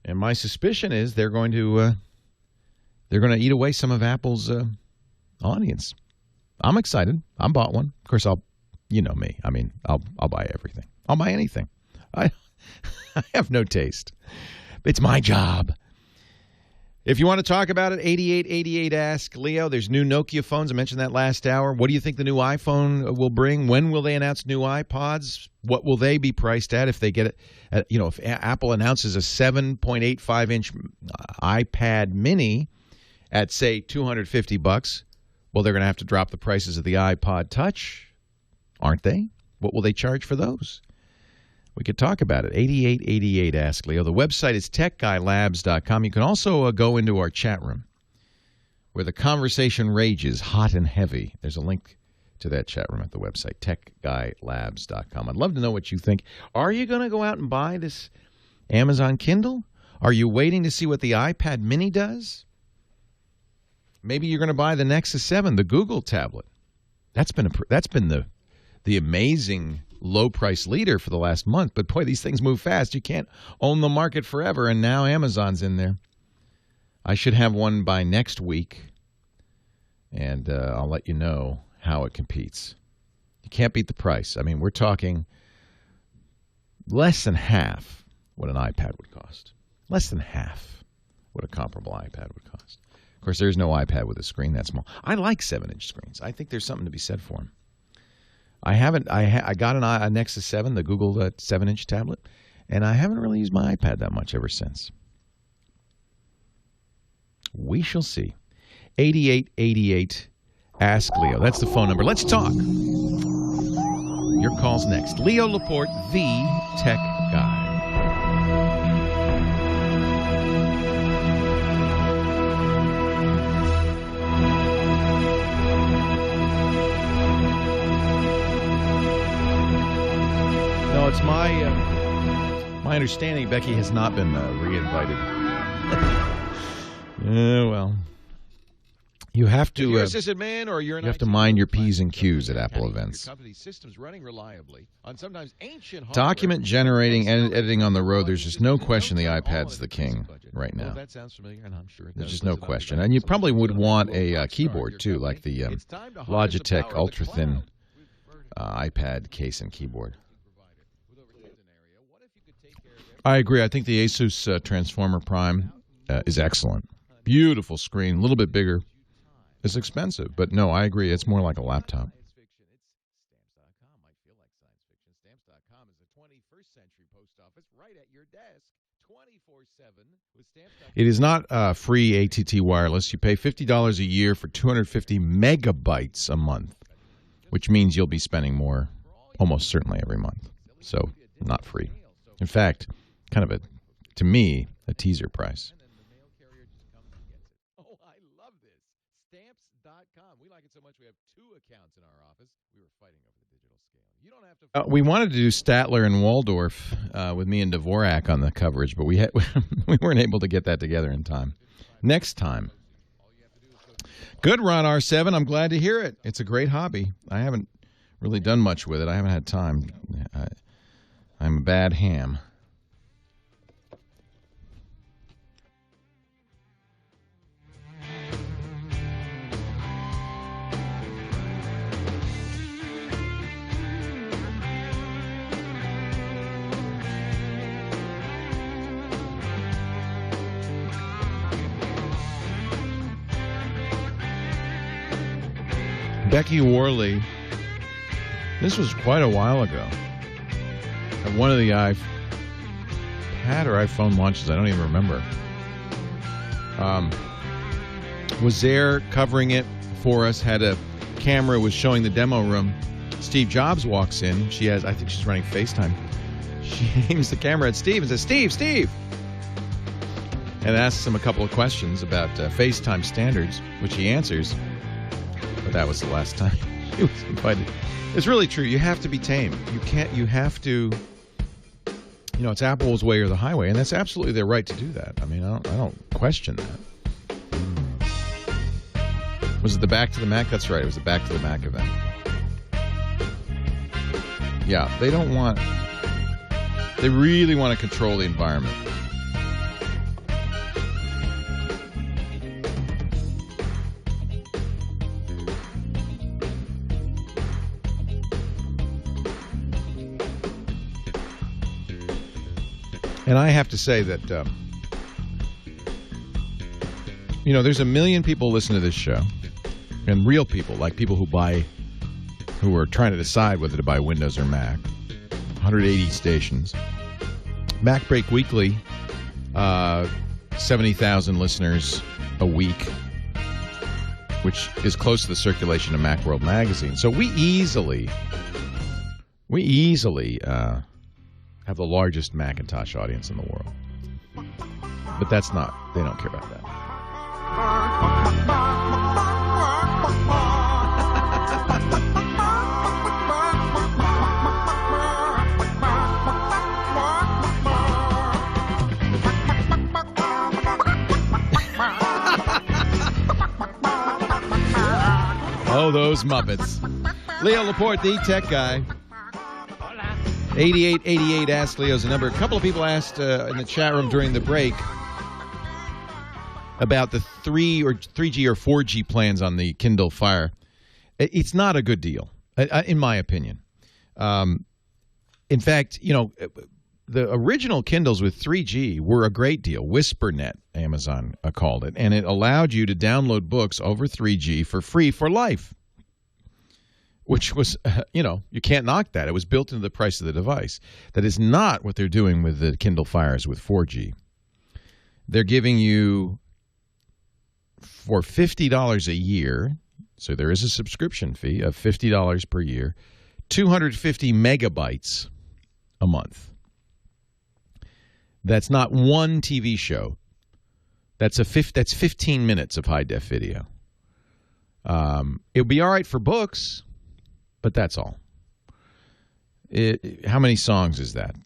And my suspicion is they're going to eat away some of Apple's audience. I'm excited. I bought one. Of course, you know me. I mean, I'll buy everything. I'll buy anything. I have no taste. It's my job. If you want to talk about it, 8888 Ask Leo. There's new Nokia phones. I mentioned that last hour. What do you think the new iPhone will bring? When will they announce new iPods? What will they be priced at if they get it? If Apple announces a 7.85-inch iPad mini at, say, $250, well, they're going to have to drop the prices of the iPod Touch, aren't they? What will they charge for those? We could talk about it. 8888 Ask Leo. The website is techguylabs.com. You can also go into our chat room where the conversation rages hot and heavy. There's a link to that chat room at the website, techguylabs.com. I'd love to know what you think. Are you going to go out and buy this Amazon Kindle? Are you waiting to see what the iPad mini does? Maybe you're going to buy the Nexus 7, the Google tablet. That's been the amazing low-price leader for the last month. But, boy, these things move fast. You can't own the market forever, and now Amazon's in there. I should have one by next week, and I'll let you know how it competes. You can't beat the price. I mean, we're talking less than half what an iPad would cost. Less than half what a comparable iPad would cost. Of course, there's no iPad with a screen that small. I like 7-inch screens. I think there's something to be said for them. I got a Nexus 7, the Google 7-inch tablet, and I haven't really used my iPad that much ever since. We shall see. 8888 Ask Leo. That's the phone number. Let's talk. Your call's next. Leo Laporte, the tech guy. No, it's my understanding Becky has not been re-invited. Well, you have to. You're a sysadmin or you're an you have to mind your P's and Q's at Apple events. Your company's systems running reliably on sometimes ancient hardware. Document generating and editing on the road. There's just no question the iPad's the king right now. Well, that sounds familiar, and I'm sure it does. There's just no question. And you probably would want a keyboard too, like the Logitech ultra thin iPad case and keyboard. I agree. I think the Asus Transformer Prime is excellent. Beautiful screen, a little bit bigger. It's expensive, but no, I agree. It's more like a laptop. It is not free ATT wireless. You pay $50 a year for 250 megabytes a month, which means you'll be spending more almost certainly every month. So not free. In fact, kind of to me, a teaser price. Oh, I love this. Stamps.com. We like it so much we have 2 accounts in our office. We were fighting over the digital scale. You don't have to. We wanted to do Statler and Waldorf with me and Dvorak on the coverage, but we weren't able to get that together in time. Next time. Good run, R7. I'm glad to hear it. It's a great hobby. I haven't really done much with it. I haven't had time. I'm a bad ham. Becky Worley, this was quite a while ago. At one of the iPad or iPhone launches, I don't even remember. Was there covering it for us, had a camera, was showing the demo room. Steve Jobs walks in. I think she's running FaceTime. She aims the camera at Steve and says, Steve! And asks him a couple of questions about FaceTime standards, which he answers. But that was the last time he was invited. It's really true. You have to be tame. You have to, it's Apple's way or the highway, and that's absolutely their right to do that. I mean, I don't question that. Was it the Back to the Mac? That's right. It was the Back to the Mac event. Yeah, they really want to control the environment. And I have to say that, there's 1 million people listen to this show, and real people, like people who are trying to decide whether to buy Windows or Mac. 180 stations. Mac Break Weekly, 70,000 listeners a week, which is close to the circulation of Macworld magazine. So we easily have the largest Macintosh audience in the world. But they don't care about that. Oh, those Muppets. Leo Laporte, the tech guy. 8888 Ask Leo's the number. A couple of people asked in the chat room during the break about the 3G or 4G plans on the Kindle Fire. It's not a good deal, in my opinion. In fact, the original Kindles with 3G were a great deal. WhisperNet, Amazon called it, and it allowed you to download books over 3G for free for life. Which was, you can't knock that. It was built into the price of the device. That is not what they're doing with the Kindle Fires with 4G. They're giving you for $50 a year, so there is a subscription fee of $50 per year, 250 megabytes a month. That's not one TV show. That's 15 minutes of high-def video. It'll be all right for books, but that's all. How many songs is that?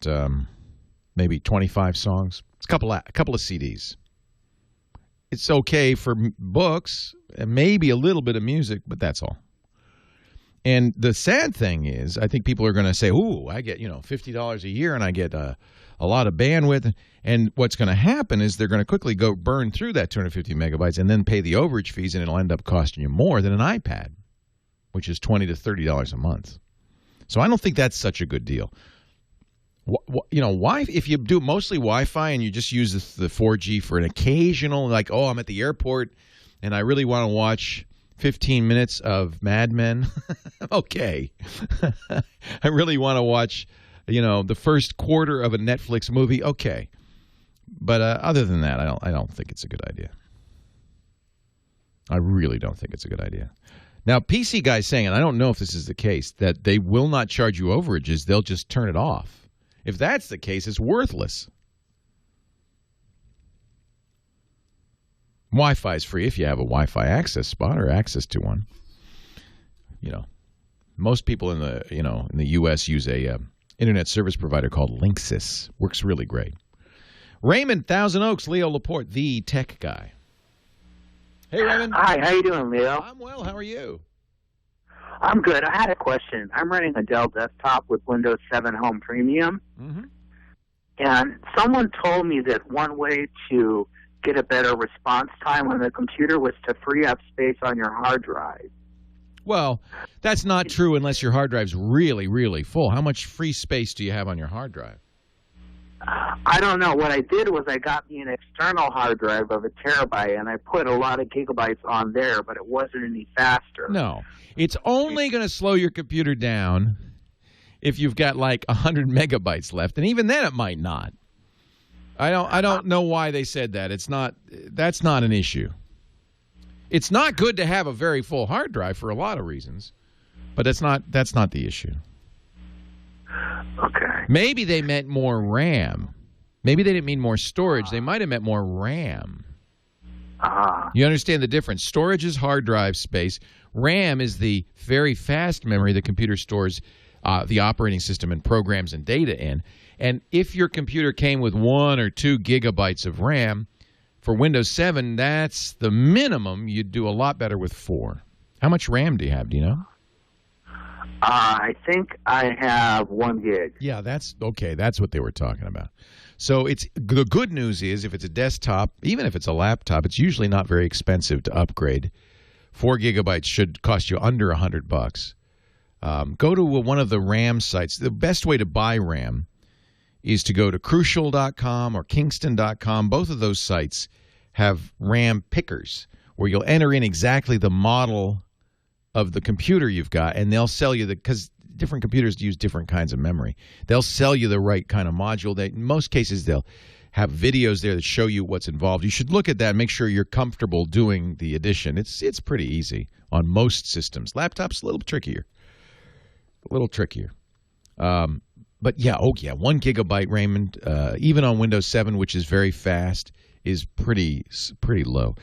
Maybe 25 songs. It's a couple of CDs. It's okay for books and maybe a little bit of music, but that's all. And the sad thing is, I think people are going to say, "Ooh, I get $50 a year and I get a lot of bandwidth." And what's going to happen is they're going to quickly go burn through that 250 megabytes and then pay the overage fees, and it'll end up costing you more than an iPad, which is $20 to $30 a month. So I don't think that's such a good deal. If you do mostly Wi-Fi and you just use the 4G for an occasional, like, oh, I'm at the airport and I really want to watch 15 minutes of Mad Men. Okay. I really want to watch, the first quarter of a Netflix movie. Okay. But other than that, I don't think it's a good idea. I really don't think it's a good idea. Now, PC Guy's saying, and I don't know if this is the case, that they will not charge you overages. They'll just turn it off. If that's the case, it's worthless. Wi-Fi is free if you have a Wi-Fi access spot or access to one. Most people in the U.S. use a internet service provider called Linksys. Works really great. Raymond, Thousand Oaks, Leo Laporte, the tech guy. Hey, Raymond. Hi, how you doing, Leo? I'm well. How are you? I'm good. I had a question. I'm running a Dell desktop with Windows 7 Home Premium, and someone told me that one way to get a better response time on the computer was to free up space on your hard drive. Well, that's not true unless your hard drive's really, really full. How much free space do you have on your hard drive? I don't know. What I did was I got me an external hard drive of 1 terabyte, and I put a lot of gigabytes on there, but it wasn't any faster. No. It's only going to slow your computer down if you've got like 100 megabytes left, and even then it might not. I don't know why they said that. That's not an issue. It's not good to have a very full hard drive for a lot of reasons, but that's not the issue. Okay. Maybe they meant more RAM. Maybe they didn't mean more storage. They might have meant more RAM. You understand the difference? Storage is hard drive space. RAM is the very fast memory the computer stores the operating system and programs and data in. And if your computer came with 1 or 2 gigabytes of RAM, for Windows 7, that's the minimum. You'd do a lot better with 4. How much RAM do you have? Do you know? I think I have 1 gig. Yeah, that's okay. That's what they were talking about. So the good news is if it's a desktop, even if it's a laptop, it's usually not very expensive to upgrade. 4 gigabytes should cost you under $100. Go to one of the RAM sites. The best way to buy RAM is to go to Crucial.com or Kingston.com. Both of those sites have RAM pickers where you'll enter in exactly the model of the computer you've got, and they'll sell you because different computers use different kinds of memory. They'll sell you the right kind of module. In most cases, they'll have videos there that show you what's involved. You should look at that and make sure you're comfortable doing the addition. It's pretty easy on most systems. Laptops, a little trickier. But yeah, 1 gigabyte, Raymond, even on Windows 7, which is very fast, is pretty low.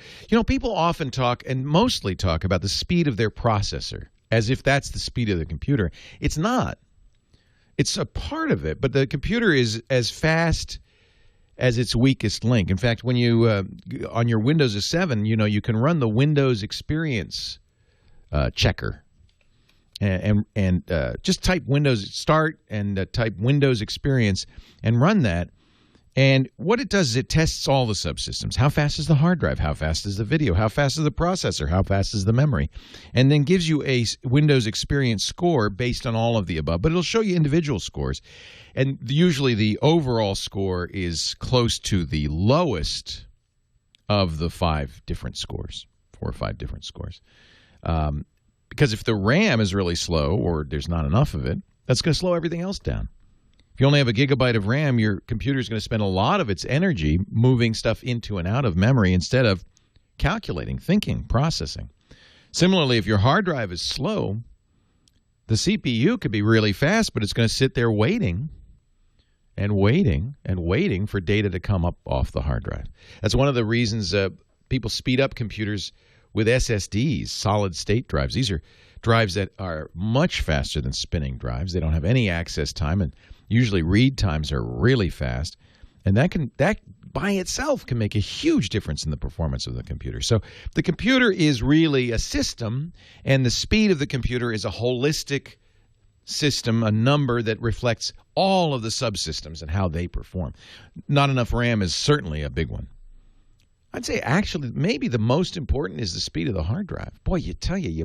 People often talk and mostly talk about the speed of their processor as if that's the speed of the computer. It's not. It's a part of it, but the computer is as fast as its weakest link. In fact, when you on your Windows 7, you can run the Windows Experience checker. And just type Windows Start and type Windows Experience and run that. And what it does is it tests all the subsystems. How fast is the hard drive? How fast is the video? How fast is the processor? How fast is the memory? And then gives you a Windows Experience score based on all of the above. But it'll show you individual scores. And usually the overall score is close to the lowest of the 5 different scores, 4 or 5 different scores. Because if the RAM is really slow or there's not enough of it, that's going to slow everything else down. If you only have a gigabyte of RAM, your computer is going to spend a lot of its energy moving stuff into and out of memory instead of calculating, thinking, processing. Similarly, if your hard drive is slow, the CPU could be really fast, but it's going to sit there waiting and waiting and waiting for data to come up off the hard drive. That's one of the reasons people speed up computers with SSDs, solid-state drives. These are drives that are much faster than spinning drives. They don't have any access time, and usually read times are really fast. And that by itself can make a huge difference in the performance of the computer. So the computer is really a system, and the speed of the computer is a holistic system, a number that reflects all of the subsystems and how they perform. Not enough RAM is certainly a big one. I'd say actually maybe the most important is the speed of the hard drive. Boy, you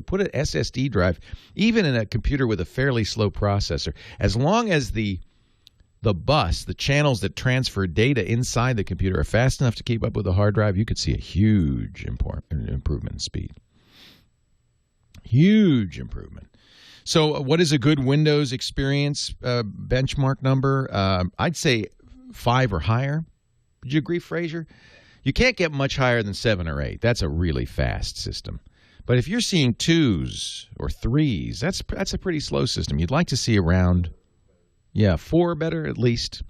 put an SSD drive, even in a computer with a fairly slow processor, as long as the bus, the channels that transfer data inside the computer are fast enough to keep up with the hard drive, you could see a huge improvement in speed. Huge improvement. So what is a good Windows experience benchmark number? I'd say 5 or higher. Would you agree, Fraser? You can't get much higher than 7 or 8. That's a really fast system. But if you're seeing 2s or 3s, that's a pretty slow system. You'd like to see around, 4 or better at least.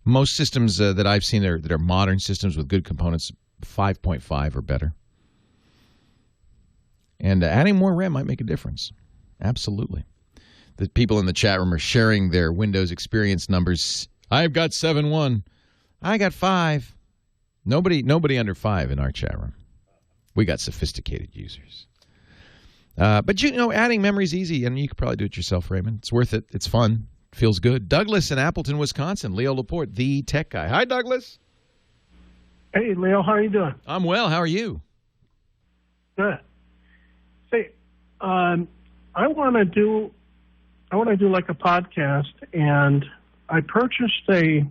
Most systems that I've seen that are modern systems with good components, 5.5 or better. And adding more RAM might make a difference. Absolutely. The people in the chat room are sharing their Windows experience numbers. I've got 7.1. I got 5. Nobody under 5 in our chat room. We got sophisticated users. But adding memory is easy, and you could probably do it yourself, Raymond. It's worth it. It's fun. Feels good. Douglas in Appleton, Wisconsin. Leo Laporte, the tech guy. Hi, Douglas. Hey, Leo. How are you doing? I'm well. How are you? Good. Say, I want to do like a podcast, and I purchased a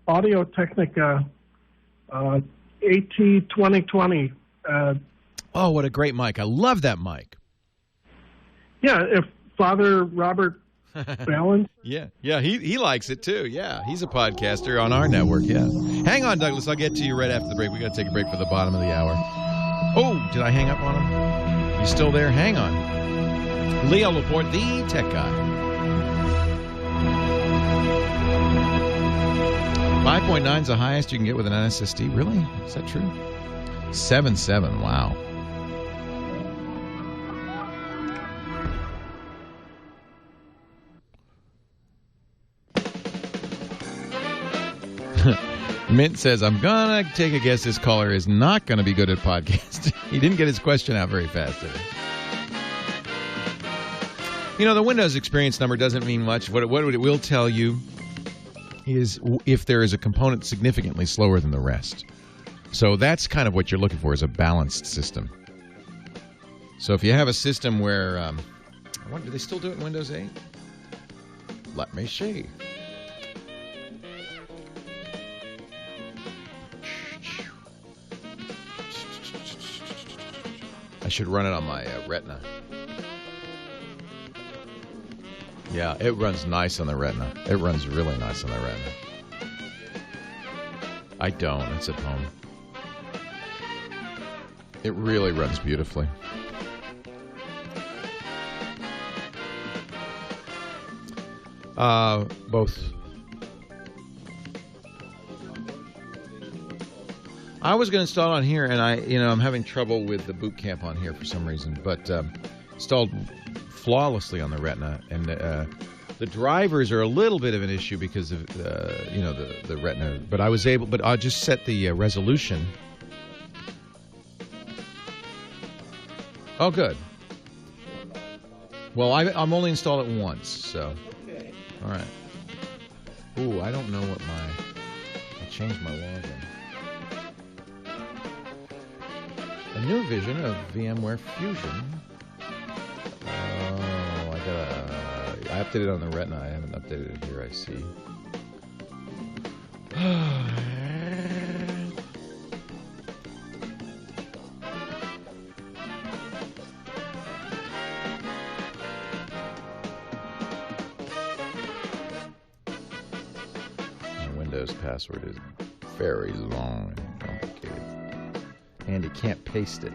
Audio-Technica AT2020. Oh, what a great mic. I love that mic. Yeah, if Father Robert Balance. Yeah, he likes it too. Yeah, he's a podcaster on our network, yeah. Hang on, Douglas. I'll get to you right after the break. We got to take a break for the bottom of the hour. Oh, did I hang up on him? You still there? Hang on. Leo Laporte, the tech guy. 5.9 is the highest you can get with an SSD. Really? Is that true? 7.7. Wow. Mint says, I'm going to take a guess this caller is not going to be good at podcasting. He didn't get his question out very fast today. The Windows experience number doesn't mean much. What it will tell you is if there is a component significantly slower than the rest. So that's kind of what you're looking for, is a balanced system. So if you have a system where, I wonder, do they still do it in Windows 8? Let me see. I should run it on my Retina. Yeah, it runs nice on the Retina. It runs really nice on the Retina. I don't. It's at home. It really runs beautifully. Both. I was going to install on here, and I'm having trouble with the boot camp on here for some reason, but installed flawlessly on the Retina, and the drivers are a little bit of an issue because of the Retina. But I was able, but I just set the resolution. Oh, good. Well, I'm only installed it once, so all right. Ooh, I don't know what I changed my login. A new version of VMware Fusion. Oh, I updated it on the Retina. I haven't updated it here, I see. My Windows password is very long and complicated. And you can't paste it.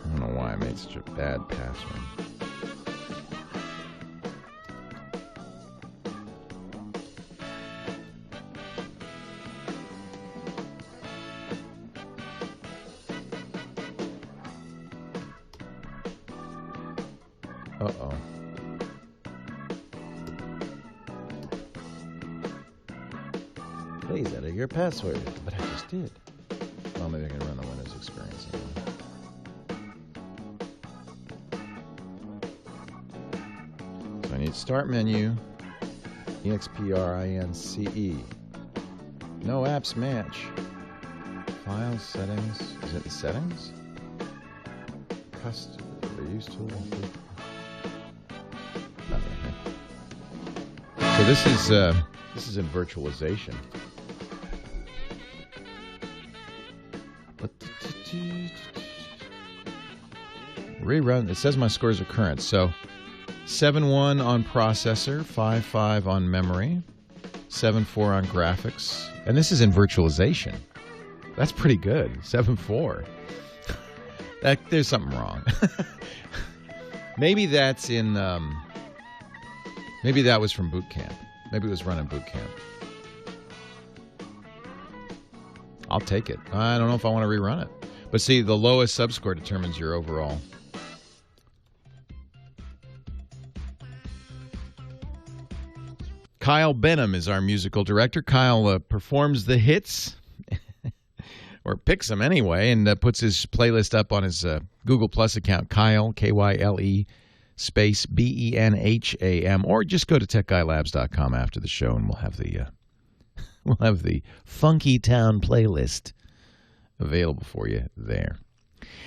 I don't know why I made such a bad password. Uh-oh. Please enter your password. But I just did. Well, maybe I can run the Windows experience anyway. So I need Start Menu, EXPRINCE. No apps match. File settings. Is it the settings? Custom. Use tool. So this is in virtualization. Rerun. It says my scores are current. So 7.1 on processor, 5.5 on memory, 7.4 on graphics, and this is in virtualization. That's pretty good. 7.4. There's something wrong. Maybe that's in. Maybe that was from boot camp. Maybe it was running boot camp. I'll take it. I don't know if I want to rerun it. But see, the lowest subscore determines your overall. Kyle Benham is our musical director. Kyle performs the hits. Or picks them anyway, and puts his playlist up on his Google Plus account, Kyle, Kyle, space BENHAM, or just go to techguylabs.com after the show, and we'll have the Funky Town playlist available for you there.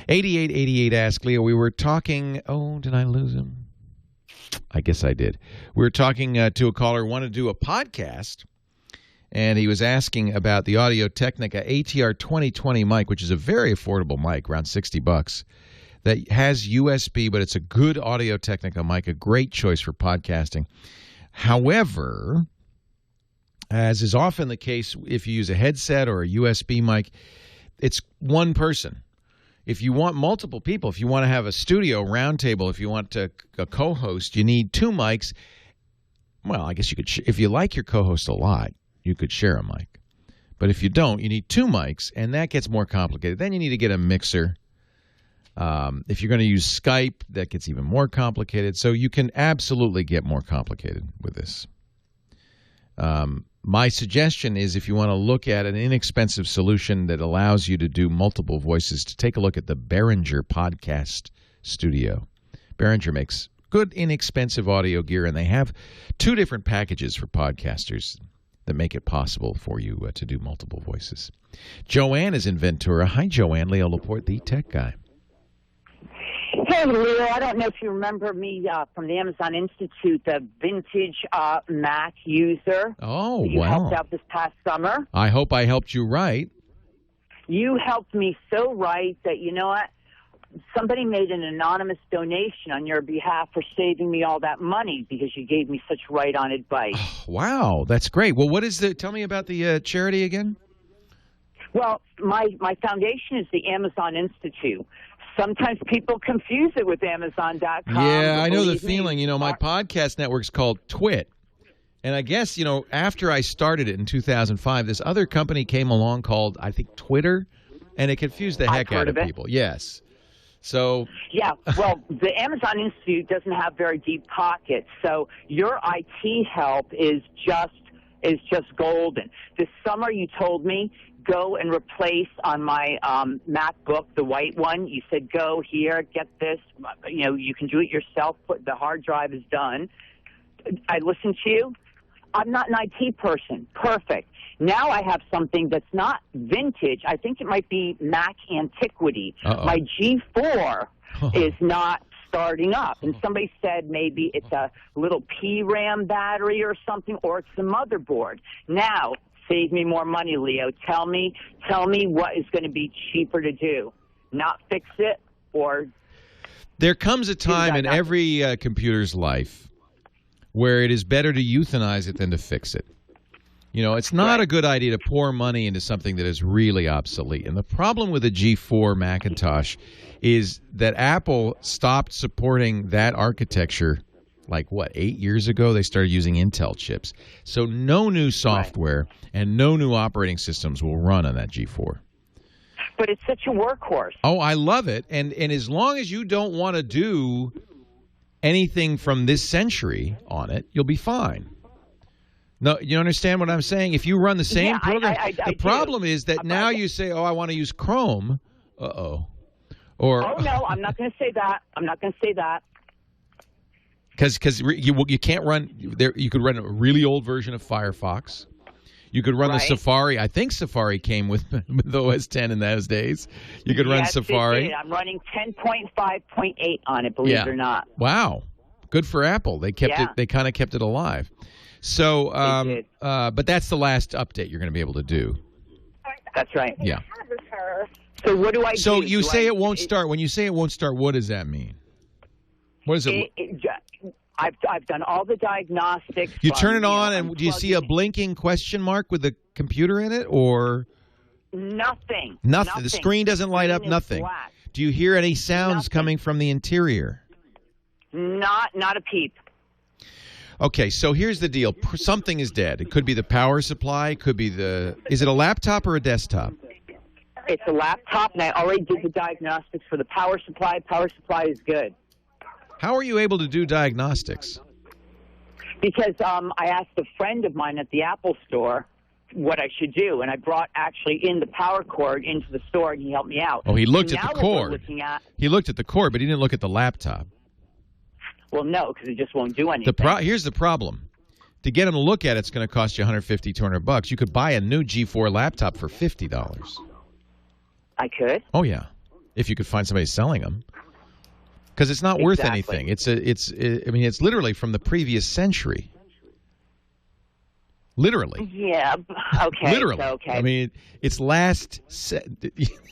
8888 Ask Leo. We were talking. Oh, did I lose him? I guess I did. We were talking to a caller who wanted to do a podcast. And he was asking about the Audio-Technica ATR 2020 mic, which is a very affordable mic, around $60, that has USB, but it's a good Audio-Technica mic, a great choice for podcasting. However, as is often the case if you use a headset or a USB mic, it's one person. If you want multiple people, if you want to have a studio roundtable, if you want a co-host, you need two mics. Well, I guess you could, if you like your co-host a lot, you could share a mic. But if you don't, you need two mics, and that gets more complicated. Then you need to get a mixer. If you're going to use Skype, that gets even more complicated. So you can absolutely get more complicated with this. My suggestion is if you want to look at an inexpensive solution that allows you to do multiple voices, to take a look at the Behringer Podcast Studio. Behringer makes good, inexpensive audio gear, and they have two different packages for podcasters that make it possible for you to do multiple voices. Joanne is in Ventura. Hi, Joanne. Leo Laporte, the tech guy. Hey, Leo. I don't know if you remember me from the Amazon Institute, the vintage Mac user. Oh, that you wow. helped out this past summer. I hope I helped you right. You helped me so right that, you know what? Somebody made an anonymous donation on your behalf for saving me all that money because you gave me such right-on advice. Oh, wow, that's great. Well, tell me about the charity again. Well, my foundation is the Amazon Institute. Sometimes people confuse it with Amazon.com. Yeah, I know the feeling. You know, my podcast network's called TWiT. And I guess, you know, after I started it in 2005, this other company came along called, I think, Twitter, and it confused the heck out of people. Yes. So yeah, well, the Amazon Institute doesn't have very deep pockets, so your IT help is just golden. This summer, you told me go and replace on my MacBook, the white one. You said go here, get this. You know, you can do it yourself. The hard drive is done. I listened to you. I'm not an IT person. Perfect. Now I have something that's not vintage. I think it might be Mac antiquity. Uh-oh. My G4 is not starting up. And somebody said maybe it's a little PRAM battery or something, or it's the motherboard. Now, save me more money, Leo. Tell me what is going to be cheaper to do. Not fix it or... There comes a time in every computer's life where it is better to euthanize it than to fix it. You know, it's not a good idea to pour money into something that is really obsolete. And the problem with the G4 Macintosh is that Apple stopped supporting that architecture, 8 years ago? They started using Intel chips. So no new software and no new operating systems will run on that G4. But it's such a workhorse. Oh, I love it. And as long as you don't want to do anything from this century on it, you'll be fine. No, you understand what I'm saying? If you run the same program, the problem is that now you say, "Oh, I want to use Chrome." Or oh no, I'm not going to say that. I'm not going to say that. Because you can't run there. You could run a really old version of Firefox. You could run the Safari. I think Safari came with OS 10 in those days. You could run Safari. It did. I'm running 10.5.8 on it. Believe it or not. Wow, good for Apple. They kept it. They kind of kept it alive. So, but that's the last update you're going to be able to do. That's right. Yeah. So what do I do? So you say it won't start. When you say it won't start, what does that mean? What is it? I've done all the diagnostics. You turn it on, and do you see a blinking question mark with the computer in it, or nothing? Nothing. The screen doesn't light up. Nothing. Black. Do you hear any sounds coming from the interior? Not a peep. Okay, so here's the deal. Something is dead. It could be the power supply. It could be the... Is it a laptop or a desktop? It's a laptop, and I already did the diagnostics for the power supply. Power supply is good. How are you able to do diagnostics? Because I asked a friend of mine at the Apple store what I should do, and I brought actually in the power cord into the store, and he helped me out. Oh, he looked at the Now what we're cord. looking at- He looked at the cord, but he didn't look at the laptop. Well, no, because it just won't do anything. Here's the problem. To get him to look at it, it's going to cost you $150, $200. You could buy a new G4 laptop for $50. I could? Oh, yeah. If you could find somebody selling them. Because it's not worth anything. It's literally from the previous century. Literally. Yeah. Okay. Literally. Okay. I mean, it's last.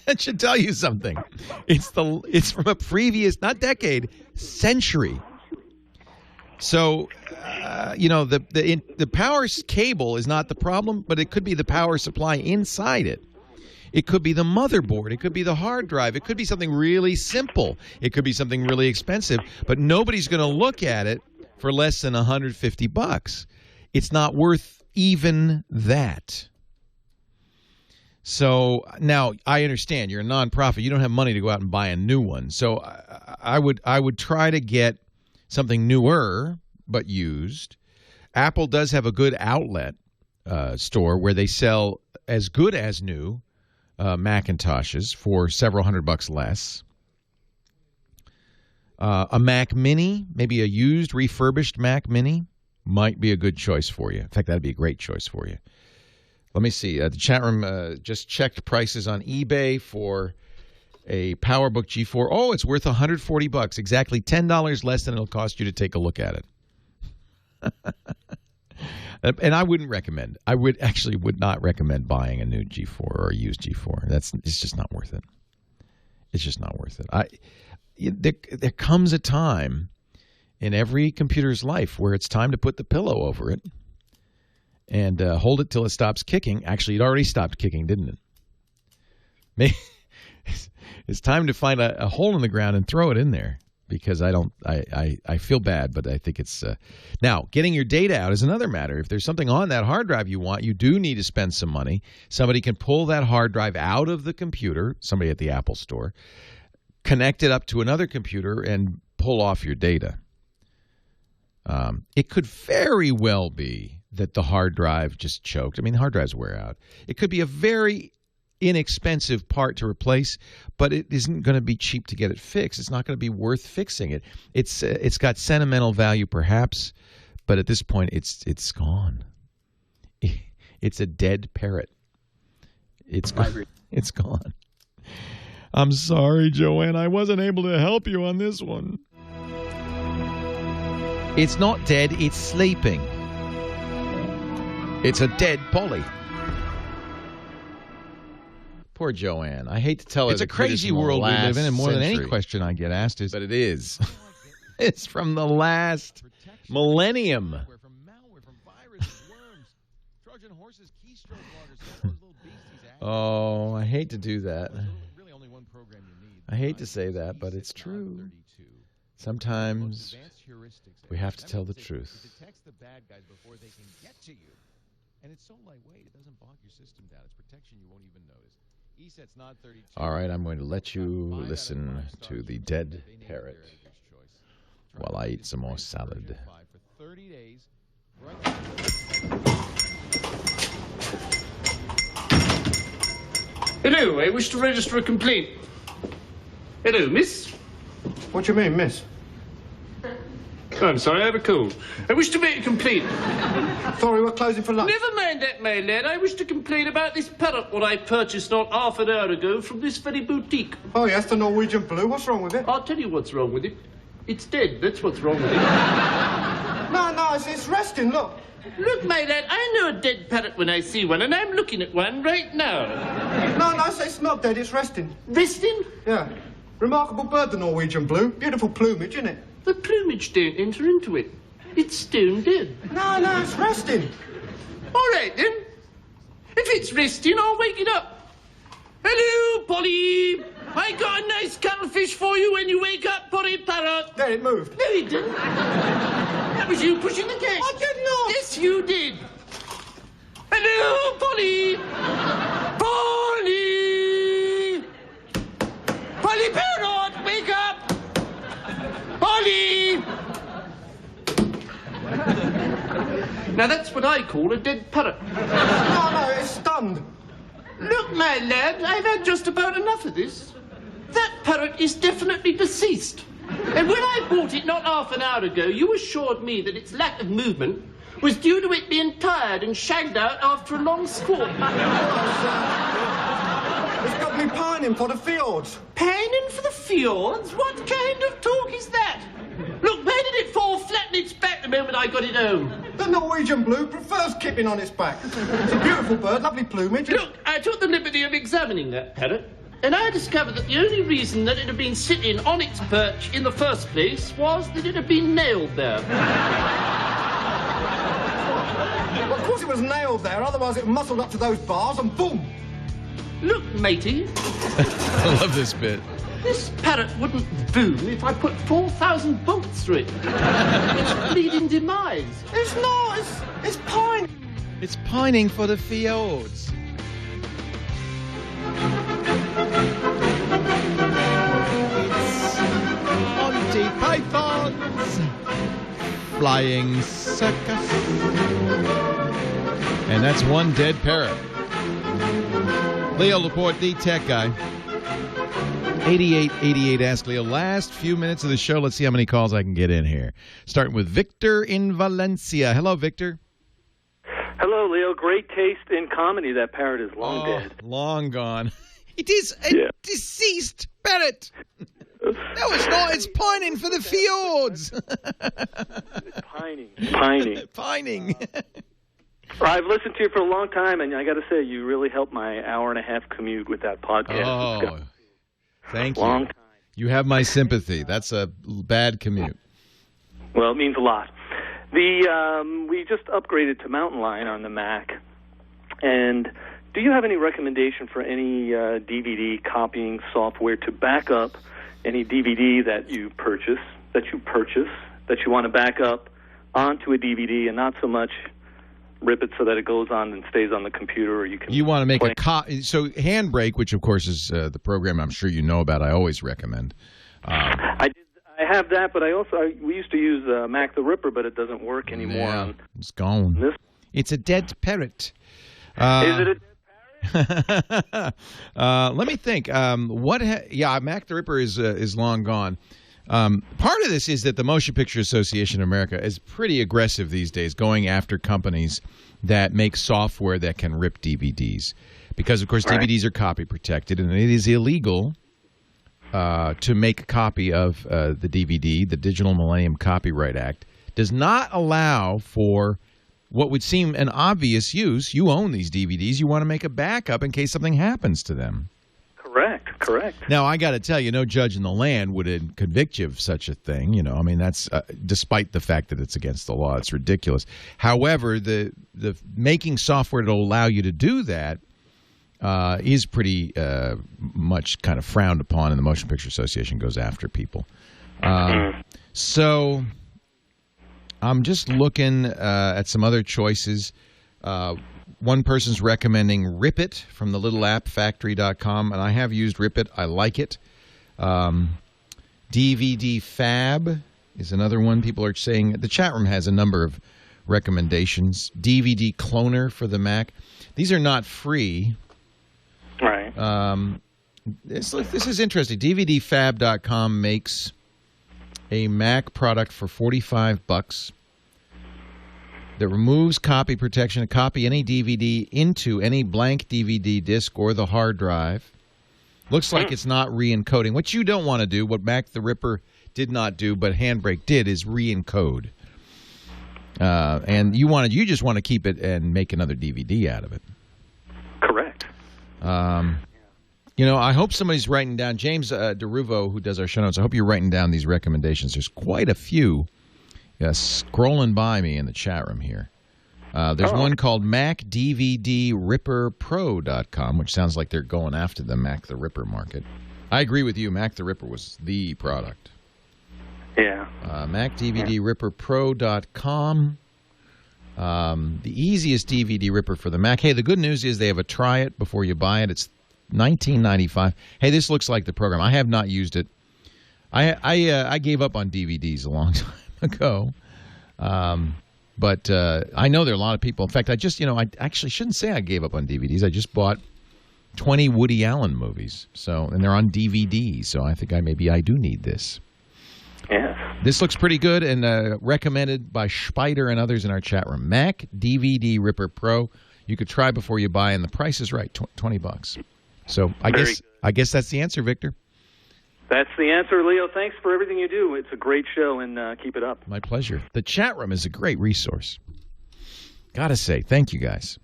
That should tell you something. It's from a previous, not decade, century. So, the power cable is not the problem, but it could be the power supply inside it. It could be the motherboard. It could be the hard drive. It could be something really simple. It could be something really expensive. But nobody's going to look at it for less than $150. It's not worth even that. So now I understand you're a nonprofit. You don't have money to go out and buy a new one. So I would try to get something newer but used. Apple does have a good outlet store where they sell as good as new Macintoshes for several $100 less. A Mac Mini, maybe a used, refurbished Mac Mini, might be a good choice for you. In fact, that'd be a great choice for you. Let me see. The chat room just checked prices on eBay for a PowerBook G4. Oh, it's worth $140. Exactly $10 less than it'll cost you to take a look at it. And I wouldn't recommend. I would not recommend buying a new G4 or a used G4. It's just not worth it. It's just not worth it. There comes a time in every computer's life where it's time to put the pillow over it and hold it till it stops kicking. Actually, it already stopped kicking, didn't it? Maybe it's time to find a hole in the ground and throw it in there. Because I feel bad, but I think it's now getting your data out is another matter. If there's something on that hard drive you want, you do need to spend some money. Somebody can pull that hard drive out of the computer, somebody at the Apple store, connect it up to another computer, and pull off your data. It could very well be that the hard drive just choked. I mean, hard drives wear out. It could be a very inexpensive part to replace, but it isn't going to be cheap to get it fixed. It's not going to be worth fixing it. It's got sentimental value perhaps, but at this point it's gone. It's a dead parrot. It's gone. It's gone. I'm sorry, Joanne. I wasn't able to help you on this one. It's not dead. It's sleeping. It's a dead Polly. Poor Joanne. I hate to tell her It's a crazy world we live in, and more than any question I get asked is... But it is. It's from the last millennium. Oh, I hate to do that. I hate to say that, but it's true. Sometimes we have to tell the truth. And it's so lightweight, it doesn't bog your system down. It's protection you won't even notice. ESET's not 32. All right, I'm going to let you listen to the dead parrot while I eat some more salad. For 30 days. Hello, I wish to register a complaint. Hello, miss. What do you mean, miss? Oh, I'm sorry, I have a cold. I wish to make a complaint. Sorry, we're closing for lunch. Never mind that, my lad. I wish to complain about this parrot what I purchased not half an hour ago from this very boutique. Oh, yes, the Norwegian blue. What's wrong with it? I'll tell you what's wrong with it. It's dead. That's what's wrong with it. No, it's resting. Look. Look, my lad, I know a dead parrot when I see one, and I'm looking at one right now. No, it's not dead. It's resting. Resting? Yeah. Remarkable bird, the Norwegian blue. Beautiful plumage, isn't it? The plumage don't enter into it. It's stone dead. No, it's resting. All right, then. If it's resting, I'll wake it up. Hello, Polly. I got a nice cuttlefish for you when you wake up, Polly Parrot. There, it moved. No, it didn't. That was you pushing the cage. I did not. Yes, you did. Hello, Polly. Polly. Polly Parrot, wake up. Polly! Now that's what I call a dead parrot. No, it's stunned. Look, my lad, I've had just about enough of this. That parrot is definitely deceased. And when I bought it not half an hour ago, you assured me that its lack of movement was due to it being tired and shagged out after a long squat. It's got me pining for the fjords. Pining for the fjords? What kind of talk is that? Look, where did it fall flat on its back the moment I got it home? The Norwegian blue prefers kipping on its back. It's a beautiful bird, lovely plumage. Look, I took the liberty of examining that parrot, and I discovered that the only reason that it had been sitting on its perch in the first place was that it had been nailed there. Well, of course it was nailed there, otherwise it muscled up to those bars and boom! Look, matey. I love this bit. This parrot wouldn't boom if I put 4,000 bolts through it. It's bleeding demise. It's not. It's pining. It's pining for the fjords. It's Monty Python's Flying Circus. And that's one dead parrot. Leo Laporte, the tech guy. 8888 Ask Leo. Last few minutes of the show. Let's see how many calls I can get in here. Starting with Victor in Valencia. Hello, Victor. Hello, Leo. Great taste in comedy. That parrot is long dead. Long gone. It is a deceased parrot. No, it's not. It's pining for the fjords. Pining. I've listened to you for a long time, and I got to say, you really helped my hour-and-a-half commute with that podcast. Oh, thank you. Long time. You have my sympathy. That's a bad commute. Well, it means a lot. We just upgraded to Mountain Lion on the Mac, and do you have any recommendation for any DVD copying software to back up any DVD that you purchase, that you want to back up onto a DVD and not so much rip it so that it goes on and stays on the computer, or you can. You want to make a copy. So Handbrake, which of course is the program I'm sure you know about, I always recommend. I have that, but we used to use Mac the Ripper, but it doesn't work anymore. Yeah, it's gone. It's a dead parrot. Is it a dead parrot? Let me think. Mac the Ripper is long gone. Part of this is that the Motion Picture Association of America is pretty aggressive these days, going after companies that make software that can rip DVDs. Because, of course, DVDs are copy protected, and it is illegal to make a copy of the DVD. The Digital Millennium Copyright Act does not allow for what would seem an obvious use. You own these DVDs. You want to make a backup in case something happens to them. Correct. Now, I got to tell you, no judge in the land would convict you of such a thing. You know, I mean, that's despite the fact that it's against the law. It's ridiculous. However, the making software to allow you to do that is pretty much kind of frowned upon, and the Motion Picture Association goes after people. So I'm just looking at some other choices. One person's recommending RipIt from the littleappfactory.com, and I have used RipIt. I like it. DVD Fab is another one. People are saying the chat room has a number of recommendations. DVD Cloner for the Mac. These are not free. Right. This is interesting. DVDFab.com makes a Mac product for $45 that removes copy protection to copy any DVD into any blank DVD disc or the hard drive. Looks like it's not re-encoding. What you don't want to do, what Mac the Ripper did not do, but Handbrake did, is re-encode. And you just want to keep it and make another DVD out of it. Correct. You know, I hope somebody's writing down, James DeRuvo, who does our show notes, I hope you're writing down these recommendations. There's quite a few scrolling by me in the chat room here. There's one called MacDVDRipperPro.com, which sounds like they're going after the Mac the Ripper market. I agree with you. Mac the Ripper was the product. Yeah. MacDVDRipperPro.com. The easiest DVD ripper for the Mac. Hey, the good news is they have a try it before you buy it. It's $19.95. Hey, this looks like the program. I have not used it. I gave up on DVDs a long time ago. But I know there are a lot of people. In fact, I actually shouldn't say I gave up on DVDs. I just bought 20 Woody Allen movies. And they're on DVD. So I think maybe I do need this. Yeah. This looks pretty good and recommended by Spider and others in our chat room. Mac DVD Ripper Pro. You could try before you buy, and the price is right, $20. So I guess that's the answer, Victor. That's the answer, Leo. Thanks for everything you do. It's a great show, and keep it up. My pleasure. The chat room is a great resource. Gotta say, thank you guys.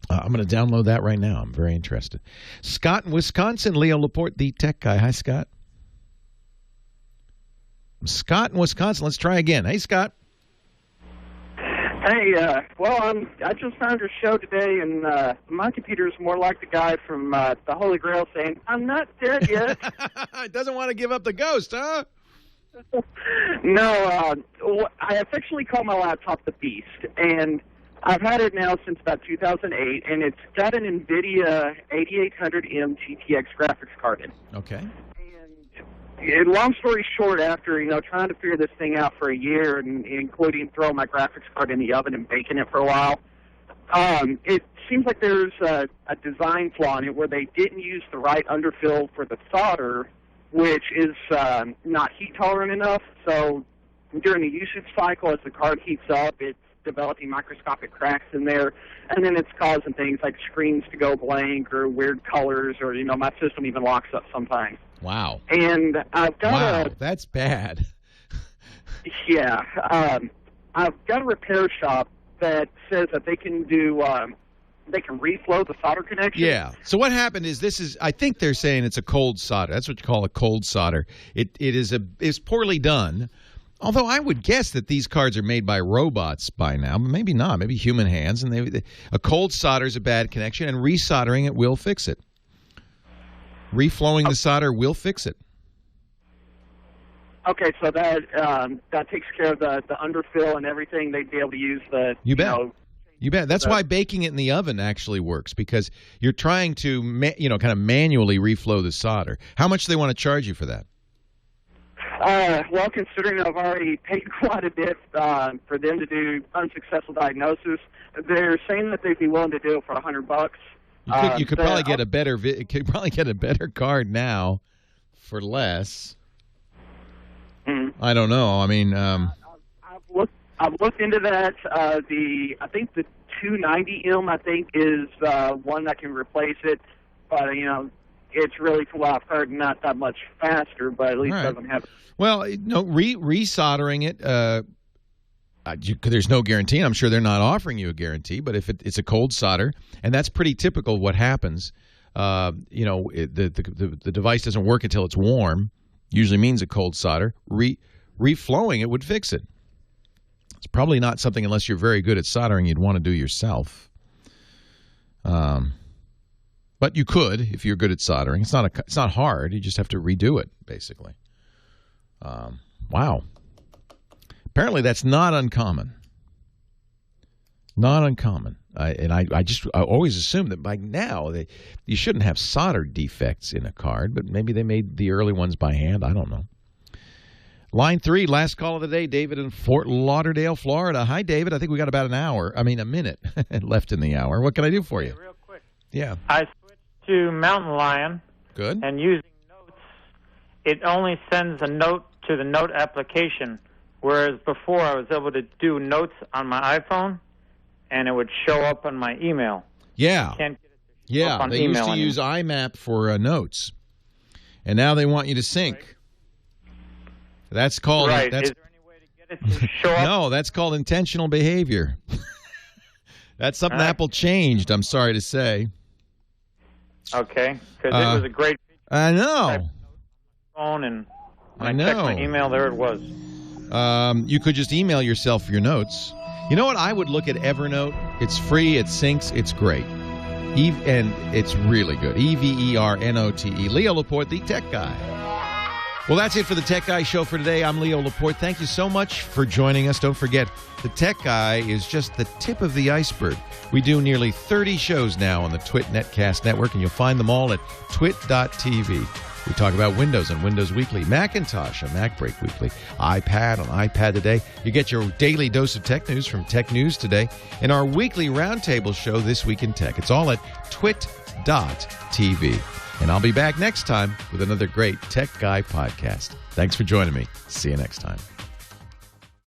I'm going to download that right now. I'm very interested. Scott in Wisconsin, Leo Laporte, the tech guy. Hi, Scott. Scott in Wisconsin. Let's try again. Hey, Scott. Hey, I just found your show today, and my computer is more like the guy from the Holy Grail saying, "I'm not dead yet." It doesn't want to give up the ghost, huh? No, I affectionately call my laptop the Beast, and I've had it now since about 2008, and it's got an NVIDIA 8800M GTX graphics card in it. Okay. And long story short, after trying to figure this thing out for a year, and including throwing my graphics card in the oven and baking it for a while, it seems like there's a design flaw in it where they didn't use the right underfill for the solder, which is not heat tolerant enough. So during the usage cycle, as the card heats up, it's developing microscopic cracks in there, and then it's causing things like screens to go blank or weird colors, or my system even locks up sometimes. Wow. And I've got that's bad. Yeah. I've got a repair shop that says that they can do they can reflow the solder connection. Yeah. So what happened is I think they're saying it's a cold solder. That's what you call a cold solder. It's poorly done. Although I would guess that these cards are made by robots by now, but maybe not. Maybe human hands. And a cold solder is a bad connection, and resoldering it will fix it. Reflowing the solder will fix it. Okay, so that takes care of the underfill and everything. They'd be able to use the You bet. That's why baking it in the oven actually works, because you're trying to kind of manually reflow the solder. How much do they want to charge you for that? Well, considering I've already paid quite a bit for them to do unsuccessful diagnosis, they're saying that they'd be willing to do it for $100. You could probably get a better card now for less. Mm-hmm. I don't know. I mean, I've looked into that. I think the 290M I think is one that can replace it, but it's really not that much faster, but at least it doesn't have. Well, resoldering it there's no guarantee. I'm sure they're not offering you a guarantee, but if it's a cold solder, and that's pretty typical of what happens, the device doesn't work until it's warm, usually means a cold solder. Reflowing it would fix it. It's probably not something, unless you're very good at soldering, you'd want to do yourself. But you could if you're good at soldering. It's not hard. You just have to redo it, basically. Wow. Apparently, that's not uncommon. Not uncommon. I always assumed that by now you shouldn't have solder defects in a card, but maybe they made the early ones by hand. I don't know. Line 3, last call of the day, David in Fort Lauderdale, Florida. Hi, David. I think we got about a minute left in the hour. What can I do for you? Real quick. Yeah. I switched to Mountain Lion. Good. And using Notes, it only sends a note to the note application, whereas before I was able to do notes on my iPhone, and it would show up on my email. Yeah. You can't get it to show up on they email used to anymore. use IMAP for notes, and now they want you to sync. Right. That's called. Right. That's, Is there any way to get it to show up? No, that's called intentional behavior. That's something Apple changed, I'm sorry to say. Okay, because it was a great I know. phone, and when I I know. checked my email, there it was. You could just email yourself your notes. You know what? I would look at Evernote. It's free. It syncs. It's great. And it's really good. EVERNOTE. Leo Laporte, the tech guy. Well, that's it for the Tech Guy Show for today. I'm Leo Laporte. Thank you so much for joining us. Don't forget, the Tech Guy is just the tip of the iceberg. We do nearly 30 shows now on the TWiT Netcast Network, and you'll find them all at twit.tv. We talk about Windows on Windows Weekly, Macintosh on MacBreak Weekly, iPad on iPad Today. You get your daily dose of tech news from Tech News Today, and our weekly roundtable show, This Week in Tech. It's all at twit.tv. And I'll be back next time with another great Tech Guy podcast. Thanks for joining me. See you next time.